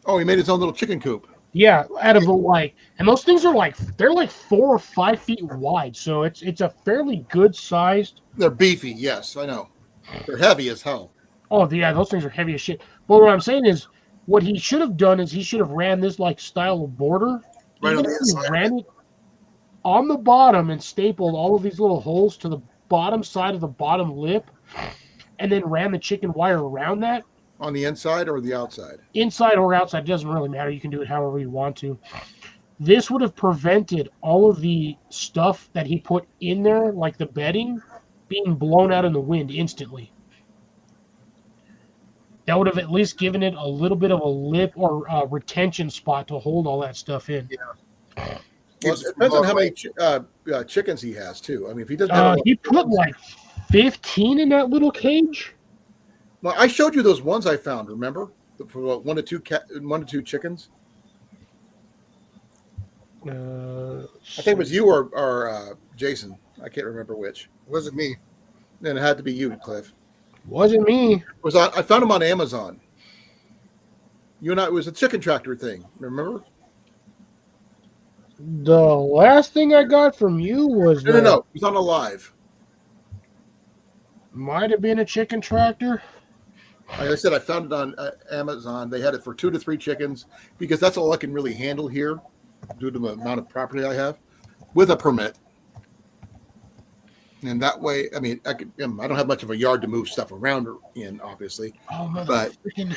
Oh, he made his own little chicken coop. Yeah, out of and those things are they're like 4 or 5 feet wide, so it's a fairly good sized. They're beefy, yes, I know. They're heavy as hell. Oh yeah, those things are heavy as shit. But what I'm saying is, what he should have done is he should have ran this like style of border. Right Even on the if he inside. ran it on the bottom and stapled all of these little holes to the bottom side of the bottom lip, and then ran the chicken wire around that, On the inside or the outside? inside or outside, doesn't really matter. You can do it however you want to. This would have prevented all of the stuff that he put in there, like the bedding, being blown out in the wind instantly. That would have at least given it a little bit of a lip or retention spot to hold all that stuff in. Well, Keeps it it from depends on how blowing many chickens he has, too. I mean, if he doesn't have a lot He of put chickens- like 15 in that little cage. Well, I showed you those ones I found, remember? For what, 1 to 2 chickens? I think it was you or Jason. I can't remember which. It wasn't me. And it had to be you, Cliff. Wasn't me. I found them on Amazon. You and I, it was a chicken tractor thing, remember? The last thing I got from you was No. It was on a live. Might have been a chicken tractor. Like I said, I found it on Amazon. They had it for 2 to 3 chickens because that's all I can really handle here due to the amount of property I have with a permit. And that way, I mean, I don't have much of a yard to move stuff around in, obviously. Oh, But- motherfucking.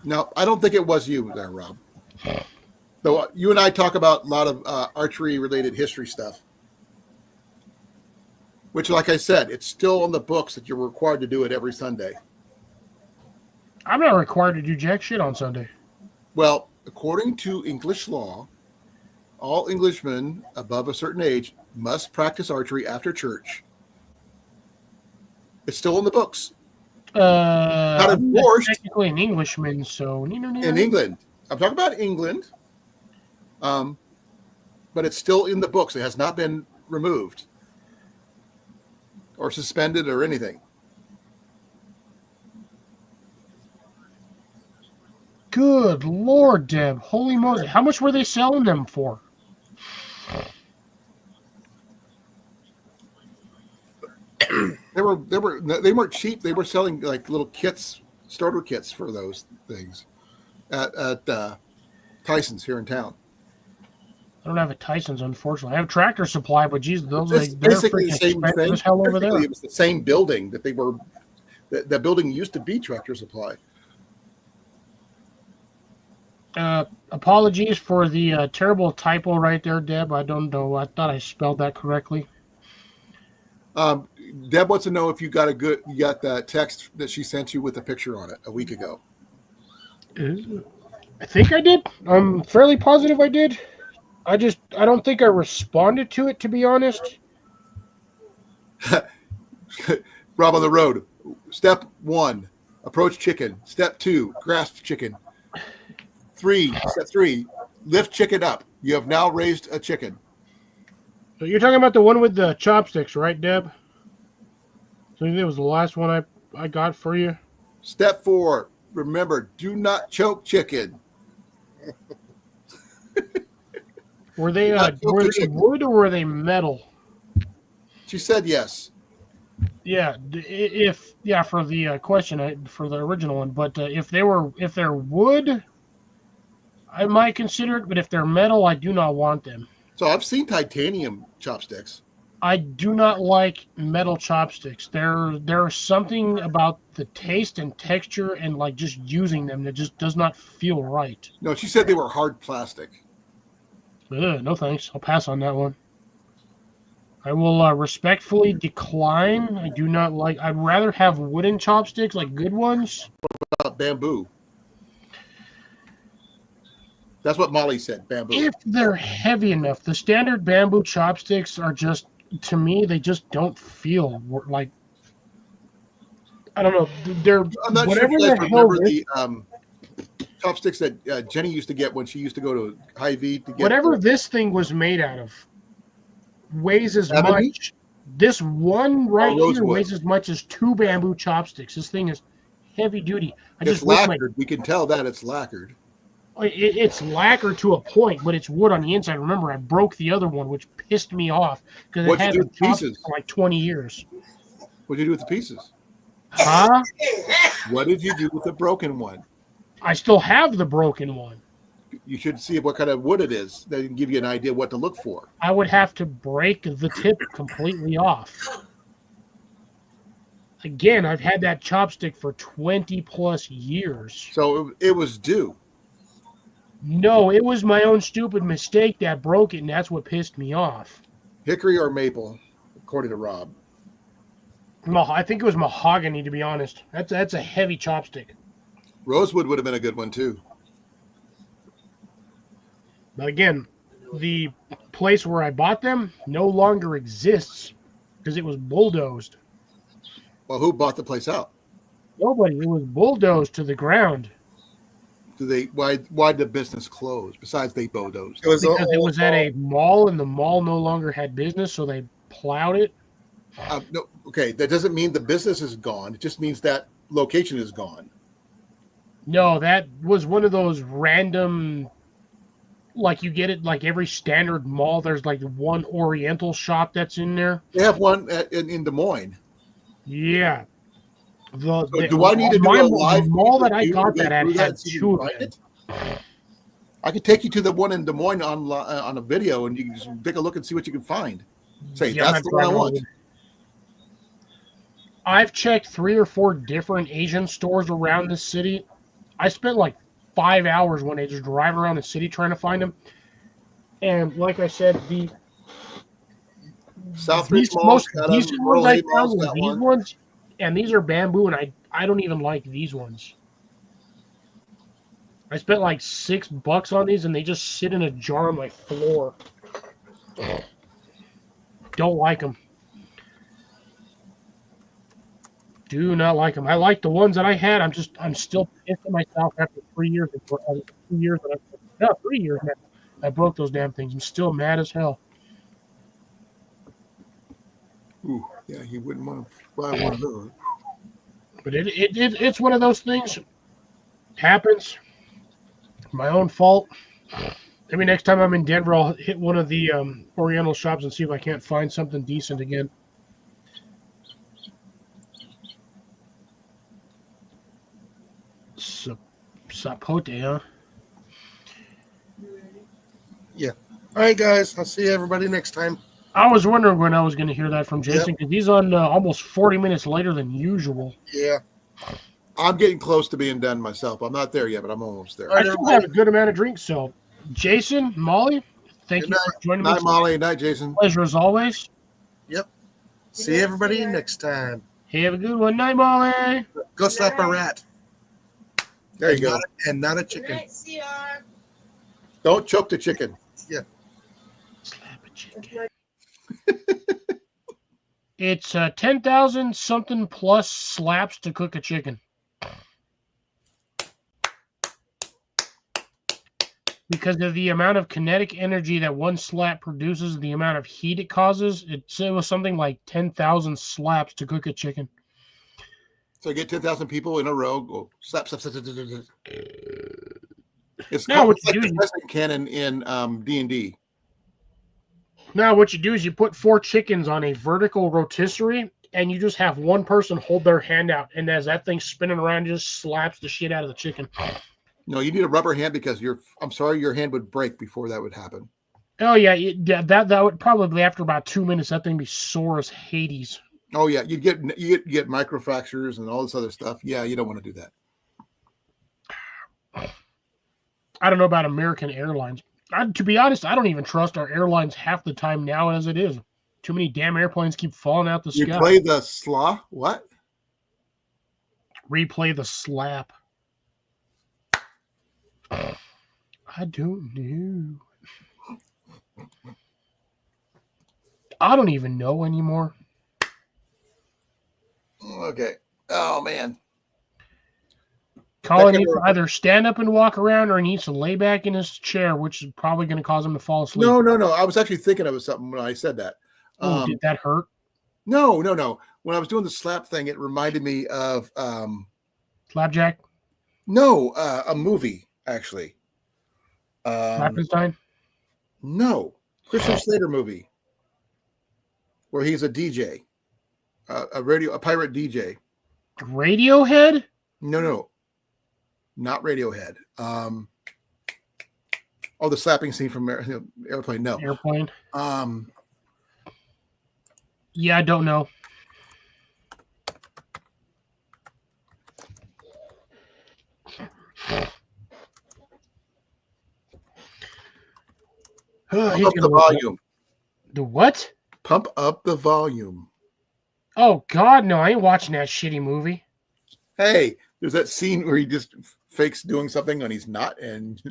No, I don't think it was you there, Rob. So you and I talk about a lot of archery-related history stuff. Which, like I said, it's still on the books that you're required to do it every Sunday. I'm not required to do jack shit on Sunday. Well, according to English law, all Englishmen above a certain age must practice archery after church. It's still in the books. I'm not enforced. technically an Englishman, so In England. I'm talking about England. But it's still in the books. It has not been removed or suspended or anything. Good Lord, Deb. Holy Moses. How much were they selling them for? They weren't cheap. They were selling like little kits, starter kits for those things at Tyson's here in town. I don't have a Tyson's, unfortunately. I have Tractor Supply, but geez, those It's they're basically freaking the same expensive thing. as hell over there. Basically, it was the same building that they were. That building used to be Tractor Supply. Apologies for the terrible typo right there, Deb. I don't know. I thought I spelled that correctly. Deb wants to know if you got that text that she sent you with a picture on it a week ago. I think I did. I'm fairly positive I did. I don't think I responded to it, to be honest. Rob on the road. Step 1, approach chicken. Step 2, grasp chicken. Step 3, lift chicken up. You have now raised a chicken. So you're talking about the one with the chopsticks, right, Deb? So I think that was the last one I got for you. Step 4, remember, do not choke chicken. Were they Not were they chicken. wood or were they metal? She said yes. Yeah, for the question for the original one, but if they're wood, I might consider it. But if they're metal, I do not want them. So I've seen titanium chopsticks. I do not like metal chopsticks. There's something about the taste and texture and like just using them that just does not feel right. No, she said they were hard plastic. Ugh, no thanks. I'll pass on that one. I will respectfully decline. I do not like. I'd rather have wooden chopsticks, like good ones. Bamboo. That's what Molly said. Bamboo. If they're heavy enough, the standard bamboo chopsticks are just, to me, they just don't feel like. I don't know. They're I'm not sure if whatever you the guys hell. remember the chopsticks that Jenny used to get when she used to go to Hy-Vee to get Whatever this thing was made out of weighs as Ebony? much. This one right here rosewood. weighs as much as 2 bamboo chopsticks. This thing is heavy duty. It's lacquered. We can tell that it's lacquered. It's lacquered to a point, but it's wood on the inside. Remember, I broke the other one, which pissed me off because it What'd you had do the with the chopstick pieces? for like 20 years. What did you do with the pieces? Huh? What did you do with the broken one? I still have the broken one. You should see what kind of wood it is. That can give you an idea what to look for. I would have to break the tip completely off. Again, I've had that chopstick for 20 plus years. So it was due. No, it was my own stupid mistake that broke it, and that's what pissed me off. Hickory or maple, according to Rob. I think it was mahogany, to be honest. That's a heavy chopstick. Rosewood would have been a good one too. But again, the place where I bought them no longer exists because it was bulldozed. Well, who bought the place out? Nobody. It was bulldozed to the ground. Why did the business close? Besides, they bulldozed. It was Because it was at a mall, and the mall no longer had business, so they plowed it. No, okay, that doesn't mean the business is gone. It just means that location is gone. No, that was one of those random, like you get it like every standard mall. There's like one Oriental shop that's in there. They have one in Des Moines. Yeah. So do I need to do a live the mall that I review got to that go at through had and see if you 2 can of find them. it? I could take you to the one in Des Moines on a video, and you can just take a look and see what you can find. Say, Yeah, that's the one I want. I've checked 3 or 4 different Asian stores around the city. I spent like 5 hours one day just driving around the city trying to find them. And like I said, the Southridge Mall's most got 'em, decent ones Earl I Hay found Mall's were got these one. ones, and these are bamboo, and I don't even like these ones. I spent like $6 on these, and they just sit in a jar on my floor. Don't like them. Do not like them. I like the ones that I had. I'm still pissed at myself after 3 years. 2 years that no, 3 years now. I broke those damn things. I'm still mad as hell. Ooh, yeah, he wouldn't want to buy one of those. But it's one of those things. Happens. My own fault. Maybe next time I'm in Denver, I'll hit one of the Oriental shops and see if I can't find something decent again. Sapote, huh? Yeah. All right, guys. I'll see everybody next time. I was wondering when I was going to hear that from Jason because he's on almost 40 minutes later than usual. Yeah. I'm getting close to being done myself. I'm not there yet, but I'm almost there. I still have a good amount of drinks. So, Jason, Molly, thank Good you for joining me. Night, Molly. Night, Jason. Pleasure as always. Yep. See everybody next time. Hey, have a good one. Night, Molly. Go slap a rat. There you go. And not a chicken. Don't choke the chicken. Slap a chicken. It's 10,000 something plus slaps to cook a chicken. Because of the amount of kinetic energy that one slap produces, the amount of heat it causes, it was something like 10,000 slaps to cook a chicken. So get 10,000 people in a row. Go slap, slap, slap, slap, slap, slap. It's Now kind what of like you do the wrestling cannon in D&D. Now what you do is you put 4 chickens on a vertical rotisserie, and you just have one person hold their hand out, and as that thing's spinning around, it just slaps the shit out of the chicken. No, you need a rubber hand because I'm sorry, your hand would break before that would happen. Oh yeah, that would probably after about 2 minutes that thing be sore as Hades. Oh yeah, you get microfractures and all this other stuff. Yeah, you don't want to do that. I don't know about American Airlines. To be honest, I don't even trust our airlines half the time now as it is. Too many damn airplanes keep falling out the sky. You play the slaw? What? Replay the slap. I don't know. I don't even know anymore. Okay. Oh man. Colin needs to either stand up and walk around or he needs to lay back in his chair, which is probably going to cause him to fall asleep. No. I was actually thinking of something when I said that. Oh, did that hurt? No. When I was doing the slap thing, it reminded me of Slapjack? No, a movie, actually. Slappenstein? No. Christian Slater movie. Where he's a DJ. A pirate DJ. Radiohead? No. Not Radiohead. The slapping scene from Airplane. No. Airplane. Yeah, I don't know. Pump up the volume. The what? Pump up the volume. Oh God, no! I ain't watching that shitty movie. Hey, there's that scene where he just fakes doing something when he's not, and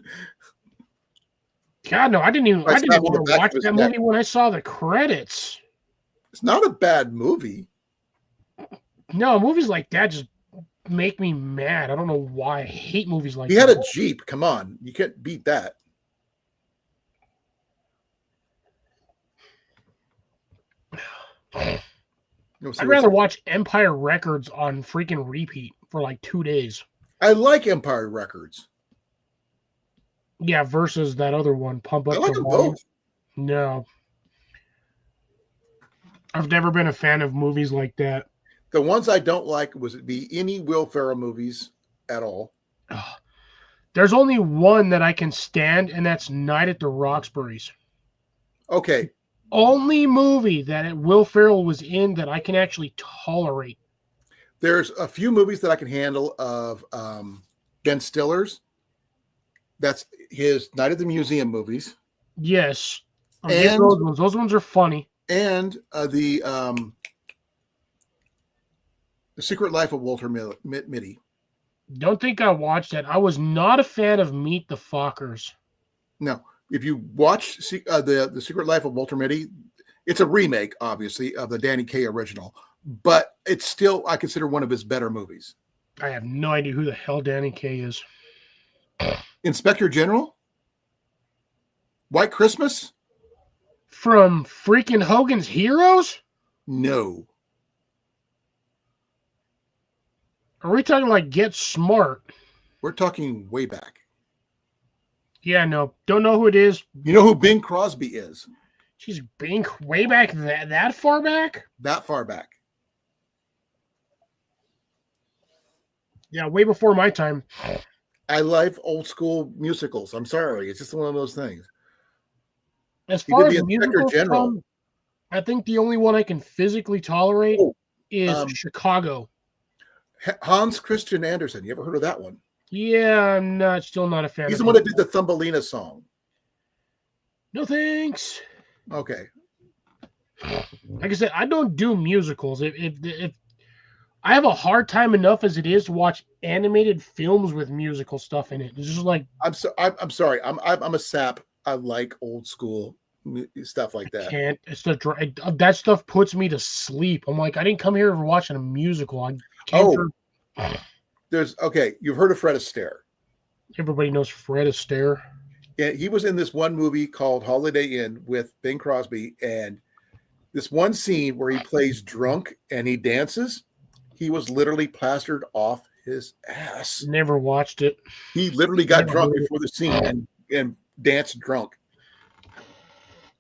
God, no! I didn't want to watch that movie when I saw the credits. It's not a bad movie. No, movies like that just make me mad. I don't know why. I hate movies like that. He had a Jeep. Come on, you can't beat that. No, I'd rather watch Empire Records on freaking repeat for like 2 days. I like Empire Records. Yeah, versus that other one, Pump Up I like the them Volume. both. No. I've never been a fan of movies like that. The ones I don't like was be any Will Ferrell movies at all. There's only one that I can stand, and that's Night at the Roxbury's. Okay. Only movie that Will Ferrell was in that I can actually tolerate. There's a few movies that I can handle of Ben Stiller's. That's his Night at the Museum movies. Yes. And those ones. Those ones are funny. And the Secret Life of Walter Mitty. Don't think I watched that. I was not a fan of Meet the Fockers. No. If you watch the Secret Life of Walter Mitty, it's a remake, obviously, of the Danny Kaye original, but it's still, I consider, one of his better movies. I have no idea who the hell Danny Kaye is. Inspector General? White Christmas? From freaking Hogan's Heroes? No. Are we talking like Get Smart? We're talking way back. Yeah, no. Don't know who it is. You know who Bing Crosby is? She's Bing way back that far back? That far back. Yeah, way before my time. I like old school musicals. I'm sorry. It's just one of those things. As far as musicals come, I think the only one I can physically tolerate is Chicago. Hans Christian Andersen. You ever heard of that one? Yeah, I'm still not a fan. He's the one that did the Thumbelina song. No thanks. Okay. Like I said, I don't do musicals. If I have a hard time enough as it is to watch animated films with musical stuff in it. It's just like I'm sorry. I'm a sap. I like old school stuff like that. Can't. It's that stuff puts me to sleep. I'm like, I didn't come here for watching a musical. I came you've heard of Fred Astaire. Everybody knows Fred Astaire. Yeah, he was in this one movie called Holiday Inn with Bing Crosby, and this one scene where he plays drunk and he dances, he was literally plastered off his ass. Never watched it. He literally got drunk before the scene and danced drunk.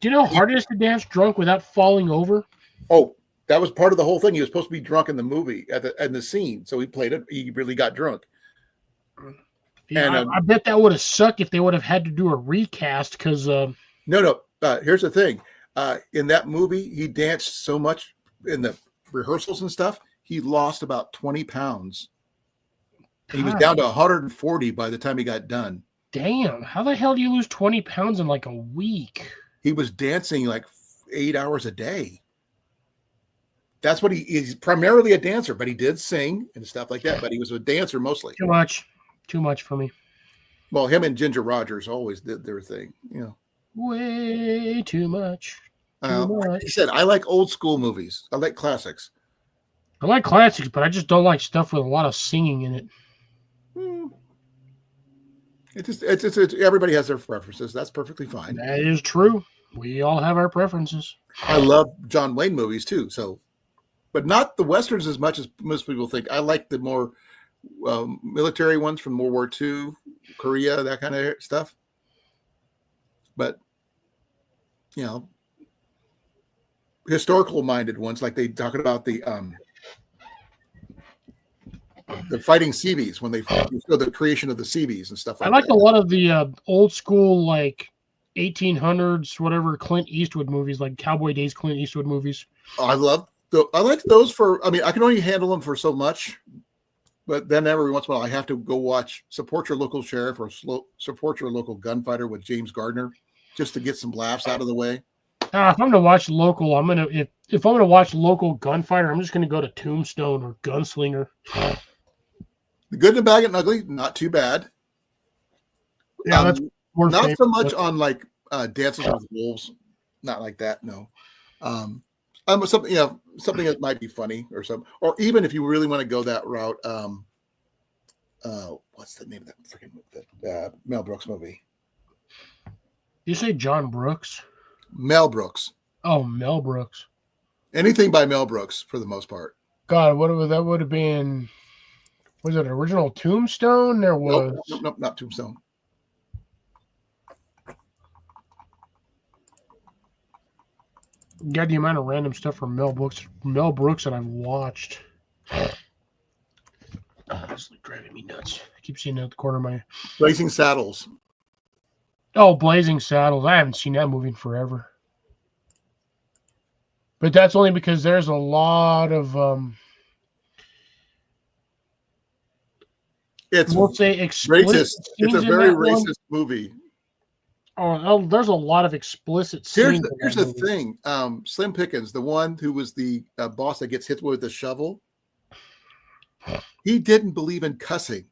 Do you know how hard it is to dance drunk without falling over? Oh, That was part of the whole thing. He was supposed to be drunk in the movie in the scene, so he played it. He really got drunk. Yeah, And I bet that would have sucked if they would have had to do a recast because no. Here's the thing. In that movie, he danced so much in the rehearsals and stuff. He lost about 20 pounds. He was down to 140 by the time he got done. Damn, how the hell do you lose 20 pounds in like a week? He was dancing like 8 hours a day. That's what he's primarily a dancer, but he did sing and stuff like that. But he was a dancer mostly. Too much for me. Well, him and Ginger Rogers always did their thing, you know. Way too much. Like he said, I like old school movies. I like classics. I like classics, but I just don't like stuff with a lot of singing in it. It's everybody has their preferences. That's perfectly fine. That is true. We all have our preferences. I love John Wayne movies too. So, but not the westerns as much as most people think. I like the more military ones from World War II, Korea, that kind of stuff. But you know, historical minded ones, like they talking about the fighting Seabees when they show the creation of the Seabees and stuff like that. I like a lot of the old school, like 1800s, whatever Clint Eastwood movies, like Cowboy Days Clint Eastwood movies. I like those for, I mean, I can only handle them for so much, but then every once in a while I have to go watch Support Your Local Sheriff or Support Your Local Gunfighter with James Gardner just to get some laughs out of the way. If I'm gonna watch local, if I'm gonna watch local Gunfighter, I'm just gonna go to Tombstone or Gunslinger. The Good, the Bad, and Ugly, not too bad. Yeah, that's not so much on like Dances with Wolves, not like that. No, something that might be funny or something, or even if you really want to go that route. What's the name of that freaking Mel Brooks movie? You say John Brooks? Mel Brooks. Oh, Mel Brooks. Anything by Mel Brooks for the most part. God, that would have been? Was it original Tombstone? There was nope, not Tombstone. God, the amount of random stuff from Mel Brooks that I've watched. It's like driving me nuts. I keep seeing it at the corner of my Blazing Saddles. Oh, Blazing Saddles. I haven't seen that movie in forever. But that's only because there's a lot of we'll say explicit. It's a very racist movie. Oh, there's a lot of explicit scenes. Here's the thing. Slim Pickens, the one who was the boss that gets hit with the shovel, he didn't believe in cussing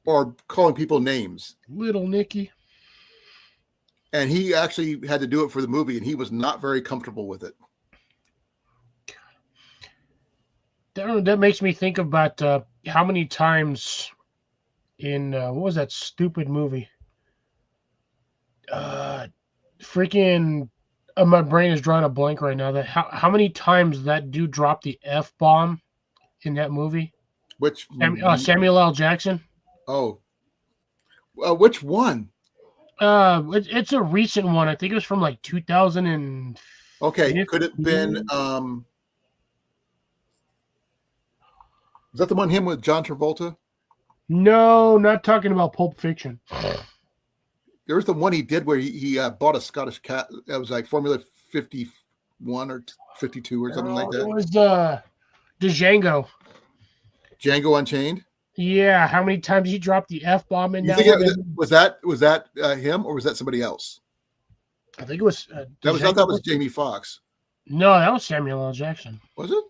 or calling people names. Little Nicky. And he actually had to do it for the movie, and he was not very comfortable with it. That makes me think about how many times in what was that stupid movie? Freaking my brain is drawing a blank right now. That how many times that dude dropped the F-bomb in that movie? Which Samuel L. Jackson? Oh, which one? It's a recent one. I think it was from like 2000 and. Okay, could it have been? Is that the one him with John Travolta? No, not talking about Pulp Fiction. There's the one he did where he bought a Scottish cat. That was like Formula 51 or 52 or something like that. It was the Django. Django Unchained. Yeah, how many times he dropped the F-bomb in that one? Was that him or was that somebody else? I think it was. I thought that was Jamie Foxx. No, that was Samuel L. Jackson. Was it?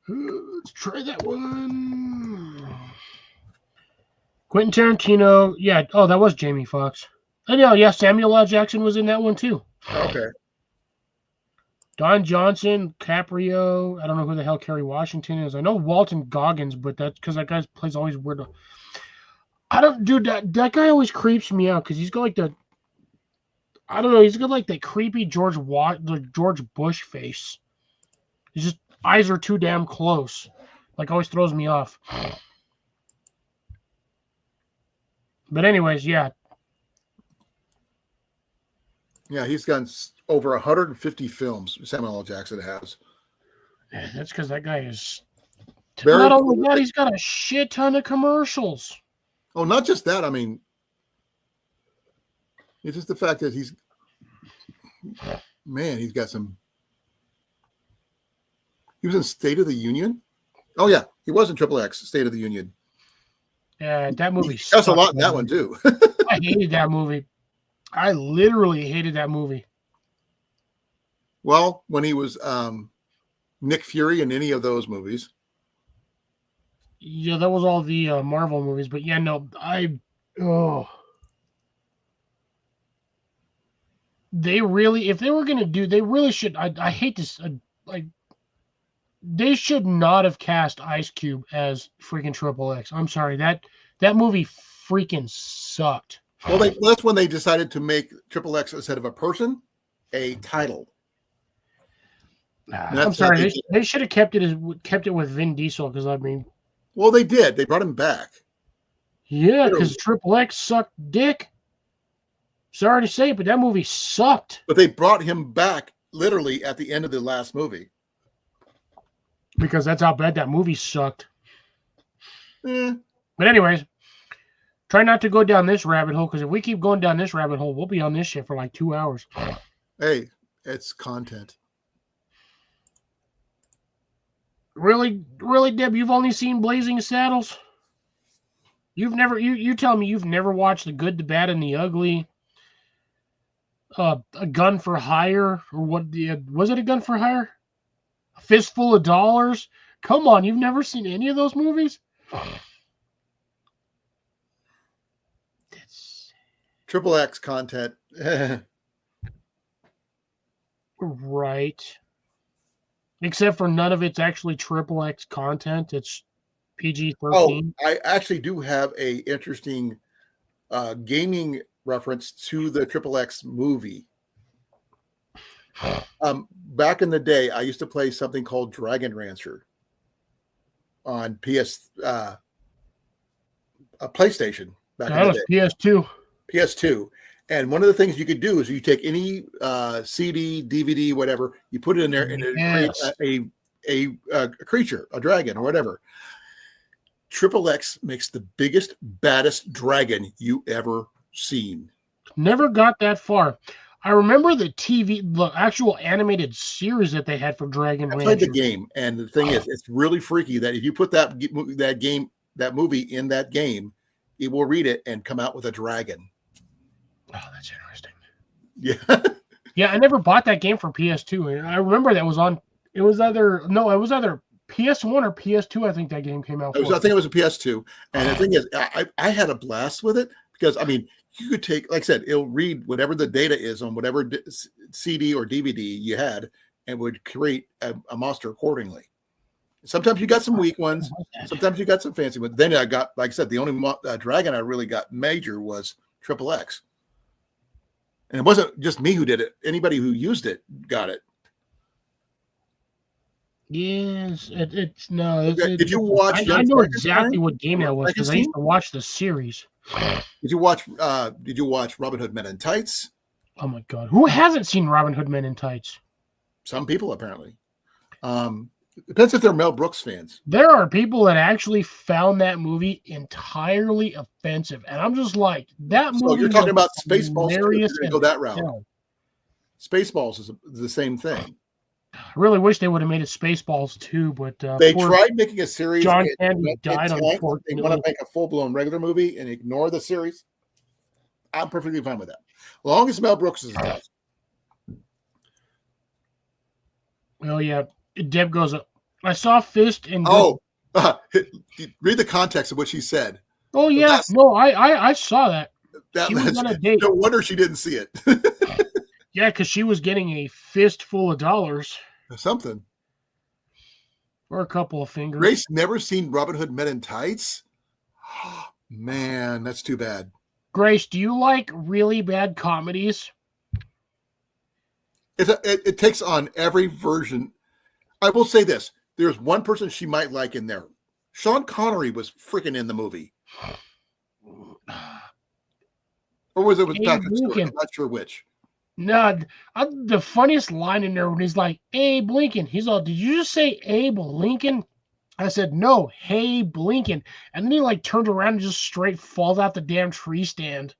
Let's try that one. Quentin Tarantino. Yeah. Oh, that was Jamie Foxx. I know. Yeah, Samuel L. Jackson was in that one too. Okay. Don Johnson, Caprio. I don't know who the hell Kerry Washington is. I know Walton Goggins, but that's because that guy plays always weird. I don't, dude. That guy always creeps me out because he's got like I don't know. He's got like the creepy George Bush face. He's just eyes are too damn close. Like always throws me off. But anyways, yeah. Yeah, he's got over 150 films Samuel L. Jackson has. That's because that guy is. Very Not only that, prolific. he's got a shit ton of commercials. Oh, not just that. I mean, it's just the fact that he's got some. He was in State of the Union. Oh yeah, he was in Triple X, State of the Union. Yeah, that movie That's a sucked, lot in that man. one too. I hated that movie. I literally hated that movie. Well, when he was Nick Fury in any of those movies. Yeah, that was all the Marvel movies, but yeah, no, they really, if they were gonna do, they really should. I hate this. Like, they should not have cast Ice Cube as freaking Triple X. I'm sorry, that movie freaking sucked. Well, that's when they decided to make Triple X, instead of a person, a title. I'm sorry, they should have kept it with Vin Diesel, because I mean, well, they did. They brought him back. yeah, because Triple X sucked dick. Sorry to say it, but that movie sucked. But they brought him back literally at the end of the last movie. Because that's how bad that movie sucked. Eh. But anyways, try not to go down this rabbit hole, because if we keep going down this rabbit hole, we'll be on this shit for like 2 hours. Hey, it's content. Really, Deb, you've only seen Blazing Saddles? You tell me you've never watched The Good, the Bad, and the Ugly? A Gun for Hire, or what? Was it A Gun for Hire? A Fistful of Dollars? Come on, you've never seen any of those movies? Triple X content. Right. Except for none of it's actually Triple X content. It's PG-13. Oh, I actually do have a interesting gaming reference to the Triple X movie. Back in the day, I used to play something called Dragon Rancher on PlayStation. Back that in was the day. PS2. PS2. And one of the things you could do is you take any CD, DVD, whatever, you put it in there, and it creates a creature, a dragon, or whatever. Triple X makes the biggest, baddest dragon you ever seen. Never got that far. I remember the actual animated series that they had for Dragon Rancher. I played the game, and the thing is, it's really freaky that if you put that movie in that game, it will read it and come out with a dragon. Oh, that's interesting. Yeah. Yeah, I never bought that game for PS2. And I remember that was on. It was either PS1 or PS2. I think that game came out. I think it was a PS2. And the thing is, I had a blast with it because, I mean, you could take, like I said, it'll read whatever the data is on whatever CD or DVD you had and would create a monster accordingly. Sometimes you got some weak ones. Sometimes you got some fancy ones. Then I got, like I said, the only dragon I really got major was Triple X. And it wasn't just me who did it. Anybody who used it got it. Yes, Did you watch? I know exactly what game that was because I used to watch the series. Did you watch Robin Hood Men in Tights? Oh my God, who hasn't seen Robin Hood Men in Tights? Some people apparently. Depends if they're Mel Brooks fans. There are people that actually found that movie entirely offensive, and I'm just like, that movie. So you're talking about Spaceballs? You're going to go that route. Hell. Spaceballs is the same thing. I really wish they would have made it Spaceballs too, but they tried making a series. John Candy died on. They want to make a full-blown regular movie and ignore the series. I'm perfectly fine with that, as long as Mel Brooks is attached. Oh yeah, Deb goes up. I saw Fist and read the context of what she said. Oh yeah, no, I saw that. She was on a date. No wonder she didn't see it. Yeah, because she was getting a fistful of dollars. Something. Or a couple of fingers. Grace never seen Robin Hood Men in Tights? Man, that's too bad. Grace, do you like really bad comedies? It takes on every version. I will say this. There's one person she might like in there. Sean Connery was freaking in the movie. Or was it with Patrick Stewart? I'm not sure which. No, the funniest line in there when he's like, Abe Lincoln. He's all, did you just say Abe Lincoln? I said, no, hey, Lincoln. And then he like turns around and just straight falls out the damn tree stand.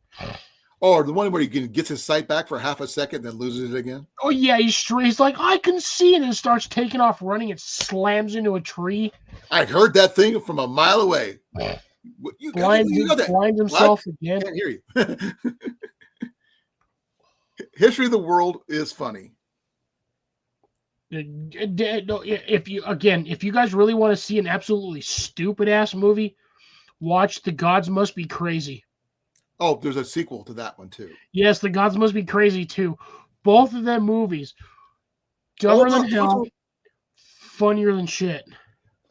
Or the one where he gets his sight back for half a second, then loses it again. Oh, yeah, he's like, I can see it, and starts taking off running and slams into a tree. I heard that thing from a mile away. Blinds himself what? again. Can't hear you. History of the World is funny. If you guys really want to see an absolutely stupid ass movie, watch The Gods Must Be Crazy. Oh, there's a sequel to that one too. Yes, The Gods Must Be Crazy too. Both of them movies, dumber than hell, funnier than shit.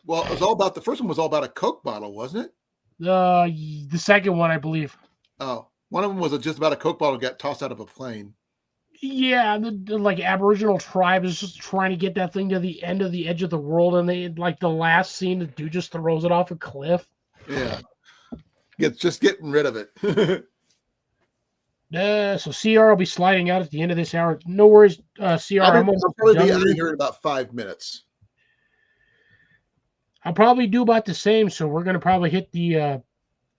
Well, it was all about the first one was all about a Coke bottle, wasn't it? The second one, I believe. Oh, one of them was just about a Coke bottle got tossed out of a plane. Yeah, the like Aboriginal tribe is just trying to get that thing to the end of the edge of the world, and they like the last scene, the dude just throws it off a cliff. Yeah, just getting rid of it. So CR will be sliding out at the end of this hour. No worries, CR. I'll probably be out of here in about 5 minutes. I'll probably do about the same. So we're gonna probably hit the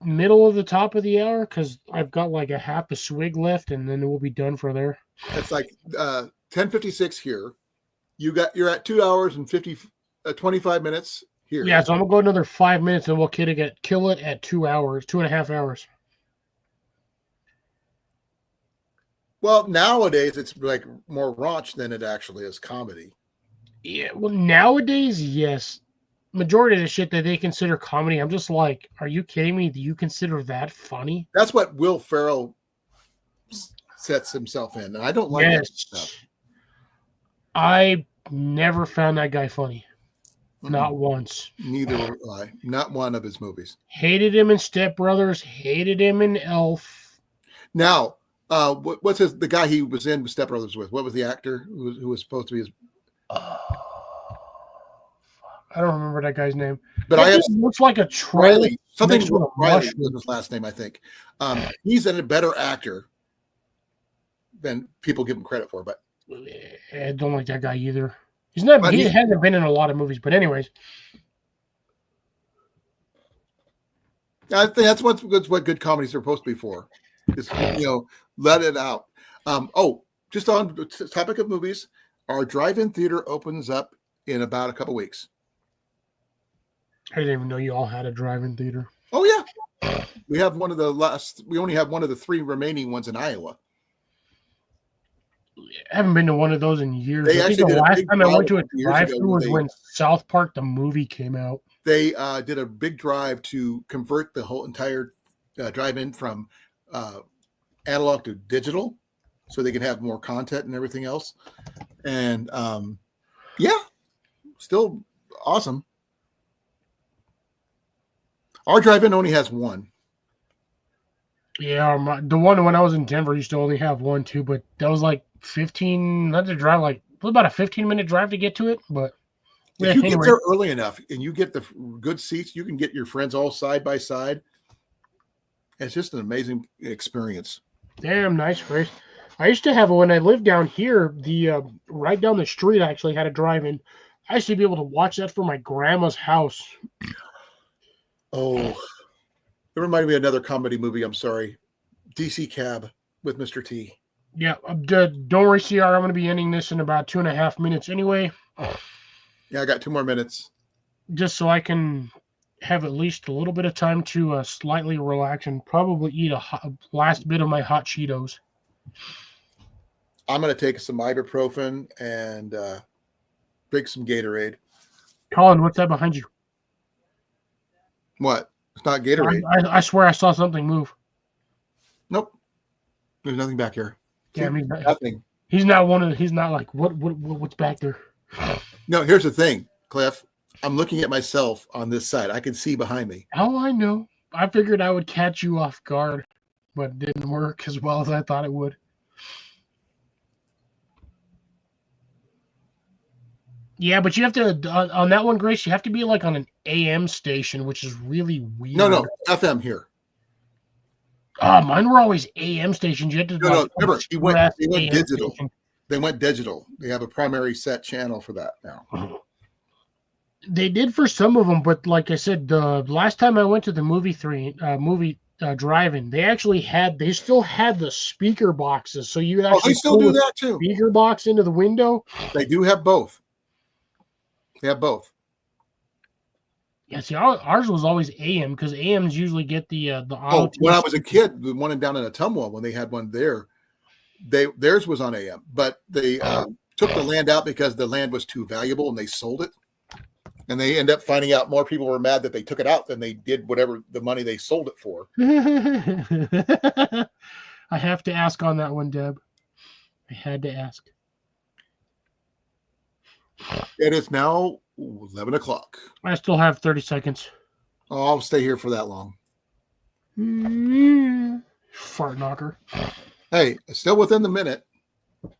middle of the top of the hour because I've got like a half a swig left, and then we'll be done for there. It's like 10:56 here. You're at 2 hours and 25 minutes here. Yeah, so I'm gonna go another 5 minutes, and we'll kill it at 2 hours, 2.5 hours. Well, nowadays it's like more raunch than it actually is comedy. Yeah, well, nowadays, yes. Majority of the shit that they consider comedy, I'm just like, are you kidding me? Do you consider that funny? That's what Will Ferrell sets himself in, and I don't like that stuff. I never found that guy funny. Not once. Neither will I. Not one of his movies. Hated him in Step Brothers. Hated him in Elf. Now, what's the guy he was in Step Brothers with? What was the actor who was supposed to be his? I don't remember that guy's name. But I have looks like a Riley. Something Riley was his last name, I think. He's a better actor than people give him credit for. But I don't like that guy either. He's not. He hasn't been in a lot of movies. But anyways, I think that's what good comedies are supposed to be for. Is let it out. Just on the topic of movies, our drive-in theater opens up in about a couple weeks. I didn't even know you all had a drive-in theater. Oh yeah, we have one of the last. We only have one of the 3 remaining ones in Iowa. I haven't been to one of those in years. They I think the last time I went to a drive-thru was when South Park the movie came out. They did a big drive to convert the whole entire drive-in from analog to digital, so they can have more content and everything else. And still awesome. Our drive-in only has one. Yeah, the one when I was in Denver used to only have one too, but that was like 15. Not to drive, like it was about a 15-minute drive to get to it. But if you get there early enough and you get the good seats, you can get your friends all side by side. It's just an amazing experience. Damn nice, Grace. I used to have when I lived down here. The right down the street, I actually had a drive-in. I used to be able to watch that from my grandma's house. Oh, it reminded me of another comedy movie. I'm sorry. DC Cab with Mr. T. Yeah. Don't worry, CR. I'm going to be ending this in about 2.5 minutes anyway. Yeah, I got 2 more minutes. Just so I can have at least a little bit of time to slightly relax and probably eat a last bit of my hot Cheetos. I'm going to take some ibuprofen and drink some Gatorade. Colin, what's that behind you? What? It's not Gatorade. I swear I saw something move. Nope. There's nothing back here. Yeah, nothing. He's not like what's back there. No, here's the thing, Cliff. I'm looking at myself on this side. I can see behind me. Oh, I know. I figured I would catch you off guard, but it didn't work as well as I thought it would. Yeah, but you have to on that one, Grace. You have to be like on an AM station, which is really weird. No, FM here. Mine were always AM stations. You had to No, remember, press they went AM digital. station. They went digital. They have a primary set channel for that now. They did for some of them, but like I said, the last time I went to the movie drive-in, they still had the speaker boxes, so you would Oh, they actually still pull do the that too. speaker box into the window. They do have both. They have both. Yeah, see, ours was always AM because AMs usually get the auto. When I was a kid, the one down in Atumwa, when they had one there, theirs was on AM, but they took the land out because the land was too valuable and they sold it. And they end up finding out more people were mad that they took it out than they did whatever the money they sold it for. I have to ask on that one, Deb. I had to ask. It is now 11 o'clock. I still have 30 seconds. Oh, I'll stay here for that long. Fart knocker. Hey, it's still within the minute.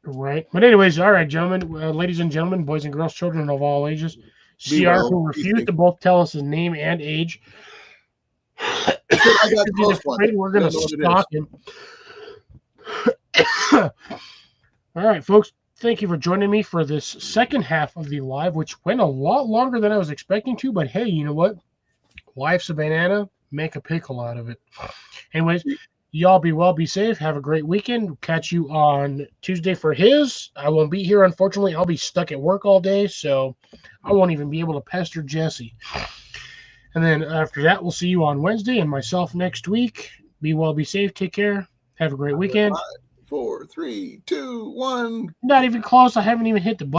Right. But anyways, all right, gentlemen, ladies and gentlemen, boys and girls, children of all ages, CR who refused to both tell us his name and age. He's afraid we're going to stalk him. All right, folks. Thank you for joining me for this second half of the live, which went a lot longer than I was expecting to. But hey, you know what? Life's a banana. Make a pickle out of it. Anyways, y'all be well, be safe. Have a great weekend. Catch you on Tuesday for his. I won't be here, unfortunately. I'll be stuck at work all day, so I won't even be able to pester Jesse. And then after that, we'll see you on Wednesday and myself next week. Be well, be safe. Take care. Have a great weekend. 5, 4, 3, 2, 1. Not even close. I haven't even hit the button.